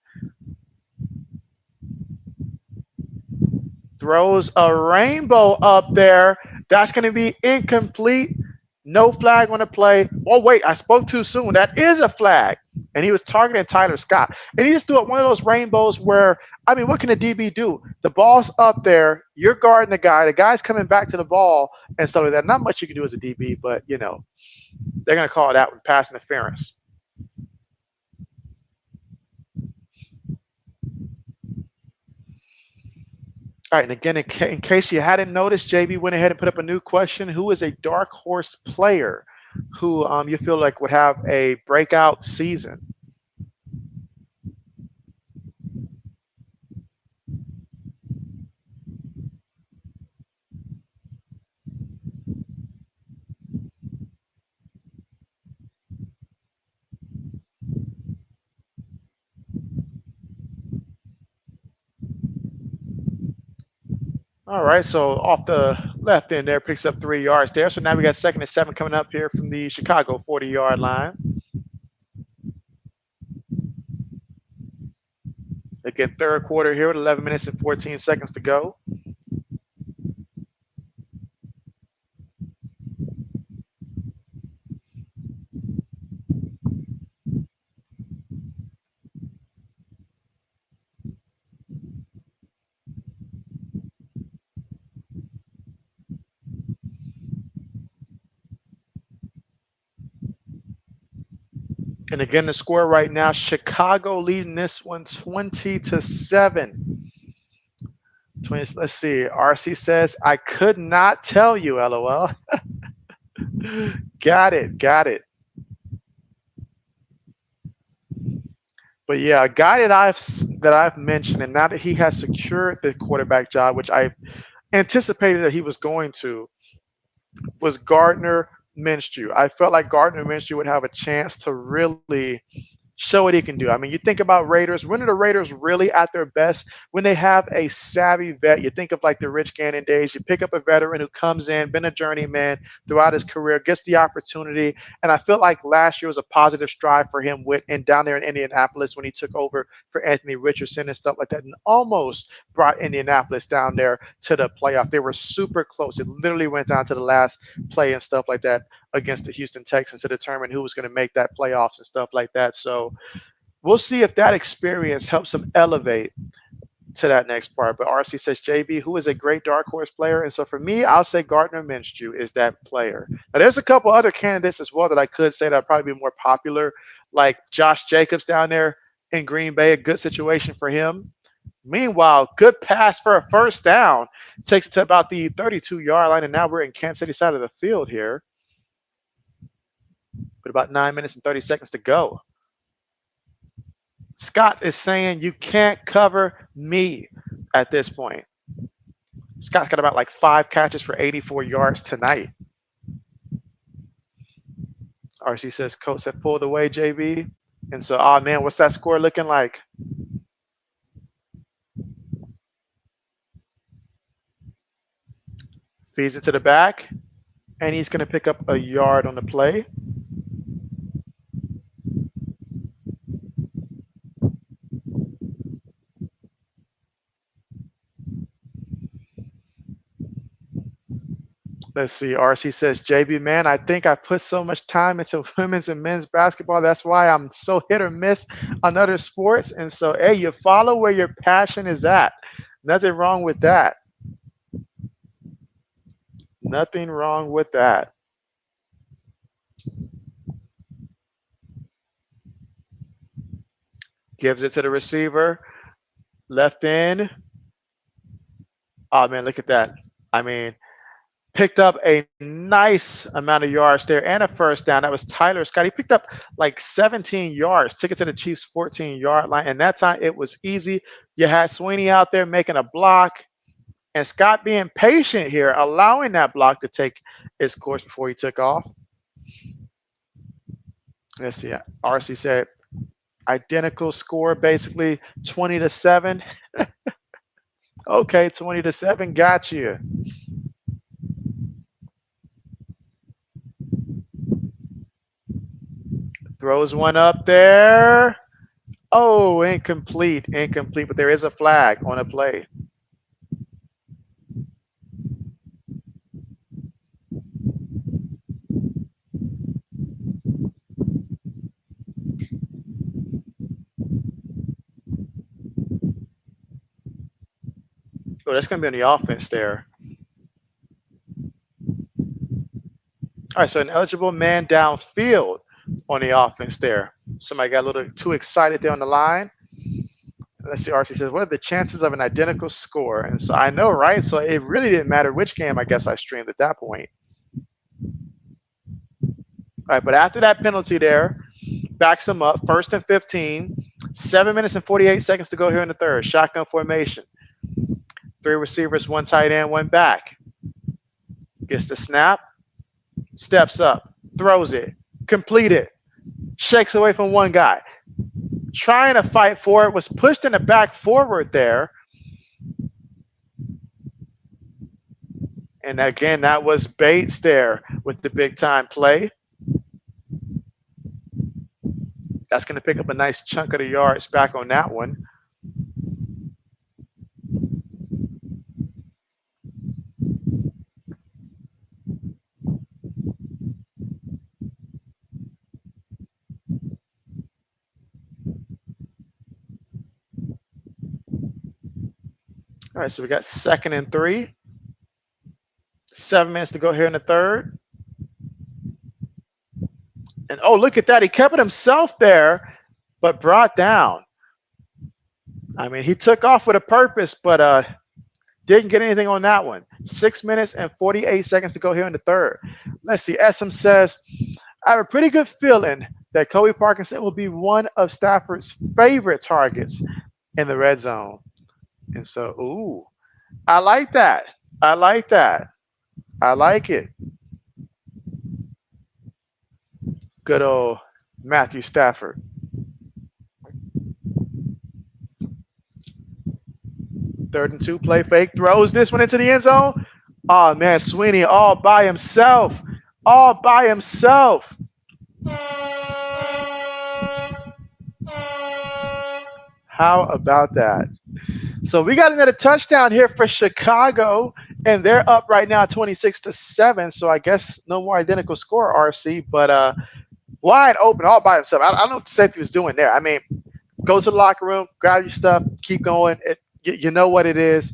Speaker 1: Throws a rainbow up there. That's going to be incomplete. No flag on the play. Oh, wait, I spoke too soon. That is a flag. And he was targeting Tyler Scott. And he just threw up one of those rainbows where, what can a DB do? The ball's up there. You're guarding the guy. The guy's coming back to the ball and stuff like that. Not much you can do as a DB, but, they're going to call that one pass interference. All right, and again, in case you hadn't noticed, JB went ahead and put up a new question. Who is a dark horse player who you feel like would have a breakout season? All right, so off the left end there, picks up 3 yards there. So now we got 2nd and 7 coming up here from the Chicago 40-yard line. Again, 3rd quarter here with 11 minutes and 14 seconds to go. And again, the score right now, Chicago leading this one 20-7. 20, let's see. RC says, I could not tell you, LOL. Got it. But yeah, a guy that I've mentioned, and now that he has secured the quarterback job, which I anticipated that he was going to, was Gardner Minshew. I felt like Gardner Minshew would have a chance to really show what he can do. I mean, you think about Raiders. When are the Raiders really at their best? When they have a savvy vet. You think of like the Rich Gannon days. You pick up a veteran who comes in, been a journeyman throughout his career, gets the opportunity. And I feel like last year was a positive stride for him with and down there in Indianapolis when he took over for Anthony Richardson and stuff like that, and almost brought Indianapolis down there to the playoff. They were super close. It literally went down to the last play and stuff like that against the Houston Texans to determine who was going to make that playoffs and stuff like that. So we'll see if that experience helps him elevate to that next part. But RC says JB, who is a great dark horse player. And so for me, I'll say Gardner Minshew is that player. Now there's a couple other candidates as well that I could say that would probably be more popular, like Josh Jacobs down there in Green Bay, a good situation for him. Meanwhile, good pass for a first down. Takes it to about the 32-yard line, and now we're in Kansas City side of the field here. With about 9 minutes and 30 seconds to go. Scott is saying you can't cover me at this point. Scott's got about like 5 catches for 84 yards tonight. RC says Colts have pulled away, JB. And so, oh man, what's that score looking like? Feeds it to the back, and he's going to pick up a yard on the play. Let's see. RC says, JB, man, I think I put so much time into women's and men's basketball. That's why I'm so hit or miss on other sports. And so, hey, you follow where your passion is at. Nothing wrong with that. Nothing wrong with that. Gives it to the receiver. Left in. Oh, man, look at that. I mean, picked up a nice amount of yards there and a first down. That was Tyler Scott. He picked up like 17 yards, took it to the Chiefs' 14-yard line. And that time it was easy. You had Sweeney out there making a block, and Scott being patient here, allowing that block to take its course before he took off. Let's see. RC said identical score, basically 20-7. Okay, 20-7. Got you. Throws one up there. Oh, incomplete. Incomplete, but there is a flag on a play. Oh, that's going to be on the offense there. All right, so an eligible man downfield on the offense there. Somebody got a little too excited there on the line. Let's see, RC says, what are the chances of an identical score? And so I know, right? So it really didn't matter which game I guess I streamed at that point. All right, but after that penalty there, backs him up, 1st and 15, 7 minutes and 48 seconds to go here in the third. Shotgun formation. 3 receivers, 1 tight end, 1 back. Gets the snap, steps up, throws it, complete it, shakes away from 1 guy. Trying to fight for it, was pushed in the back forward there. And again, that was Bates there with the big time play. That's going to pick up a nice chunk of the yards back on that one. All right, so we got 2nd and 3. 7 minutes to go here in the third. And oh, look at that. He kept it himself there, but brought down. I mean, he took off with a purpose, but didn't get anything on that one. 6 minutes and 48 seconds to go here in the third. Let's see. Essam says, I have a pretty good feeling that Kobe Parkinson will be one of Stafford's favorite targets in the red zone. And so, ooh, I like that. I like that. I like it. Good old Matthew Stafford. Third and 2, play fake, throws this one into the end zone. Oh man, Sweeney all by himself. All by himself. How about that? So we got another touchdown here for Chicago, and they're up right now 26-7. So I guess no more identical score, RC, but wide open all by himself. I don't know what the safety was doing there. I mean, go to the locker room, grab your stuff, keep going. You know what it is.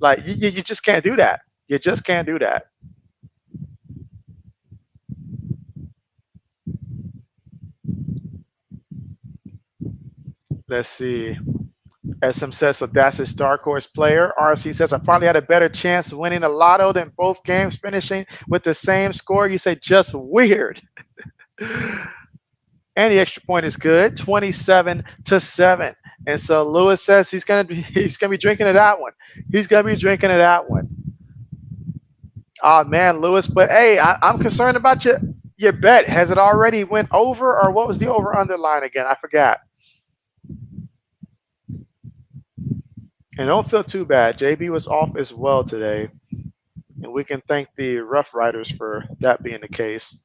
Speaker 1: Like, you just can't do that. You just can't do that. Let's see. SM says, so that's his dark horse player. RC says, I probably had a better chance of winning the lotto than both games finishing with the same score. You say, just weird. And the extra point is good, 27-7. And so Lewis says he's gonna be drinking to that one. He's gonna be drinking to that one. Oh man, Lewis. But hey, I'm concerned about your bet. Has it already went over, or what was the over under line again? I forgot. And don't feel too bad. JB was off as well today. And we can thank the Rough Riders for that being the case.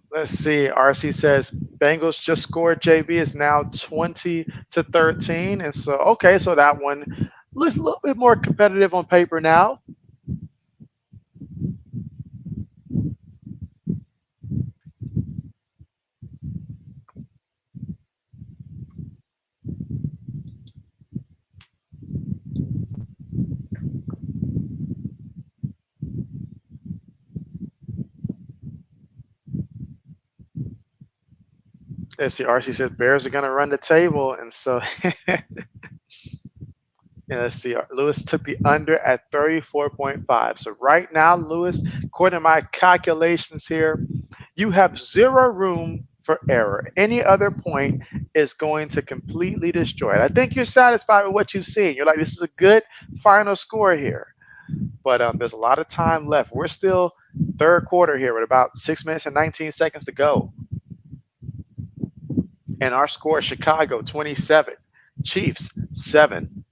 Speaker 1: Let's see. RC says Bengals just scored. JB is now 20-13. And so, okay, so that one looks a little bit more competitive on paper now. Let's see. RC says Bears are going to run the table. And so, yeah, let's see. Lewis took the under at 34.5. So right now, Lewis, according to my calculations here, you have zero room for error. Any other point is going to completely destroy it. I think you're satisfied with what you've seen. You're like, this is a good final score here. But there's a lot of time left. We're still third quarter here with about 6 minutes and 19 seconds to go. And our score is Chicago 27, Chiefs 7.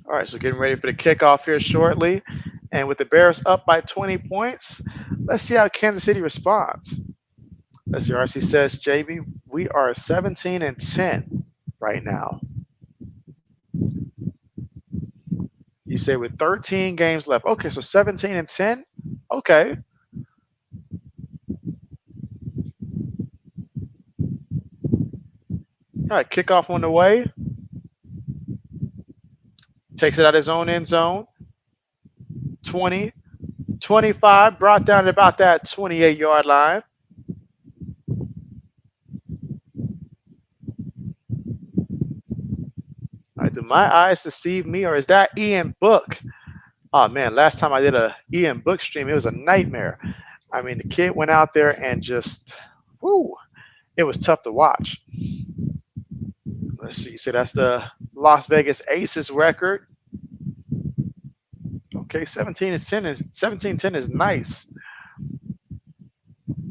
Speaker 1: All right, so getting ready for the kickoff here shortly. And with the Bears up by 20 points, let's see how Kansas City responds. Let's see, RC says, JB, we are 17-10 right now. You say with 13 games left. Okay, so 17-10. Okay. All right, kickoff on the way. Takes it out of his own end zone. 20, 25, brought down to about that 28-yard line. All right, do my eyes deceive me, or is that Ian Book? Oh man, last time I did a Ian Book stream, it was a nightmare. I mean, the kid went out there and just, whoo, it was tough to watch. Let's see. So that's the Las Vegas Aces record. Okay, 17-10 is nice.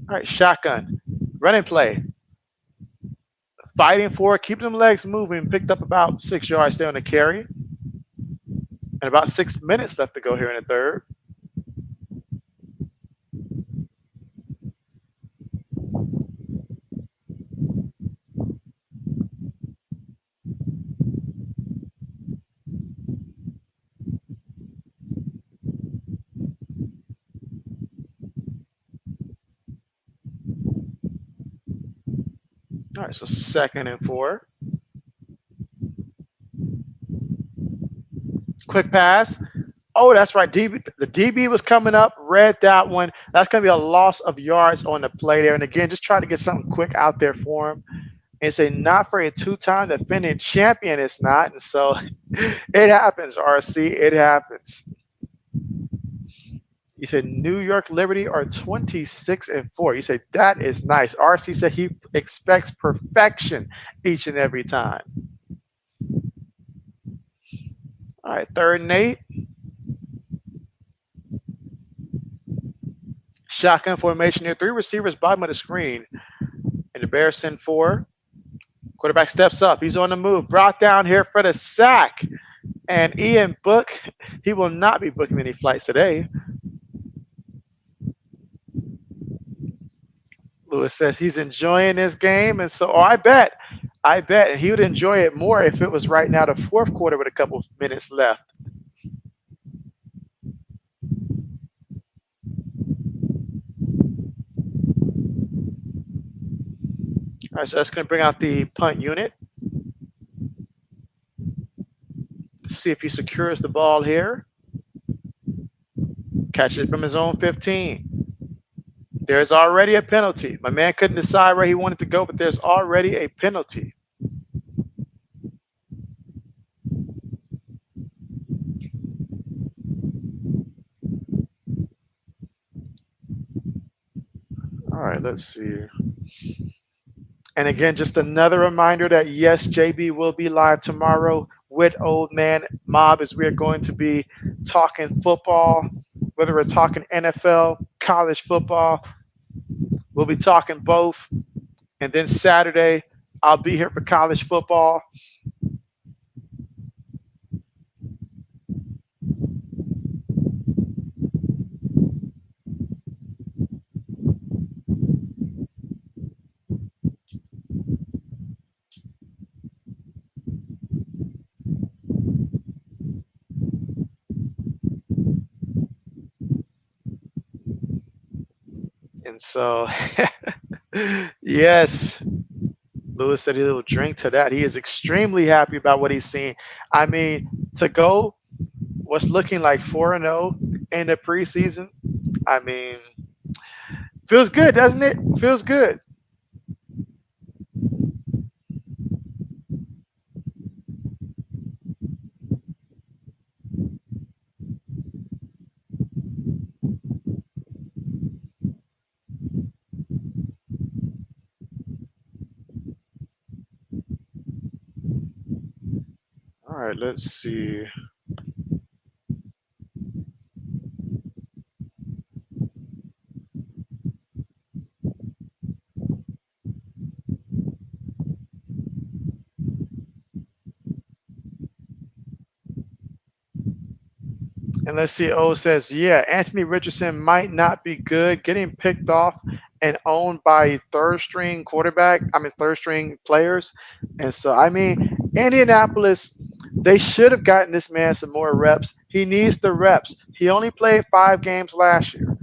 Speaker 1: All right, shotgun, run and play, fighting for it, keeping them legs moving. Picked up about 6 yards there on the carry, and about 6 minutes left to go here in the third. All right, so 2nd and 4. Quick pass. Oh, that's right. The DB was coming up, read that one. That's going to be a loss of yards on the play there. And again, just try to get something quick out there for him. And say, not for a two-time defending champion, it's not. And so it happens, RC. It happens. You said New York Liberty are 26-4. You said that is nice. RC said he expects perfection each and every time. All right, 3rd and 8. Shotgun formation here. 3 receivers bottom of the screen. And the Bears send 4. Quarterback steps up. He's on the move. Brought down here for the sack. And Ian Book, he will not be booking any flights today. Lewis says he's enjoying this game. And so, I bet. And he would enjoy it more if it was right now the 4th quarter with a couple of minutes left. All right, so that's going to bring out the punt unit. See if he secures the ball here. Catches it from his own 15. There's already a penalty. My man couldn't decide where he wanted to go, but there's already a penalty. All right, let's see. And again, just another reminder that yes, JB will be live tomorrow with Old Man Mob as we're going to be talking football, whether we're talking NFL, college football. We'll be talking both. And then Saturday, I'll be here for college football. And so, yes, Lewis said he'll drink to that. He is extremely happy about what he's seen. I mean, to go what's looking like 4-0 in the preseason, I mean, feels good, doesn't it? Feels good. All right, let's see. And let's see. O says, yeah, Anthony Richardson might not be good. Getting picked off and owned by third string players. And so, I mean, Indianapolis, they should have gotten this man some more reps. He needs the reps. He only played 5 games last year.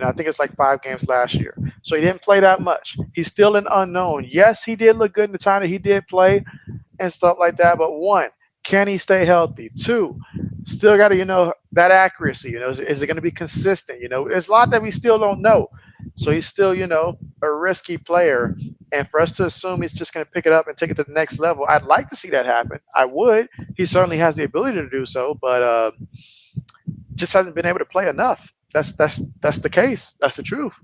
Speaker 1: I think it's like 5 games last year. So he didn't play that much. He's still an unknown. Yes, he did look good in the time that he did play and stuff like that. But one, can he stay healthy? Two, still got to, that accuracy, is it going to be consistent? There's a lot that we still don't know. So he's still, a risky player. And for us to assume he's just going to pick it up and take it to the next level, I'd like to see that happen. I would. He certainly has the ability to do so, but just hasn't been able to play enough. That's the case. That's the truth.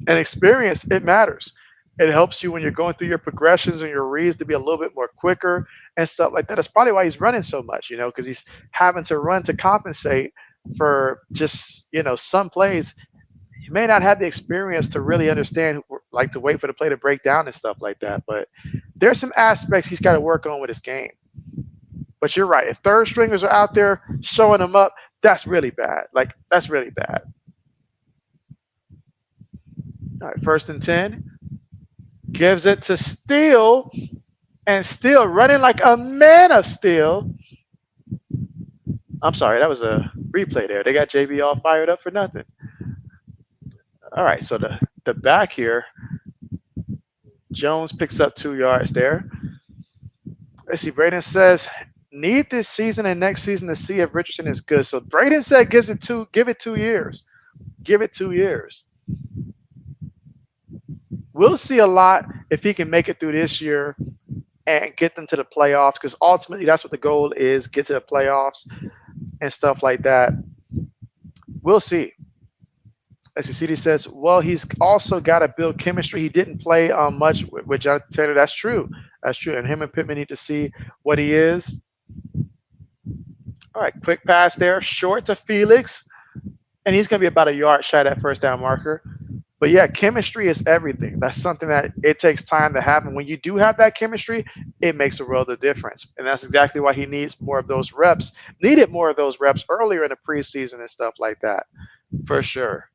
Speaker 1: And experience, it matters. It helps you when you're going through your progressions and your reads to be a little bit more quicker and stuff like that. That's probably why he's running so much, because he's having to run to compensate for just, some plays. He may not have the experience to really understand, like to wait for the play to break down and stuff like that. But there's some aspects he's got to work on with his game. But you're right. If third stringers are out there showing him up, that's really bad. Like, that's really bad. All right, 1st and 10. Gives it to Steele. And Steele running like a man of steel. I'm sorry, that was a replay there. They got JB all fired up for nothing. All right, so the back here, Jones picks up 2 yards there. Let's see. Braden says, need this season and next season to see if Richardson is good. So Braden said give it 2 years. Give it 2 years. We'll see a lot if he can make it through this year and get them to the playoffs, because ultimately that's what the goal is, get to the playoffs and stuff like that. We'll see. As you see, he says, well, he's also got to build chemistry. He didn't play much with Jonathan Taylor. That's true. That's true. And him and Pittman need to see what he is. All right, quick pass there, short to Felix. And he's going to be about a yard shy of that first down marker. But yeah, chemistry is everything. That's something that it takes time to happen. When you do have that chemistry, it makes a world of difference. And that's exactly why he needs more of those reps. Needed more of those reps earlier in the preseason and stuff like that, for sure.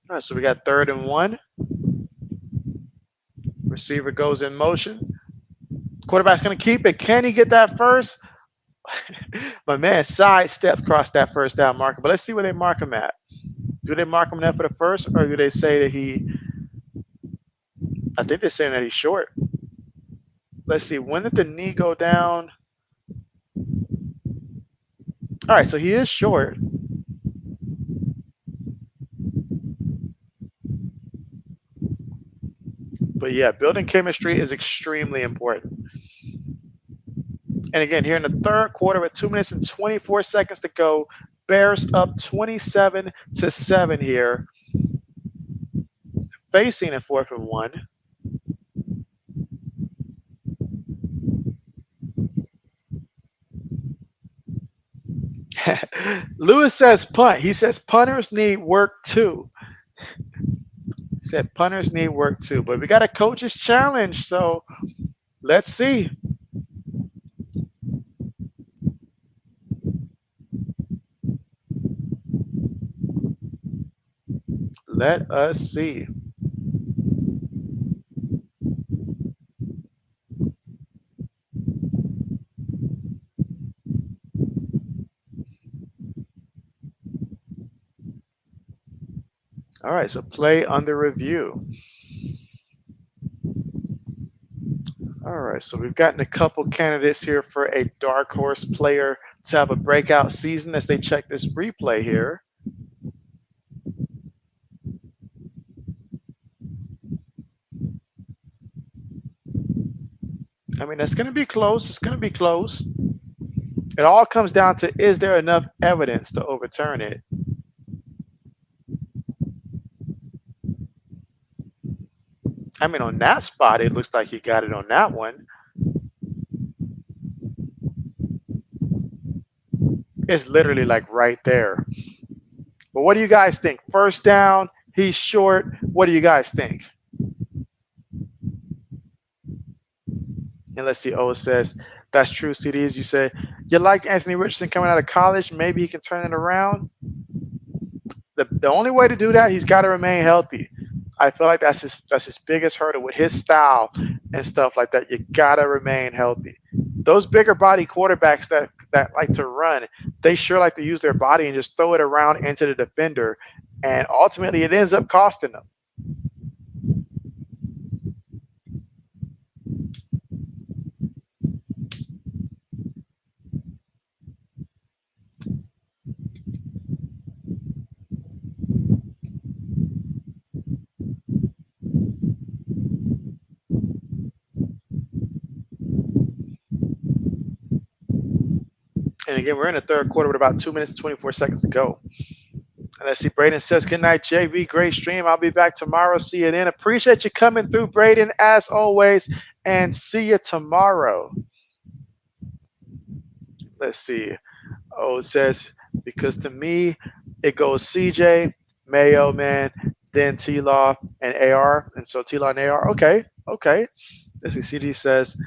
Speaker 1: All right, so we got 3rd and 1. Receiver goes in motion. Quarterback's going to keep it. Can he get that first? My man sidesteps across that first down marker. But let's see where they mark him at. Do they mark him there for the first, or do they say that I think they're saying that he's short. Let's see. When did the knee go down? All right, so he is short. But yeah, building chemistry is extremely important. And again, here in the third quarter with 2 minutes and 24 seconds to go, Bears up 27-7 here, facing a 4th and 1. Lewis says punt. He says punters need work too. He said punters need work too. But we got a coach's challenge, so let's see. Let us see. All right, so play under review. All right, so we've gotten a couple candidates here for a dark horse player to have a breakout season as they check this replay here. I mean, that's going to be close. It's going to be close. It all comes down to, is there enough evidence to overturn it? I mean, on that spot, it looks like he got it on that one. It's literally like right there. But what do you guys think? First down, he's short. What do you guys think? And let's see, O says, that's true, CDs. You say, you like Anthony Richardson coming out of college. Maybe he can turn it around. The only way to do that, he's got to remain healthy. I feel like that's his biggest hurdle with his style and stuff like that. You got to remain healthy. Those bigger body quarterbacks that like to run, they sure like to use their body and just throw it around into the defender. And ultimately, it ends up costing them. And again, we're in the third quarter with about 2 minutes and 24 seconds to go. And let's see, Braden says, good night, JV. Great stream. I'll be back tomorrow. See you then. Appreciate you coming through, Braden, as always. And see you tomorrow. Let's see. Oh, it says, because to me, it goes CJ, Mayo, man, then T-Law and AR. And so T-Law and AR, okay. Let's see, CD says,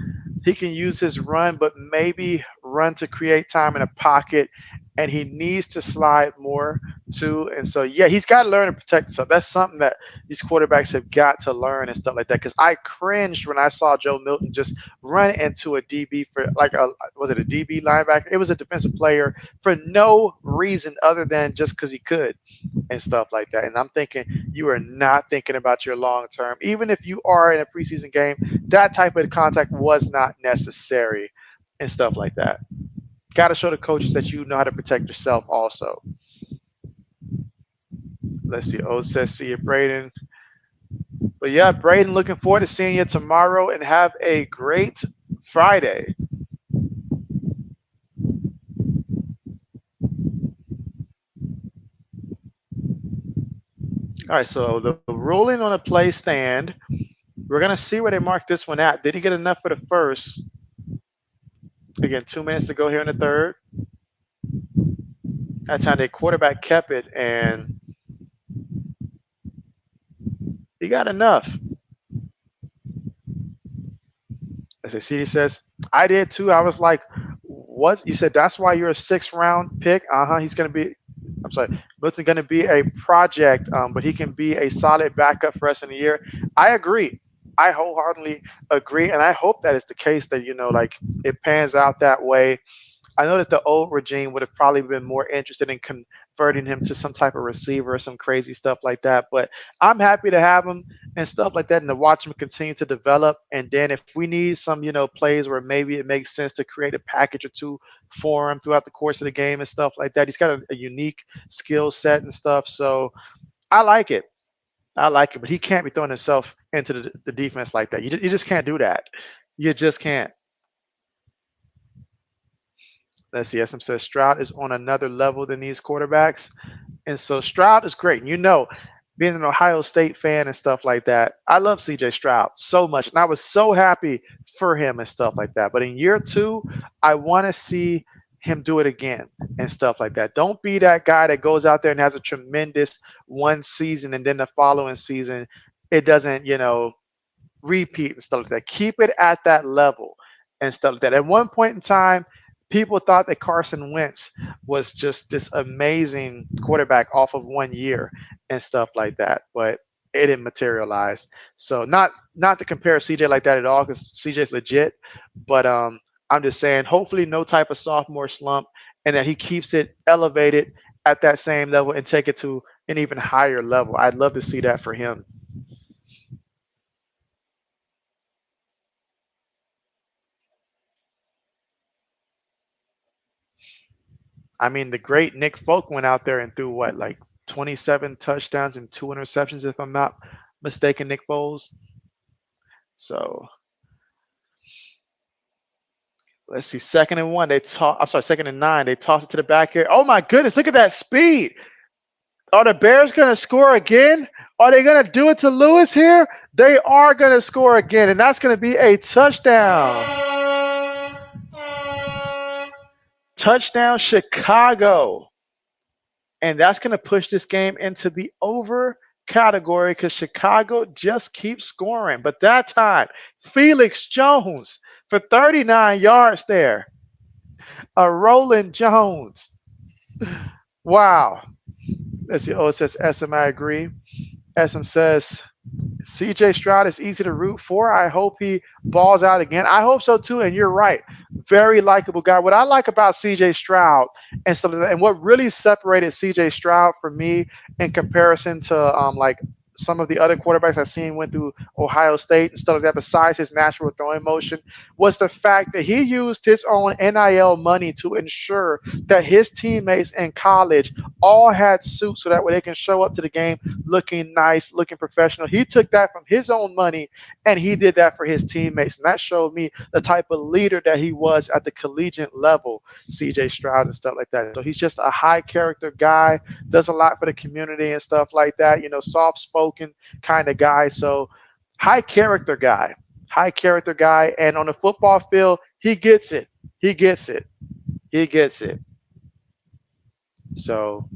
Speaker 1: he can use his run, but maybe run to create time in a pocket and he needs to slide more too. And so, yeah, he's got to learn to protect himself. That's something that these quarterbacks have got to learn and stuff like that. Because I cringed when I saw Joe Milton just run into a DB for like a was it a DB linebacker? It was a defensive player for no reason other than just because he could and stuff like that. And I'm thinking you are not thinking about your long term. Even if you are in a preseason game, that type of contact was not necessary and stuff like that. Got to show the coaches that you know how to protect yourself also. Let's see. Oh, says see you, Braden. But yeah, Braden, looking forward to seeing you tomorrow and have a great Friday. All right, so the ruling on a play stand, we're going to see where they mark this one at. Did he get enough for the first? Again, 2 minutes to go here in the third. That time the quarterback kept it, and he got enough. As I see, he says, I did too. I was like, what? You said that's why you're a 6th round pick? Uh-huh. He's going to be, I'm sorry, Milton going to be a project, but he can be a solid backup for us in the year. I agree. I wholeheartedly agree. And I hope that is the case that, like it pans out that way. I know that the old regime would have probably been more interested in converting him to some type of receiver or some crazy stuff like that. But I'm happy to have him and stuff like that and to watch him continue to develop. And then if we need some, plays where maybe it makes sense to create a package or two for him throughout the course of the game and stuff like that. He's got a unique skill set and stuff. So I like it. I like it. But he can't be throwing himself into the defense like that. You just can't do that. You just can't. Let's see. SM says Stroud is on another level than these quarterbacks. And so Stroud is great. And being an Ohio State fan and stuff like that, I love CJ Stroud so much. And I was so happy for him and stuff like that. But in year 2, I want to see him do it again and stuff like that. Don't be that guy that goes out there and has a tremendous one season and then the following season, it doesn't, repeat and stuff like that. Keep it at that level and stuff like that. At one point in time, people thought that Carson Wentz was just this amazing quarterback off of 1 year and stuff like that, but it didn't materialize. So not to compare CJ like that at all, because CJ's legit, but I'm just saying, hopefully no type of sophomore slump, and that he keeps it elevated at that same level and take it to an even higher level. I'd love to see that for him. I mean, the great Nick Folk went out there and threw what, like 27 touchdowns and 2 interceptions, if I'm not mistaken, Nick Foles. So let's see. 2nd and 1, I'm sorry, 2nd and 9. They toss it to the back here. Oh my goodness, look at that speed. Are the Bears going to score again? Are they going to do it to Lewis here? They are going to score again, and that's going to be a touchdown. Touchdown, Chicago. And that's going to push this game into the over category because Chicago just keeps scoring. But that time, Felix Jones for 39 yards there. A Roland Jones. Wow. Let's see. Oh, it says SM, I agree. SM says CJ Stroud is easy to root for. I hope he balls out again. I hope so too. And you're right. Very likable guy. What I like about CJ Stroud and stuff like that, and what really separated CJ Stroud for me in comparison to like some of the other quarterbacks I've seen went through Ohio State and stuff like that, besides his natural throwing motion, was the fact that he used his own NIL money to ensure that his teammates in college all had suits so that way they can show up to the game looking nice, looking professional. He took that from his own money and he did that for his teammates. And that showed me the type of leader that he was at the collegiate level, CJ Stroud and stuff like that. So he's just a high character guy, does a lot for the community and stuff like that, soft spoken kind of guy. So high character guy. High character guy. And on the football field, he gets it. He gets it. He gets it. So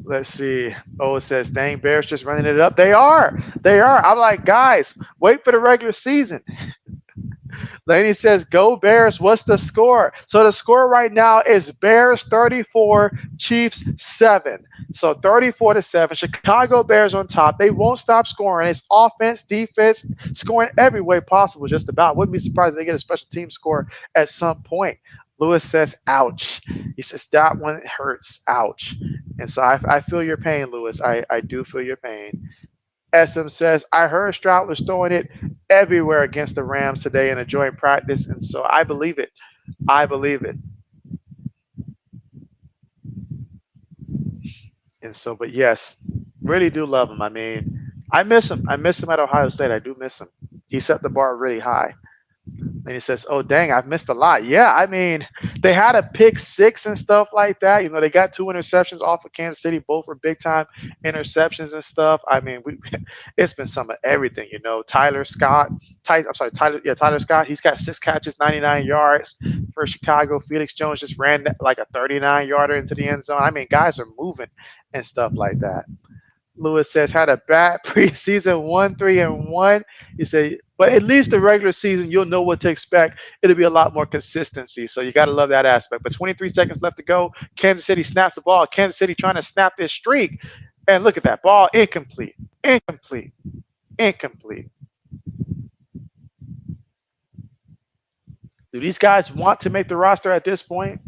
Speaker 1: let's see. Oh, it says, dang, Bears just running it up. They are. They are. I'm like, guys, wait for the regular season. Laney says, "Go Bears." What's the score? So the score right now is Bears 34, Chiefs 7. So 34-7. Chicago Bears on top. They won't stop scoring. It's offense, defense, scoring every way possible, just about. Wouldn't be surprised if they get a special team score at some point. Lewis says, "Ouch." He says, "That one hurts. Ouch." And so I feel your pain, Lewis. I do feel your pain. SM says, "I heard Stroud was throwing it everywhere against the Rams today in a joint practice." And so I believe it. I believe it. And so, but yes, really do love him. I mean, I miss him. I miss him at Ohio State. I do miss him. He set the bar really high. And he says, "Oh dang, I've missed a lot." Yeah, I mean, they had a pick six and stuff like that. You know, they got two interceptions off of Kansas City. Both were big time interceptions and stuff. I mean, it's been some of everything. You know, Tyler Scott. He's got 6 catches, 99 yards for Chicago. Felix Jones just ran like a 39-yarder into the end zone. I mean, guys are moving and stuff like that. Lewis says, "Had a bad preseason, 1-3-1." He said, "But at least the regular season, you'll know what to expect. It'll be a lot more consistency." So you got to love that aspect. But 23 seconds left to go. Kansas City snaps the ball. Kansas City trying to snap this streak. And look at that ball. Incomplete. Incomplete. Incomplete. Do these guys want to make the roster at this point?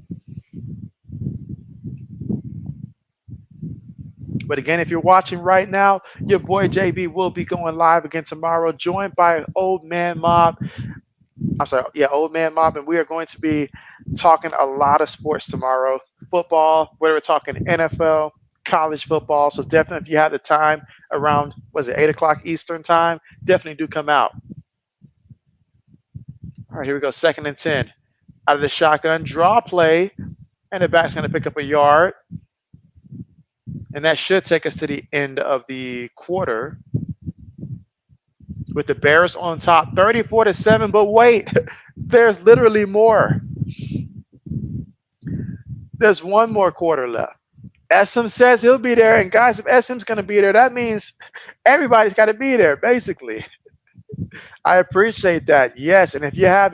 Speaker 1: But again, if you're watching right now, your boy JB will be going live again tomorrow, joined by Old Man Mob. I'm sorry, yeah, Old Man Mob, and we are going to be talking a lot of sports tomorrow. Football, whether we're talking NFL, college football. So definitely, if you have the time around, was it 8 o'clock Eastern time, definitely do come out. All right, here we go. 2nd and 10. Out of the shotgun, draw play, and the back's going to pick up a yard. And that should take us to the end of the quarter with the Bears on top, 34-7. But wait, there's literally more. There's one more quarter left. SM says he'll be there, and guys, if SM's going to be there, that means everybody's got to be there, basically. I appreciate that. Yes, and if you have,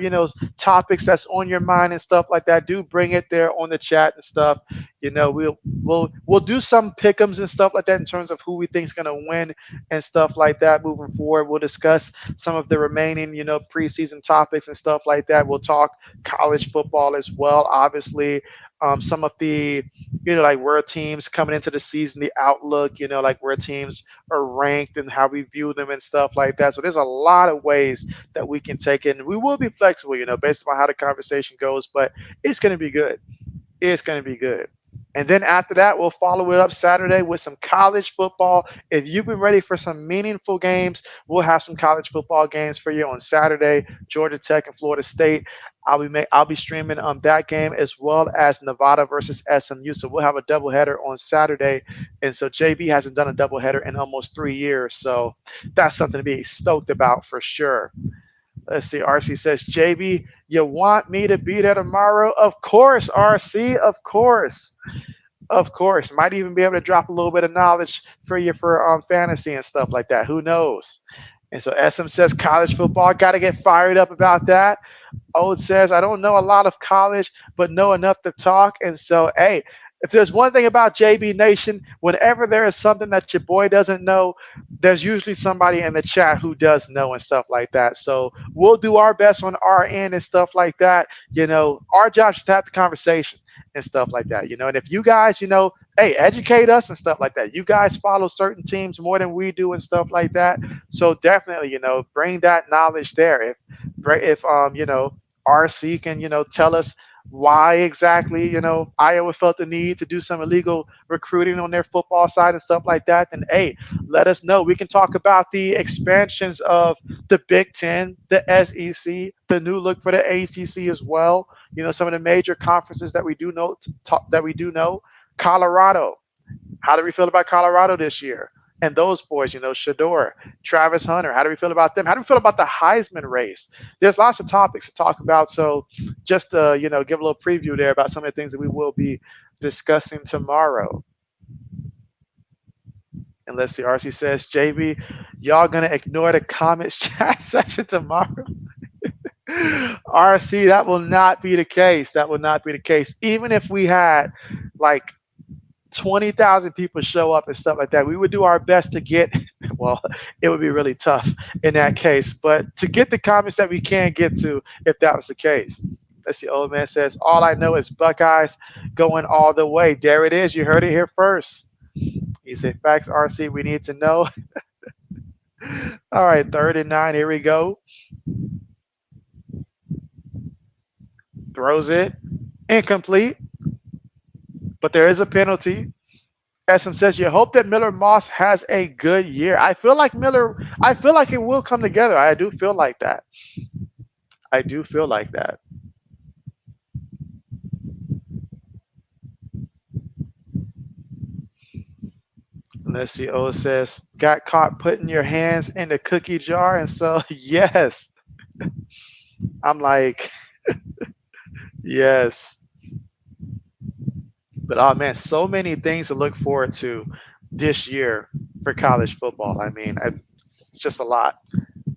Speaker 1: topics that's on your mind and stuff like that, do bring it there on the chat and stuff. We'll do some pick'ems and stuff like that in terms of who we think is going to win and stuff like that moving forward. We'll discuss some of the remaining, preseason topics and stuff like that. We'll talk college football as well, obviously. Some of the, like where teams coming into the season, the outlook, like where teams are ranked and how we view them and stuff like that. So there's a lot of ways that we can take it. And we will be flexible, based on how the conversation goes, but it's going to be good. It's going to be good. And then after that, we'll follow it up Saturday with some college football. If you've been ready for some meaningful games, we'll have some college football games for you on Saturday, Georgia Tech and Florida State. I'll be streaming that game as well as Nevada versus SMU. So we'll have a doubleheader on Saturday. And so JB hasn't done a doubleheader in almost 3 years. So that's something to be stoked about for sure. Let's see. RC says, "JB, you want me to be there tomorrow?" Of course, RC. Of course. Of course. Might even be able to drop a little bit of knowledge for you for fantasy and stuff like that. Who knows? And so SM says college football. Got to get fired up about that. Ode says, "I don't know a lot of college, but know enough to talk." And so, hey, if there's one thing about JB Nation, whenever there is something that your boy doesn't know, there's usually somebody in the chat who does know and stuff like that. So we'll do our best on our end and stuff like that. Our job is to have the conversation and stuff like that. And if you guys, hey, educate us and stuff like that. You guys follow certain teams more than we do and stuff like that. So definitely, bring that knowledge there. If RC can, tell us why exactly, Iowa felt the need to do some illegal recruiting on their football side and stuff like that, then hey, let us know. We can talk about the expansions of the Big Ten, the SEC, the new look for the ACC as well. Some of the major conferences that we do know. Colorado. How do we feel about Colorado this year? And those boys, Shador, Travis Hunter, how do we feel about them? How do we feel about the Heisman race? There's lots of topics to talk about. So just to, give a little preview there about some of the things that we will be discussing tomorrow. And let's see, RC says, JB, y'all going to ignore the comments chat section tomorrow? RC, that will not be the case. That will not be the case. Even if we had like 20,000 people show up and stuff like that, we would do our best to get, well, it would be really tough in that case, but to get the comments that we can get to if that was the case. Let's see. Old man says, all I know is Buckeyes going all the way. There it is. You heard it here first. He said, facts, RC, we need to know. All right, 39. Here we go. Throws it. Incomplete, but there is a penalty. SM says you hope that Miller Moss has a good year. I feel like it will come together. I do feel like that. I do feel like that. Let's see. O says, got caught putting your hands in the cookie jar. And so, yes, I'm like, yes. But oh man, so many things to look forward to this year for college football. I mean, it's just a lot.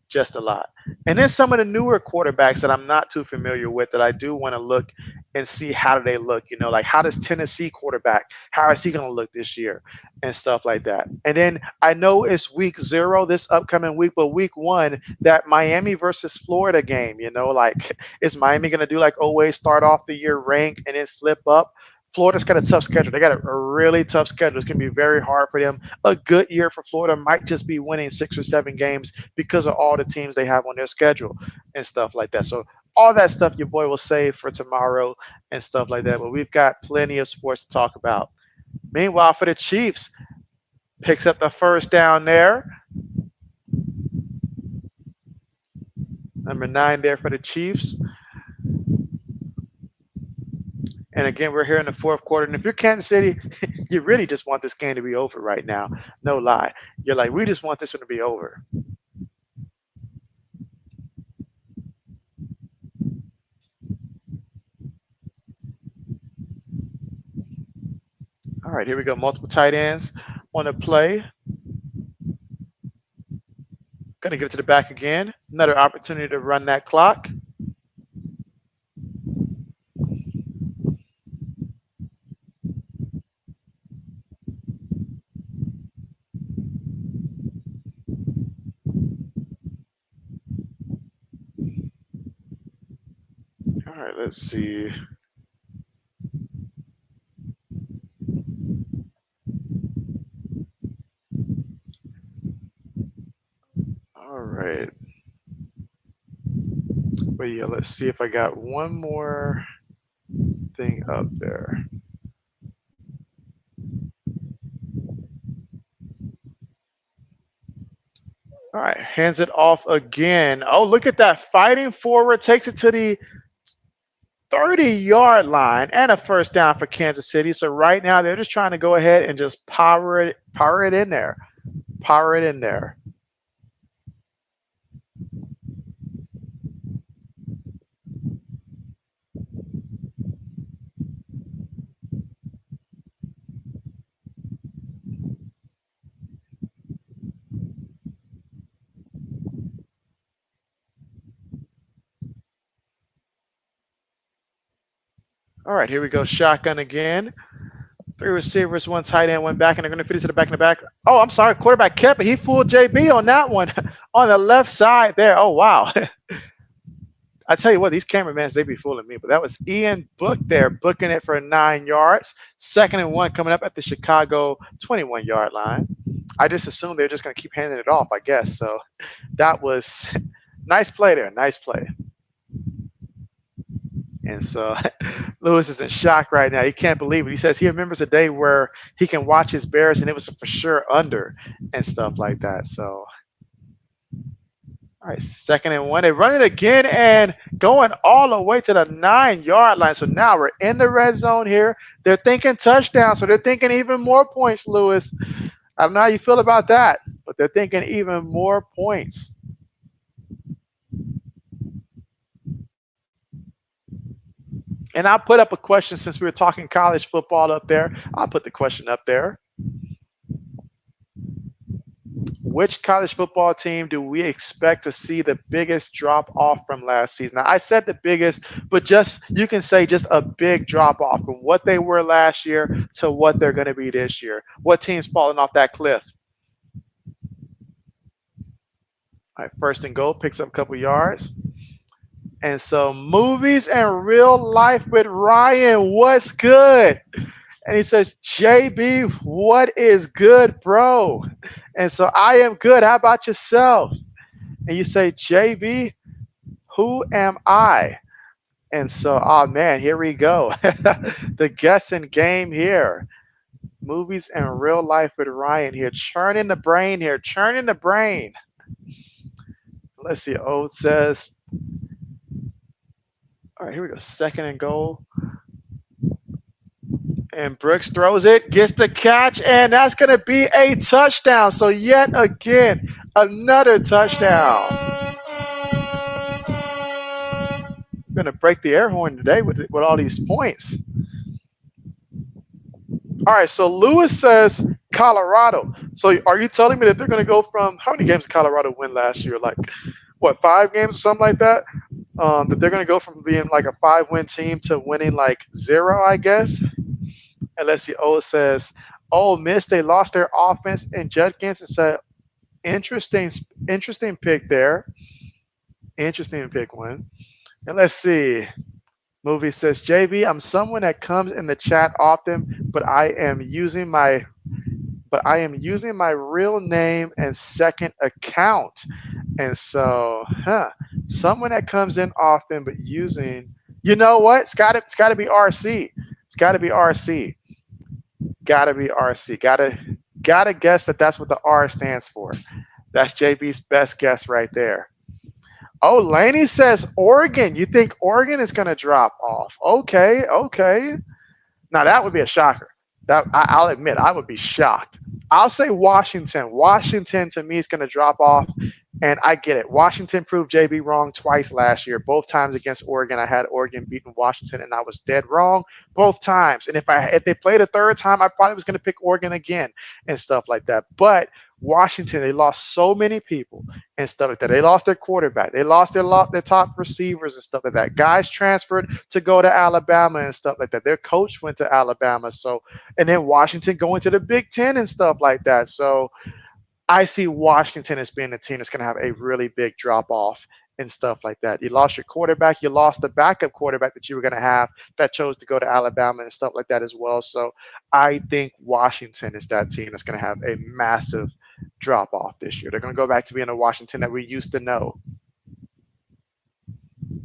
Speaker 1: Just a lot. And then some of the newer quarterbacks that I'm not too familiar with that I do want to look and see how do they look. You know, like how does Tennessee quarterback, how is he going to look this year and stuff like that. And then I know it's week 0 this upcoming week, but week 1, that Miami versus Florida game, you know, like is Miami going to do like always start off the year ranked and then slip up? Florida's got a tough schedule. They got a really tough schedule. It's going to be very hard for them. A good year for Florida might just be winning 6 or 7 games because of all the teams they have on their schedule and stuff like that. So all that stuff your boy will save for tomorrow and stuff like that. But we've got plenty of sports to talk about. Meanwhile, for the Chiefs, picks up the first down there. Number 9 there for the Chiefs. And again, we're here in the fourth quarter. And if you're Kansas City, you really just want this game to be over right now. No lie. You're like, we just want this one to be over. All right, here we go. Multiple tight ends on the play. Going to give it to the back again. Another opportunity to run that clock. All right, let's see. All right. But yeah, let's see if I got one more thing up there. All right, hands it off again. Oh, look at that. Fighting forward, takes it to the 30-yard line and a first down for Kansas City. So right now they're just trying to go ahead and just power it in there. Power it in there. All right, here we go. Shotgun again. 3 receivers, 1 tight end, 1 back, and they're going to feed it to the back in the back. Oh, I'm sorry. Quarterback kept it. He fooled JB on that one on the left side there. Oh, wow. I tell you what, these cameramans, they be fooling me. But that was Ian Book there, booking it for 9 yards. 2nd and 1 coming up at the Chicago 21-yard line. I just assumed they're just going to keep handing it off, I guess. So that was nice play there. Nice play. And so Lewis is in shock right now. He can't believe it. He says he remembers a day where he can watch his Bears and it was for sure under and stuff like that. So, all right, 2nd and 1. They run it again and going all the way to the 9-yard line. So now we're in the red zone here. They're thinking touchdown. So they're thinking even more points, Lewis. I don't know how you feel about that, but they're thinking even more points. And I'll put up a question since we were talking college football up there. I'll put the question up there. which college football team do we expect to see the biggest drop off from last season? Now, I said the biggest, but just you can say just a big drop off from what they were last year to what they're going to be this year. What team's falling off that cliff? All right, first and goal, picks up a couple yards. And so, movies and real life with Ryan, what's good? And he says, JB, what is good, bro? And so, I am good. How about yourself? And you say, JB, who am I? And so, oh man, here we go. The guessing game here. Movies and real life with Ryan here. Churning the brain here. Churning the brain. Let's see. Ode says, all right, here we go. Second and goal. And Brooks throws it, gets the catch, and that's going to be a touchdown. So, yet again, another touchdown. I'm going to break the air horn today with all these points. All right, so Lewis says Colorado. So, are you telling me that they're going to go from how many games did Colorado win last year? Like, what, 5 games or something like that? That they're going to go from being like a 5-win team to winning like 0, I guess. And let's see. O says, "Oh, Miss, they lost their offense." And Judkins said, interesting pick there. Interesting pick one. And let's see. Movie says, JB, I'm someone that comes in the chat often, but I am using my real name and second account. And so, someone that comes in often, but using, you know what? It's gotta be RC. It's gotta be RC. Gotta be RC. Gotta guess that that's what the R stands for. That's JB's best guess right there. Oh, Laney says Oregon. You think Oregon is gonna drop off? Okay, okay. Now that would be a shocker. I'll admit I would be shocked. I'll say Washington. Washington to me is going to drop off, and I get it. Washington proved JB wrong twice last year. Both times against Oregon, I had Oregon beating Washington, and I was dead wrong both times. And if they played a third time, I probably was going to pick Oregon again and stuff like that. But Washington, they lost so many people and stuff like that. They lost their quarterback. They lost their top receivers and stuff like that. Guys transferred to go to Alabama and stuff like that. Their coach went to Alabama. So, and then Washington going to the Big Ten and stuff like that. So I see Washington as being a team that's going to have a really big drop off and stuff like that. You lost your quarterback. You lost the backup quarterback that you were going to have that chose to go to Alabama and stuff like that as well. So I think Washington is that team that's going to have a massive drop off this year. They're going to go back to being a Washington that we used to know.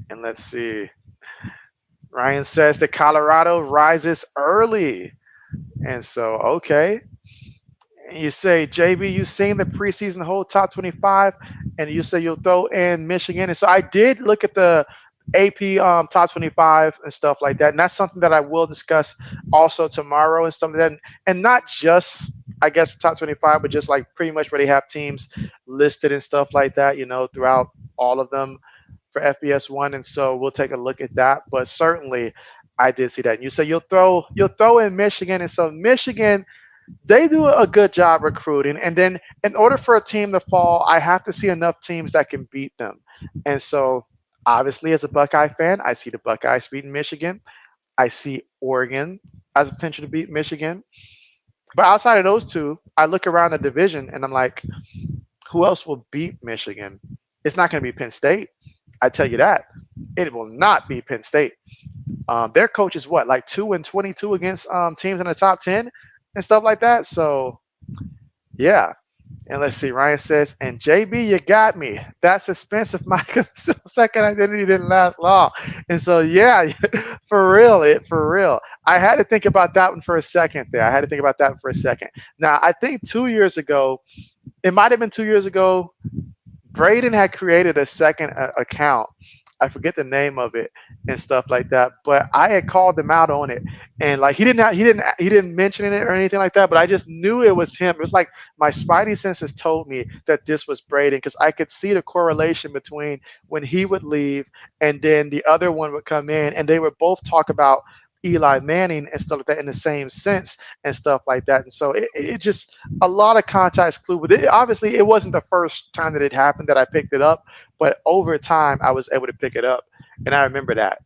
Speaker 1: And let's see. Ryan says that Colorado rises early. And so, okay. And you say, JB, you've seen the preseason whole top 25, and you say you'll throw in Michigan. And so I did look at the AP top 25 and stuff like that. And that's something that I will discuss also tomorrow and stuff like that. And not just, I guess, top 25, but just like pretty much where they have teams listed and stuff like that, throughout all of them for FBS 1. And so we'll take a look at that. But certainly I did see that. And you say you'll throw in Michigan. And so Michigan, they do a good job recruiting. And then in order for a team to fall, I have to see enough teams that can beat them. And so obviously as a Buckeye fan, I see the Buckeyes beating Michigan. I see Oregon as a potential to beat Michigan. But outside of those two, I look around the division and I'm like, who else will beat Michigan? It's not going to be Penn State. I tell you that. It will not be Penn State. Their coach is what, like 2-22 against teams in the top 10 and stuff like that. So, yeah. And let's see. Ryan says, and JB, you got me. That suspense of my second identity didn't last long. And so, yeah, for real. I had to think about that one for a second there. Now, I think 2 years ago, it might have been 2 years ago, Braden had created a second account. I forget the name of it and stuff like that, but I had called him out on it, and like he didn't mention it or anything like that, but I just knew it was him. It was like my spidey senses told me that this was Braden because I could see the correlation between when he would leave and then the other one would come in, and they would both talk about Eli Manning and stuff like that in the same sense and stuff like that. And so it just a lot of context clue. But obviously, it wasn't the first time that it happened that I picked it up, but over time, I was able to pick it up, and I remember that.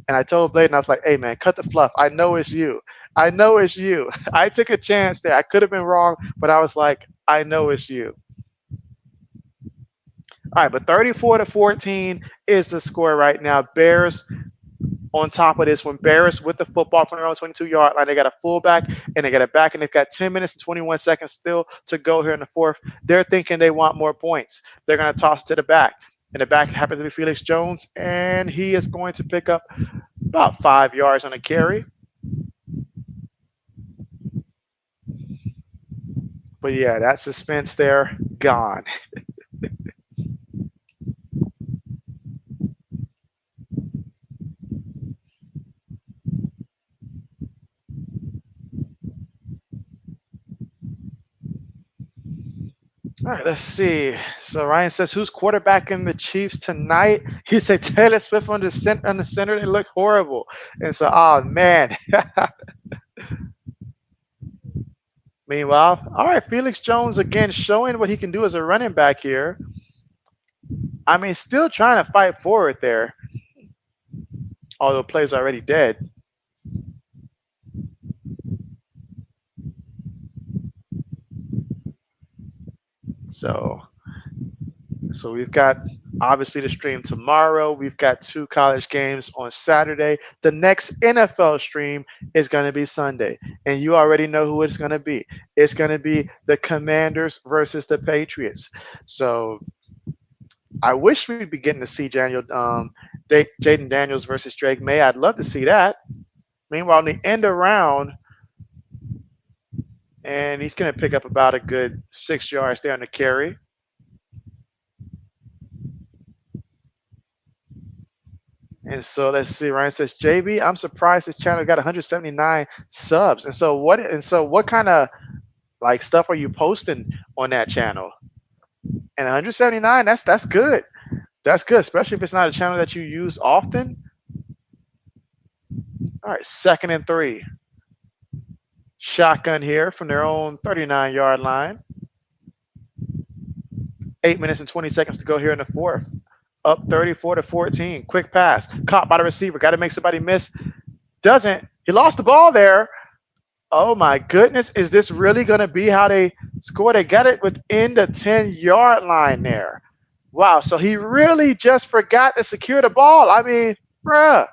Speaker 1: And I told Bladen, I was like, "Hey man, cut the fluff. I know it's you. I know it's you." I took a chance there. I could have been wrong, but I was like, "I know it's you." All right, but 34-14 is the score right now. Bears on top of this one. Bears with the football from their own 22-yard line. They got a fullback and they got a back, and they've got 10 minutes and 21 seconds still to go here in the fourth. They're thinking they want more points. They're going to toss to the back. And the back happens to be Felix Jones, and he is going to pick up about 5 yards on a carry. But yeah, that suspense there, gone. All right, let's see. So Ryan says, "Who's quarterbacking the Chiefs tonight?" He said Taylor Swift on the center. On the center, they look horrible. And so, oh man. Meanwhile, all right, Felix Jones again showing what he can do as a running back here. I mean, still trying to fight forward there, although play's already dead. So So we've got obviously the stream tomorrow. We've got two college games on Saturday. The next NFL stream is going to be Sunday. And you already know who it's going to be. It's going to be the Commanders versus the Patriots. So I wish we'd be getting to see Jaden Daniels versus Drake May. I'd love to see that. Meanwhile, in the end around, and he's going to pick up about a good 6 yards there on the carry. And so let's see. Ryan says, "JB, I'm surprised this channel got 179 subs." And so what kind of like stuff are you posting on that channel? And 179, that's good. That's good, especially if it's not a channel that you use often. All right, 2nd and 3. Shotgun here from their own 39-yard line. 8 minutes and 20 seconds to go here in the fourth. Up 34-14. Quick pass. Caught by the receiver. Got to make somebody miss. Doesn't. He lost the ball there. Oh my goodness. Is this really going to be how they score? They got it within the 10-yard line there. Wow. So he really just forgot to secure the ball. I mean, bruh.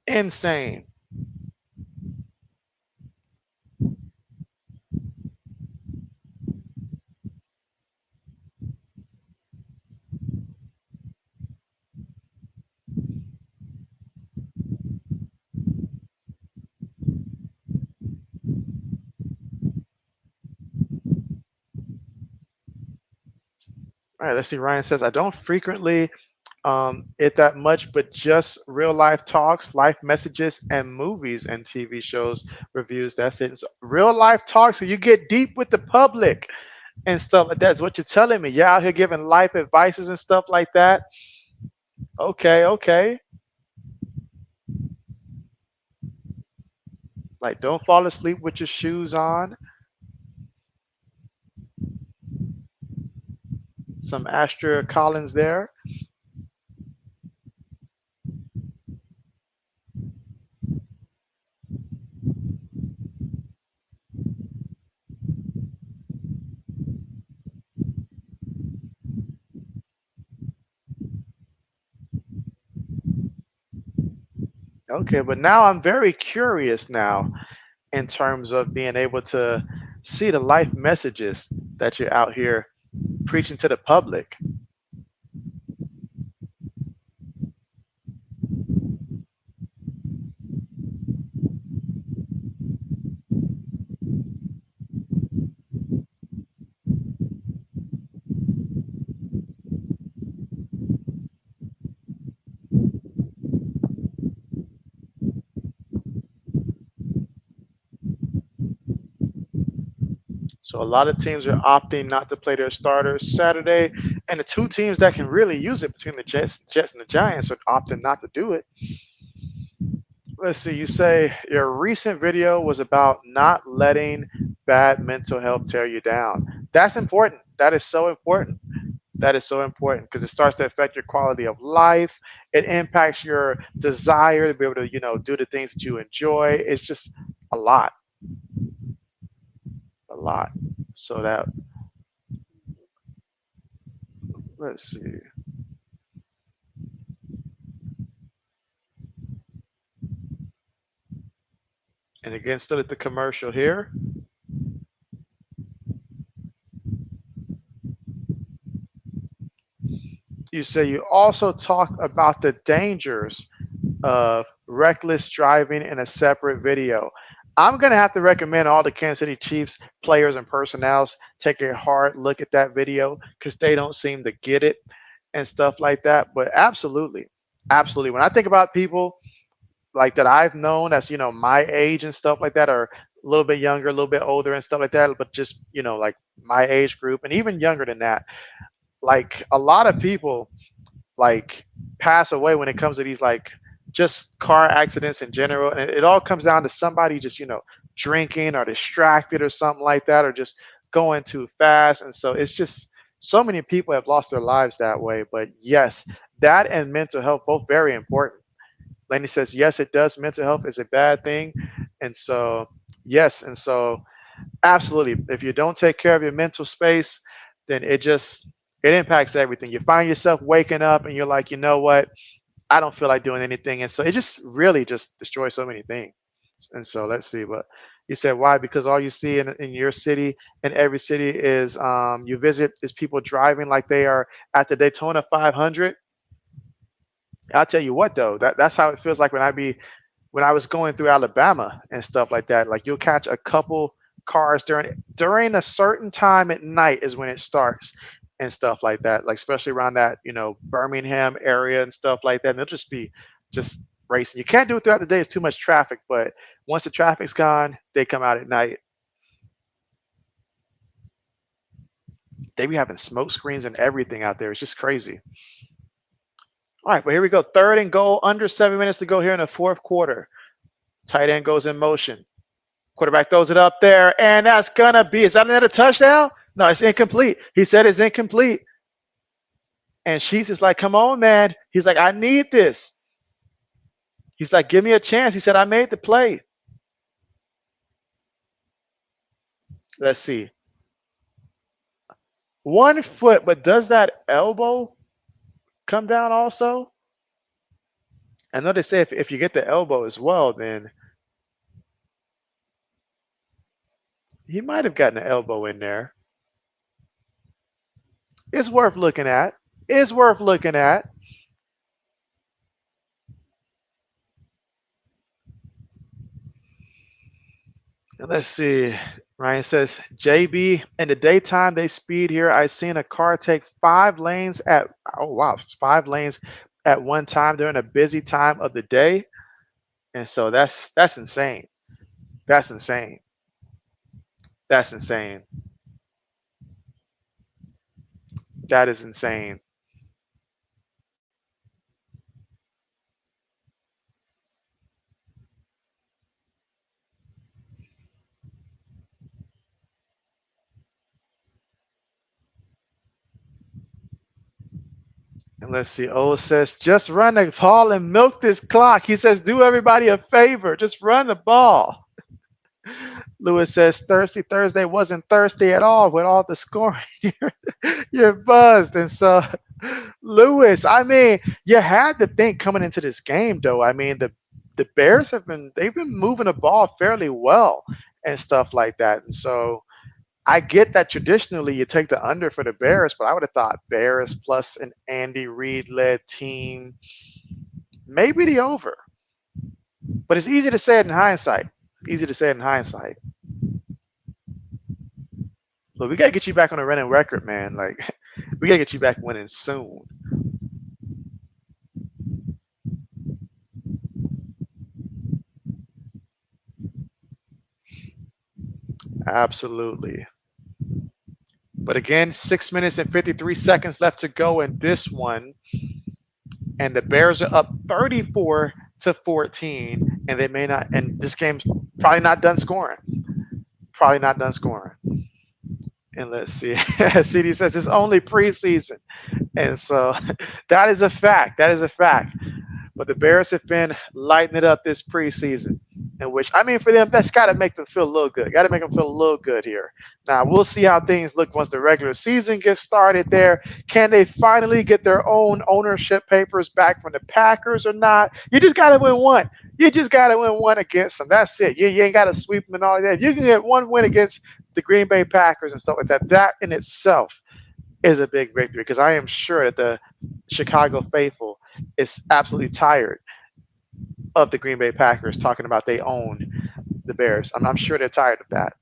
Speaker 1: Insane. All right. Let's see. Ryan says, "I don't frequently it that much, but just real life talks, life messages, and movies and TV shows reviews. That's it. So real life talks, so you get deep with the public and stuff like that. Is what you're telling me. You're out here giving life advices and stuff like that. Okay, okay. Like, don't fall asleep with your shoes on. Some Astra Collins there. Okay, but now I'm very curious now in terms of being able to see the life messages that you're out here preaching to the public. So a lot of teams are opting not to play their starters Saturday, and the two teams that can really use it between the Jets and the Giants are opting not to do it. Let's see. You say your recent video was about not letting bad mental health tear you down. That's important. That is so important. That is so important because it starts to affect your quality of life. It impacts your desire to be able to, do the things that you enjoy. It's just a lot, a lot. So that, let's see. And again, still at the commercial here. You say you also talk about the dangers of reckless driving in a separate video. I'm going to have to recommend all the Kansas City Chiefs players and personnels take a hard look at that video because they don't seem to get it and stuff like that. But absolutely, absolutely. When I think about people like that I've known that's, my age and stuff like that, or a little bit younger, a little bit older and stuff like that, but just, like my age group and even younger than that, like a lot of people like pass away when it comes to these like just car accidents in general, and it all comes down to somebody just drinking or distracted or something like that, or just going too fast. And so it's just so many people have lost their lives that way. But yes, that and mental health both very important. Laney says yes, it does. Mental health is a bad thing. And so yes, and so absolutely, if you don't take care of your mental space, then it impacts everything. You find yourself waking up and you're like, you know what? I don't feel like doing anything. And so it just really just destroys so many things. And so let's see. But you said why? Because all you see in your city and every city is you visit is people driving like they are at the Daytona 500. I'll tell you what though, that's how it feels like when I was going through Alabama and stuff like that. Like you'll catch a couple cars during a certain time at night is when it starts and stuff like that. Like especially around that Birmingham area and stuff like that. And they'll just be just racing. You can't do it throughout the day; it's too much traffic. But once the traffic's gone, they come out at night. They be having smoke screens and everything out there. It's just crazy. All right, but here we go. Third and goal, under 7 minutes to go here in the fourth quarter. Tight end goes in motion. Quarterback throws it up there, and that's gonna be. Is that another touchdown? No, it's incomplete. He said it's incomplete. And Sheets is like, come on, man. He's like, I need this. He's like, give me a chance. He said, I made the play. Let's see. 1 foot, but does that elbow come down also? I know they say if you get the elbow as well, then he might have gotten an elbow in there. It's worth looking at. It's worth looking at. Let's see. Ryan says, JB, in the daytime they speed here. I seen a car take 5 lanes at, oh wow, 5 lanes at one time during a busy time of the day. And so that's insane. That's insane. That's insane. That is insane. And let's see. O says, just run the ball and milk this clock. He says, do everybody a favor. Just run the ball. Lewis says, Thirsty Thursday wasn't thirsty at all with all the scoring. You're buzzed. And so, Lewis, I mean, you had to think coming into this game, though. I mean, the Bears they've been moving the ball fairly well and stuff like that. And so I get that traditionally you take the under for the Bears, but I would have thought Bears plus an Andy Reid led team, maybe the over. But it's easy to say it in hindsight. Easy to say it in hindsight. But we gotta get you back on a running record, man. Like we gotta get you back winning soon. Absolutely. But again, 6 minutes and 53 seconds left to go in this one. And the Bears are up 34-14. And they may not, and this game's probably not done scoring. Probably not done scoring. And let's see. CD says it's only preseason. And so that is a fact. That is a fact. But the Bears have been lighting it up this preseason, in which, I mean, for them, that's got to make them feel a little good. Got to make them feel a little good here. Now, we'll see how things look once the regular season gets started there. Can they finally get their own ownership papers back from the Packers or not? You just got to win one. You just got to win one against them. That's it. You ain't got to sweep them and all of that. If you can get one win against the Green Bay Packers and stuff like that, that in itself is a big victory, because I am sure that the Chicago faithful is absolutely tired of the Green Bay Packers talking about they own the Bears. I'm sure they're tired of that.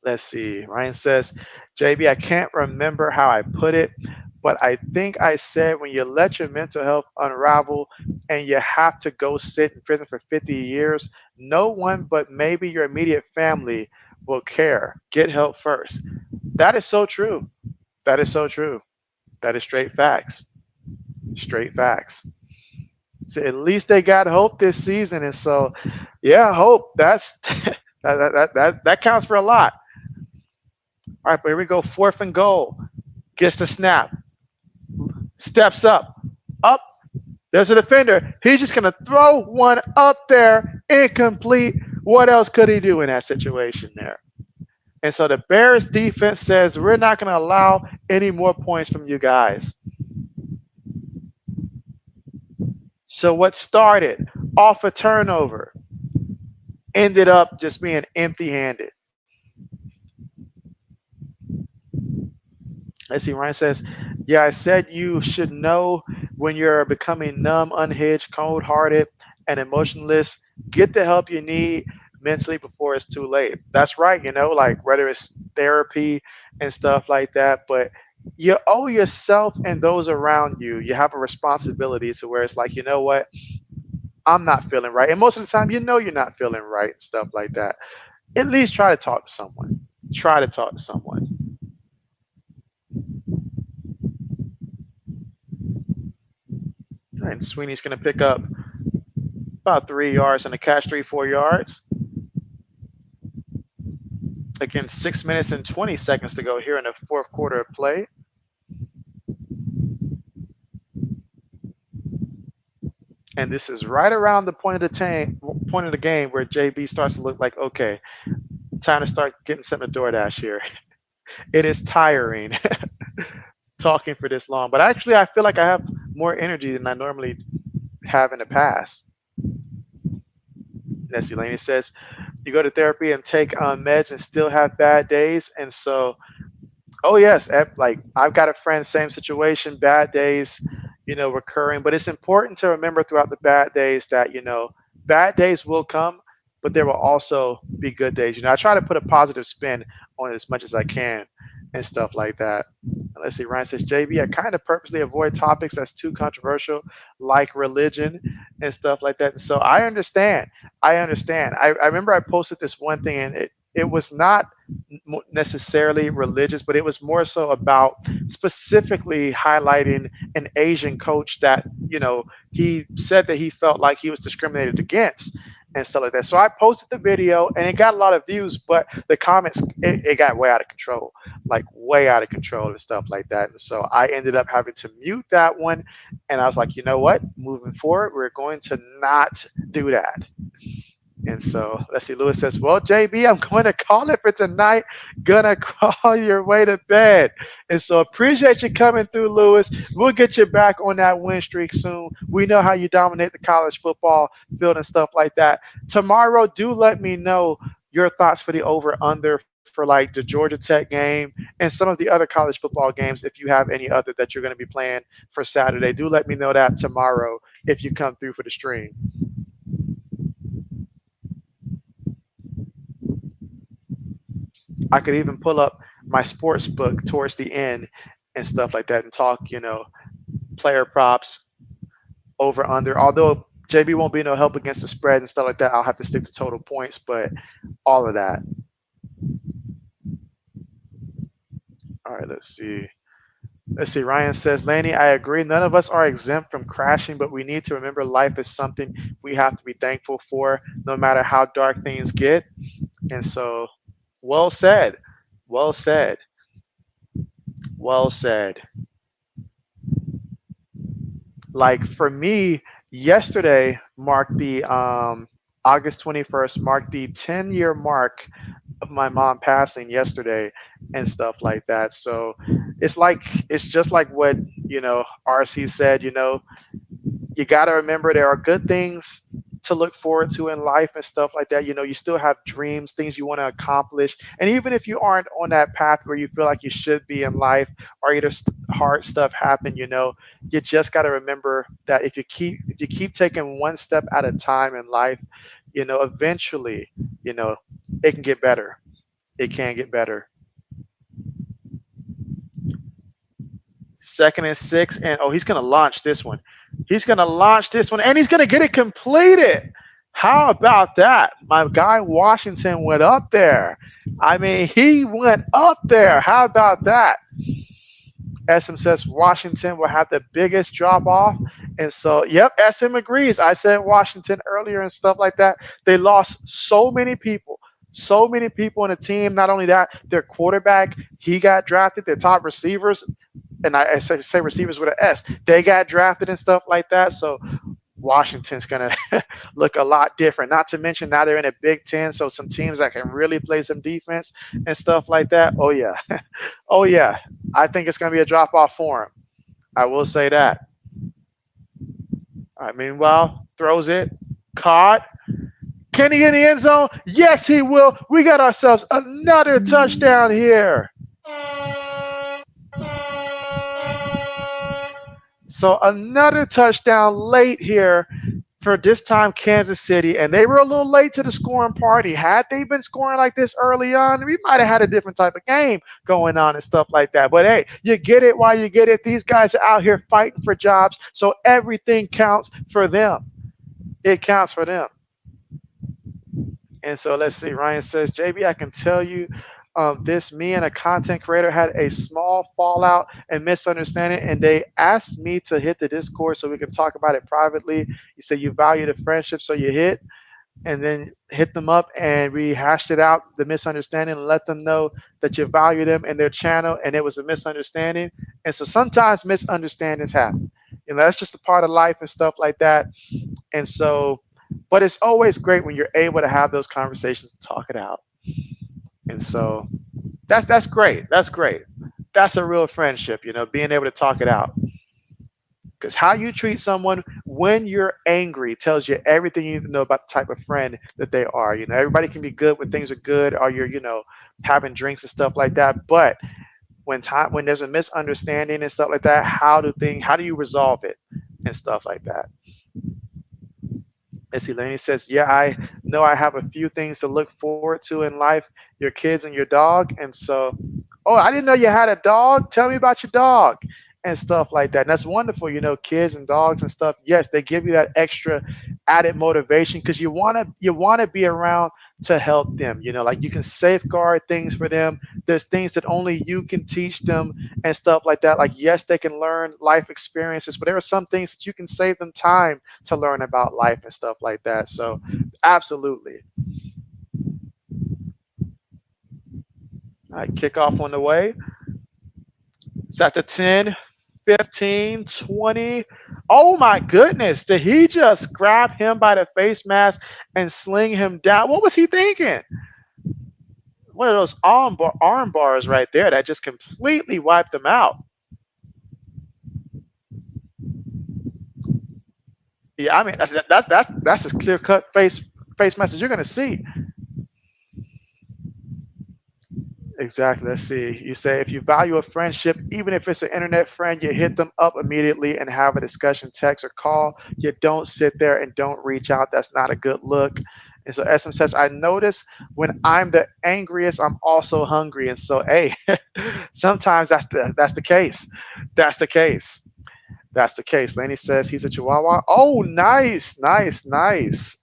Speaker 1: Let's see. Ryan says, JB, I can't remember how I put it, but I think I said when you let your mental health unravel and you have to go sit in prison for 50 years, no one but maybe your immediate family will care. Get help first. That is so true. That is so true. That is straight facts. Straight facts. So at least they got hope this season, and so yeah, hope. That's that counts for a lot. All right, but here we go. 4th and goal. Gets the snap. Steps up. Up. There's a defender. He's just gonna throw one up there. Incomplete. What else could he do in that situation there? And so the Bears defense says we're not going to allow any more points from you guys. So what started off a turnover ended up just being empty-handed. Let's see, Ryan says, yeah, I said you should know when you're becoming numb, unhinged, cold-hearted, and emotionless. Get the help you need mentally before it's too late. That's right, like whether it's therapy and stuff like that, but you owe yourself and those around you, you have a responsibility to where it's like, you know what? I'm not feeling right. And most of the time, you're not feeling right and stuff like that. At least try to talk to someone. Try to talk to someone. And Sweeney's going to pick up about 3 yards and a catch, 3-4 yards. Again, 6 minutes and 20 seconds to go here in the fourth quarter of play. And this is right around the point of the game where JB starts to look like, okay, time to start getting something to DoorDash here. It is tiring talking for this long, but actually I feel like I have more energy than I normally have in the past. Nessie Laney says, you go to therapy and take meds and still have bad days. And so, oh yes, like I've got a friend, same situation, bad days, recurring. But it's important to remember throughout the bad days that, bad days will come, but there will also be good days. I try to put a positive spin on it as much as I can and stuff like that. Let's see, Ryan says, JB, I kind of purposely avoid topics that's too controversial, like religion and stuff like that. And so I understand. I remember I posted this one thing, and it was not necessarily religious, but it was more so about specifically highlighting an Asian coach that, he said that he felt like he was discriminated against and stuff like that. So I posted the video and it got a lot of views, but the comments, it got way out of control, like way out of control and stuff like that. And so I ended up having to mute that one. And I was like, you know what? Moving forward, we're going to not do that. And so let's see, Lewis says, well, JB, I'm going to call it for tonight. Gonna crawl your way to bed. And so appreciate you coming through, Lewis. We'll get you back on that win streak soon. We know how you dominate the college football field and stuff like that. Tomorrow, do let me know your thoughts for the over-under for like the Georgia Tech game and some of the other college football games, if you have any other that you're going to be playing for Saturday. Do let me know that tomorrow if you come through for the stream. I could even pull up my sports book towards the end and stuff like that and talk, player props, over, under. Although JB won't be no help against the spread and stuff like that, I'll have to stick to total points, but all of that. All right, let's see. Let's see. Ryan says, Laney, I agree. None of us are exempt from crashing, but we need to remember life is something we have to be thankful for, no matter how dark things get. And so, well said. Well said. Well said. Like for me, yesterday marked the August 21st marked the 10-year mark of my mom passing yesterday and stuff like that. So it's like it's just like what RC said. You got to remember there are good things to look forward to in life and stuff like that. You still have dreams, things you want to accomplish. And even if you aren't on that path where you feel like you should be in life, or either hard stuff happen, you just got to remember that if you keep taking one step at a time in life, eventually, you know, it can get better. It can get better. Second and six, and oh, he's gonna launch this one. He's gonna launch this one, and he's gonna get it completed. How about that? My guy Washington went up there. I mean, he went up there. How about that? SM says Washington will have the biggest drop off. And so, yep, SM agrees. I said Washington earlier and stuff like that. They lost so many people in the team. Not only that, their quarterback, he got drafted, their top receivers, and I say receivers with an S, they got drafted and stuff like that. So Washington's gonna look a lot different. Not to mention now they're in a Big Ten, so some teams that can really play some defense and stuff like that. Oh yeah, oh yeah. I think it's gonna be a drop off for him. I will say that. All right, meanwhile, throws it, caught. Can he get in the end zone? Yes, he will. We got ourselves another touchdown here. So another touchdown late here for this time Kansas City, and they were a little late to the scoring party. Had they been scoring like this early on, we might have had a different type of game going on and stuff like that. But hey, you get it while you get it. These guys are out here fighting for jobs, so everything counts for them. It counts for them. And so let's see. Ryan says, JB, I can tell you this. Me and a content creator had a small fallout and misunderstanding, and they asked me to hit the Discord so we can talk about it privately. You said you value the friendship, so you hit and then hit them up, and we hashed it out, the misunderstanding, and let them know that you value them and their channel, and it was a misunderstanding. And so sometimes misunderstandings happen. That's just a part of life and stuff like that. And so, but it's always great when you're able to have those conversations and talk it out. And so that's great. That's great. That's a real friendship, being able to talk it out. Because how you treat someone when you're angry tells you everything you need to know about the type of friend that they are. Everybody can be good when things are good, or you're, having drinks and stuff like that. But when there's a misunderstanding and stuff like that, how do you resolve it and stuff like that? As Elaine says, yeah, I know I have a few things to look forward to in life, your kids and your dog. And so, oh, I didn't know you had a dog. Tell me about your dog and stuff like that. And that's wonderful, kids and dogs and stuff. Yes, they give you that extra added motivation because you want to be around to help them. Like you can safeguard things for them. There's things that only you can teach them and stuff like that. Like yes, they can learn life experiences, but there are some things that you can save them time to learn about life and stuff like that. So absolutely. All right, kickoff on the way. It's at the 10, 15, 20. Oh my goodness. Did he just grab him by the face mask and sling him down? What was he thinking? One of those arm bars right there that just completely wiped him out. Yeah, I mean that's as clear cut face message you're gonna see. Exactly. Let's see. You say if you value a friendship, even if it's an internet friend, you hit them up immediately and have a discussion, text or call. You don't sit there and don't reach out. That's not a good look. And so SM says, I notice when I'm the angriest, I'm also hungry. And so, hey, sometimes that's the case. That's the case. That's the case. Laney says he's a Chihuahua. Oh, nice, nice, nice,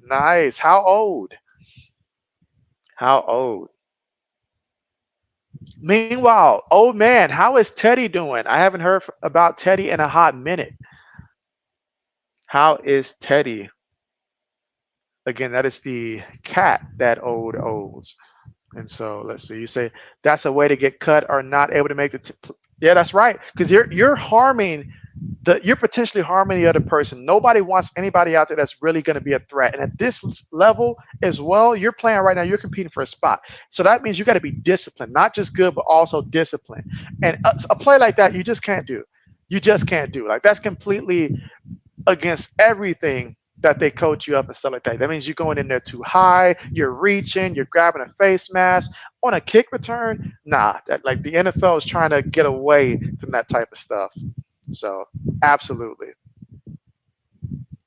Speaker 1: nice. How old? How old? Meanwhile, old man, how is Teddy doing? I haven't heard about Teddy in a hot minute. How is Teddy? Again, that is the cat that old owes. And so let's see. You say that's a way to get cut or not able to make the. Yeah, that's right. Because you're harming you're potentially harming the other person. Nobody wants anybody out there that's really going to be a threat. And at this level as well, you're playing right now. You're competing for a spot. So that means you got to be disciplined, not just good, but also disciplined. And a play like that, you just can't do. You just can't do. Like that's completely against everything that they coach you up and stuff like that. That means you're going in there too high, you're reaching, you're grabbing a face mask. On a kick return, nah, that like the NFL is trying to get away from that type of stuff. So absolutely.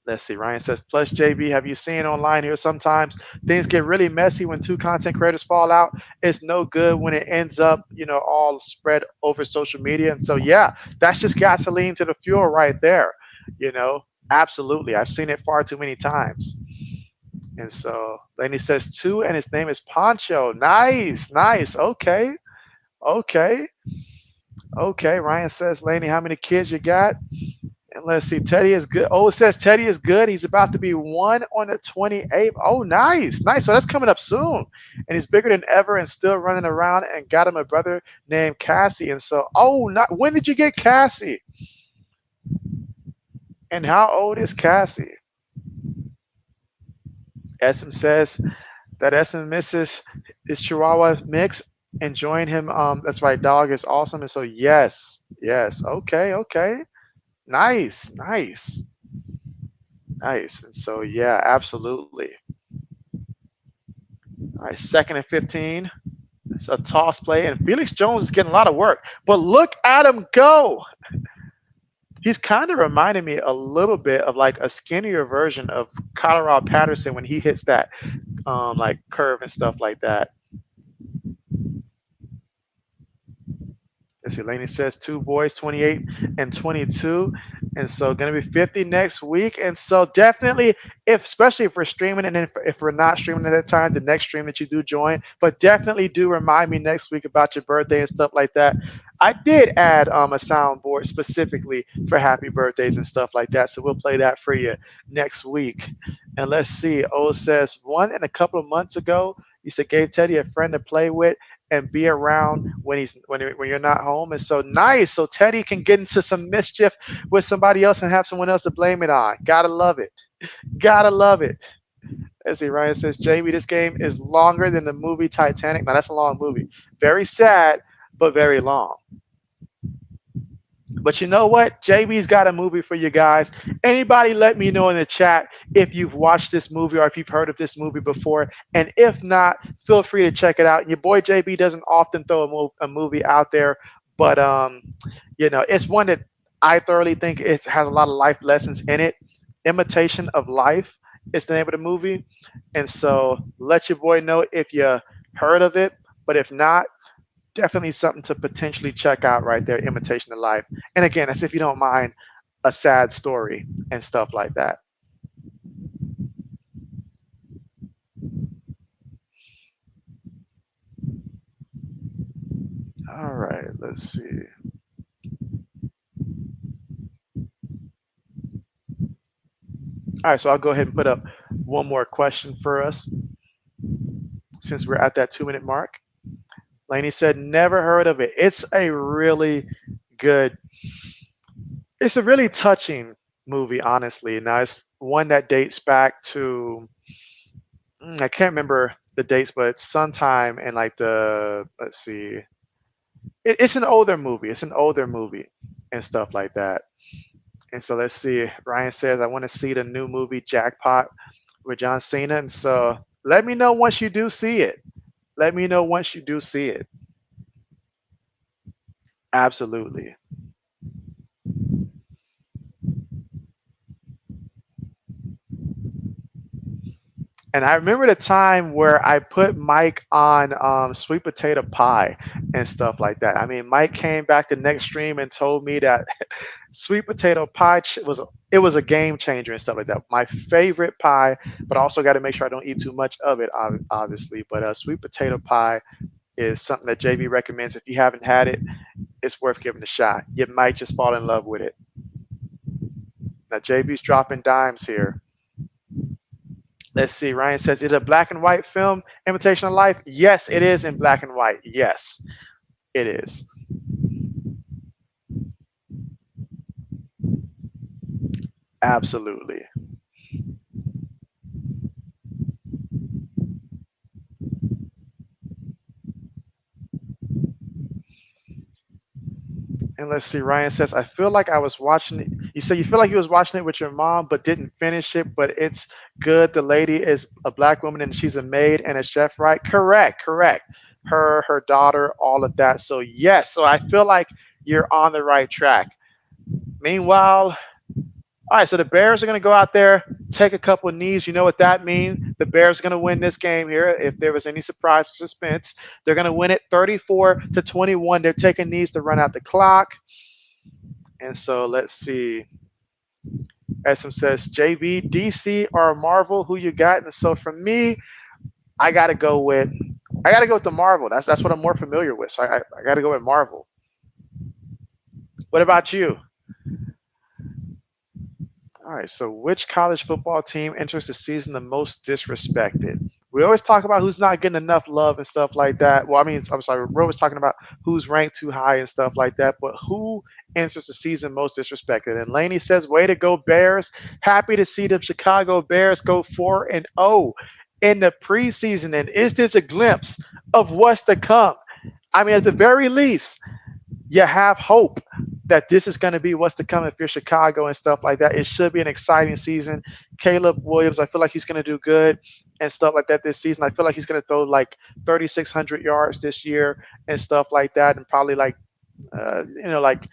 Speaker 1: Let's see. Ryan says, plus JB, have you seen online here? Sometimes things get really messy when two content creators fall out. It's no good when it ends up, all spread over social media. And so, yeah, that's just gasoline to the fuel right there. You know, absolutely. I've seen it far too many times. And so Laney says two, and his name is Poncho. Nice, nice. Okay, okay, okay. Ryan says, Laney, how many kids you got? And let's see, Teddy is good. Oh, it says Teddy is good. He's about to be one on the 28th. Oh, nice, nice. So that's coming up soon. And he's bigger than ever and still running around and got him a brother named Cassie. And so, oh, not when did you get Cassie? And how old is Cassie? Essam says that Essam misses his Chihuahua mix. Enjoying him. That's right, dog is awesome. And so, yes, yes. Okay, okay. Nice, nice. Nice. And so, yeah, absolutely. All right, second and 15. It's a toss play, and Felix Jones is getting a lot of work. But look at him go. He's kind of reminding me a little bit of like a skinnier version of Colorado Patterson when he hits that like curve and stuff like that. Let's see, Laney says two boys, 28 and 22. And so going to be 50 next week. And so definitely, especially if we're streaming and if we're not streaming at that time, the next stream that you do join, but definitely do remind me next week about your birthday and stuff like that. I did add a soundboard specifically for happy birthdays and stuff like that. So we'll play that for you next week. And let's see. O says one and a couple of months ago, you said gave Teddy a friend to play with and be around when you're not home. And so nice. So Teddy can get into some mischief with somebody else and have someone else to blame it on. Gotta love it. Gotta love it. Let's see. Ryan says, JB, this game is longer than the movie Titanic. Now that's a long movie. Very sad, but very long. But you know what? JB's got a movie for you guys. Anybody let me know in the chat if you've watched this movie or if you've heard of this movie before. And if not, feel free to check it out. Your boy JB doesn't often throw a movie out there, but it's one that I thoroughly think it has a lot of life lessons in it. Imitation of Life is the name of the movie. And so let your boy know if you heard of it. But if not, definitely something to potentially check out right there, Imitation of Life. And again, that's if you don't mind a sad story and stuff like that. All right, let's see. All right, so I'll go ahead and put up one more question for us since we're at that 2 minute mark. Laney said, never heard of it. Good, it's a really touching movie, honestly. Now, it's one that dates back to, I can't remember the dates, but sometime in like let's see, it's an older movie. It's an older movie and stuff like that. And so let's see. Ryan says, I want to see the new movie Jackpot with John Cena. And so let me know once you do see it. Let me know once you do see it. Absolutely. And I remember the time where I put Mike on sweet potato pie and stuff like that. I mean, Mike came back the next stream and told me that sweet potato pie was a game changer and stuff like that. My favorite pie, but I also got to make sure I don't eat too much of it, obviously. But sweet potato pie is something that JB recommends. If you haven't had it, it's worth giving a shot. You might just fall in love with it. Now JB's dropping dimes here. Let's see. Ryan says, "Is it a black and white film, Imitation of Life?" Yes, it is in black and white. Yes, it is. Absolutely. And let's see. Ryan says, "I feel like I was watching it." You say you feel like you was watching it with your mom, but didn't finish it. But it's good. The lady is a black woman, and she's a maid and a chef, right? Correct. Correct. Her daughter, all of that. So yes. So I feel like you're on the right track. Meanwhile, all right, so the Bears are going to go out there, take a couple of knees. You know what that means? The Bears are going to win this game here. If there was any surprise or suspense, they're going to win it 34-21. They're taking knees to run out the clock. And so let's see. SM says, JB, DC, or Marvel, who you got? And so for me, I got to go with the Marvel. That's what I'm more familiar with. So I got to go with Marvel. What about you? All right. So, which college football team enters the season the most disrespected? We always talk about who's not getting enough love and stuff like that. Well, I mean, I'm sorry, we're always talking about who's ranked too high and stuff like that. But who enters the season most disrespected? And Laney says, "Way to go, Bears! Happy to see the Chicago Bears go 4-0 in the preseason. And is this a glimpse of what's to come? I mean, at the very least, you have hope that this is going to be what's to come if you're Chicago and stuff like that. It should be an exciting season. Caleb Williams, I feel like he's going to do good and stuff like that this season. I feel like he's going to throw like 3,600 yards this year and stuff like that, and probably like, like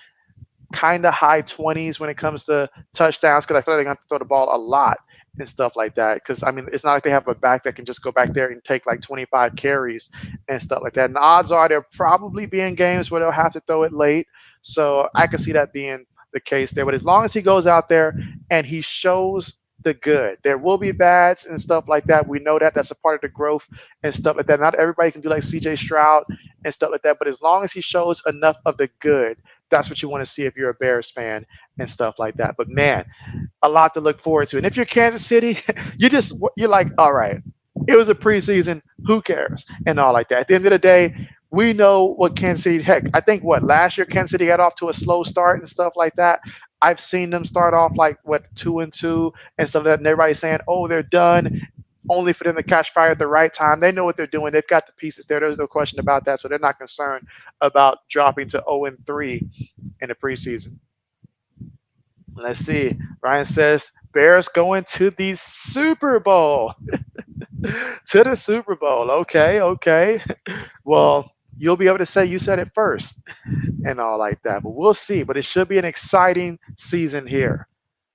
Speaker 1: kind of high 20s when it comes to touchdowns, because I feel like they're going to throw the ball a lot and stuff like that. Because, I mean, it's not like they have a back that can just go back there and take like 25 carries and stuff like that. And the odds are they'll probably be in games where they'll have to throw it late. So I can see that being the case there. But as long as he goes out there and he shows the good, there will be bads and stuff like that. We know that that's a part of the growth and stuff like that. Not everybody can do like CJ Stroud and stuff like that. But as long as he shows enough of the good, that's what you want to see if you're a Bears fan and stuff like that. But man, a lot to look forward to. And if you're Kansas City, you're like, all right, it was a preseason, who cares, and all like that. At the end of the day, we know what Kansas City. Heck, I think what last year Kansas City got off to a slow start and stuff like that. I've seen them start off like 2-2 and stuff like that, and everybody's saying, "Oh, they're done." Only for them to catch fire at the right time. They know what they're doing. They've got the pieces there. There's no question about that. So they're not concerned about dropping to 0-3 in the preseason. Let's see. Ryan says Bears going to the Super Bowl. To the Super Bowl. Okay, okay. Well, you'll be able to say you said it first and all like that. But we'll see. But it should be an exciting season here.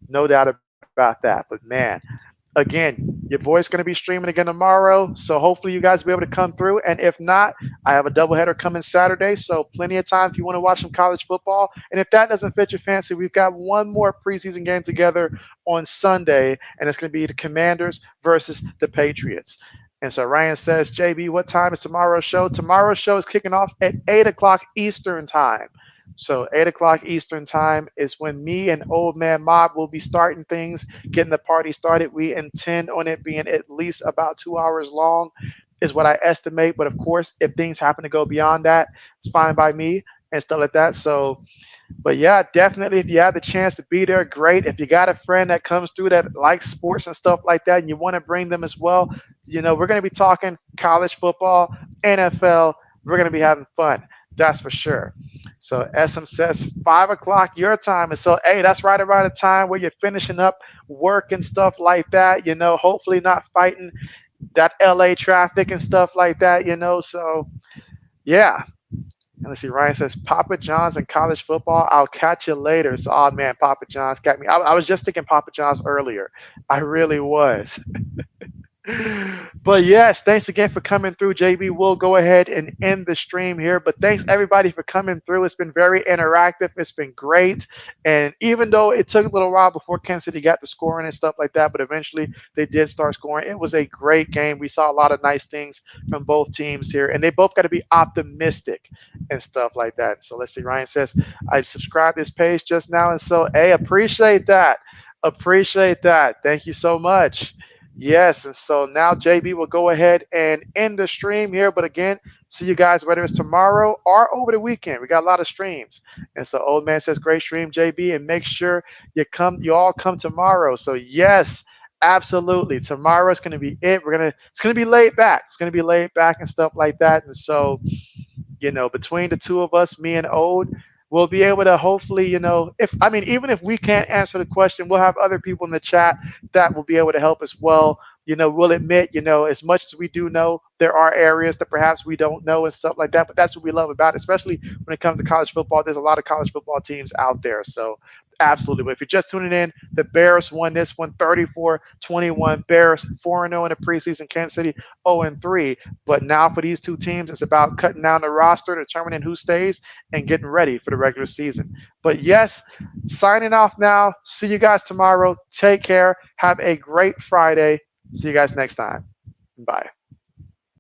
Speaker 1: No doubt about that. But man, again, your boy's going to be streaming again tomorrow. So hopefully you guys will be able to come through. And if not, I have a doubleheader coming Saturday. So plenty of time if you want to watch some college football. And if that doesn't fit your fancy, we've got one more preseason game together on Sunday. And it's going to be the Commanders versus the Patriots. And so Ryan says, JB, what time is tomorrow's show? Tomorrow's show is kicking off at 8 o'clock Eastern time. So 8 o'clock Eastern time is when me and Old Man Mob will be starting things, getting the party started. We intend on it being at least about 2 hours long, is what I estimate. But of course, if things happen to go beyond that, it's fine by me and stuff like that. So, but yeah, definitely if you have the chance to be there, great. If you got a friend that comes through that likes sports and stuff like that, and you want to bring them as well, we're going to be talking college football, NFL. We're going to be having fun. That's for sure. So SM says 5 o'clock your time. And so, hey, that's right around the time where you're finishing up work and stuff like that, hopefully not fighting that LA traffic and stuff like that. So yeah. And let's see, Ryan says, Papa John's and college football, I'll catch you later. So, oh man, Papa John's got me. I was just thinking Papa John's earlier. I really was. But yes, thanks again for coming through, JB. We'll go ahead and end the stream here. But thanks everybody for coming through. It's been very interactive. It's been great. And even though it took a little while before Kansas City got the scoring and stuff like that, but eventually they did start scoring. It was a great game. We saw a lot of nice things from both teams here, and they both got to be optimistic and stuff like that. So let's see. Ryan says, I subscribed this page just now, and so hey, appreciate that. Appreciate that. Thank you so much. Yes, and so now JB will go ahead and end the stream here. But again, see you guys whether it's tomorrow or over the weekend. We got a lot of streams. And so old man says, great stream, JB, and make sure you all come tomorrow. So yes, absolutely. Tomorrow's gonna be it. It's gonna be laid back. It's gonna be laid back and stuff like that. And so between the two of us, me and Ode, we'll be able to hopefully, if I mean, even if we can't answer the question, we'll have other people in the chat that will be able to help as well. We'll admit, as much as we do know, there are areas that perhaps we don't know and stuff like that. But that's what we love about it, especially when it comes to college football. There's a lot of college football teams out there. So absolutely. But if you're just tuning in, the Bears won this one 34-21. Bears 4-0 in the preseason, Kansas City 0-3. But now for these two teams, it's about cutting down the roster, determining who stays, and getting ready for the regular season. But yes, signing off now. See you guys tomorrow. Take care. Have a great Friday. See you guys next time. Bye.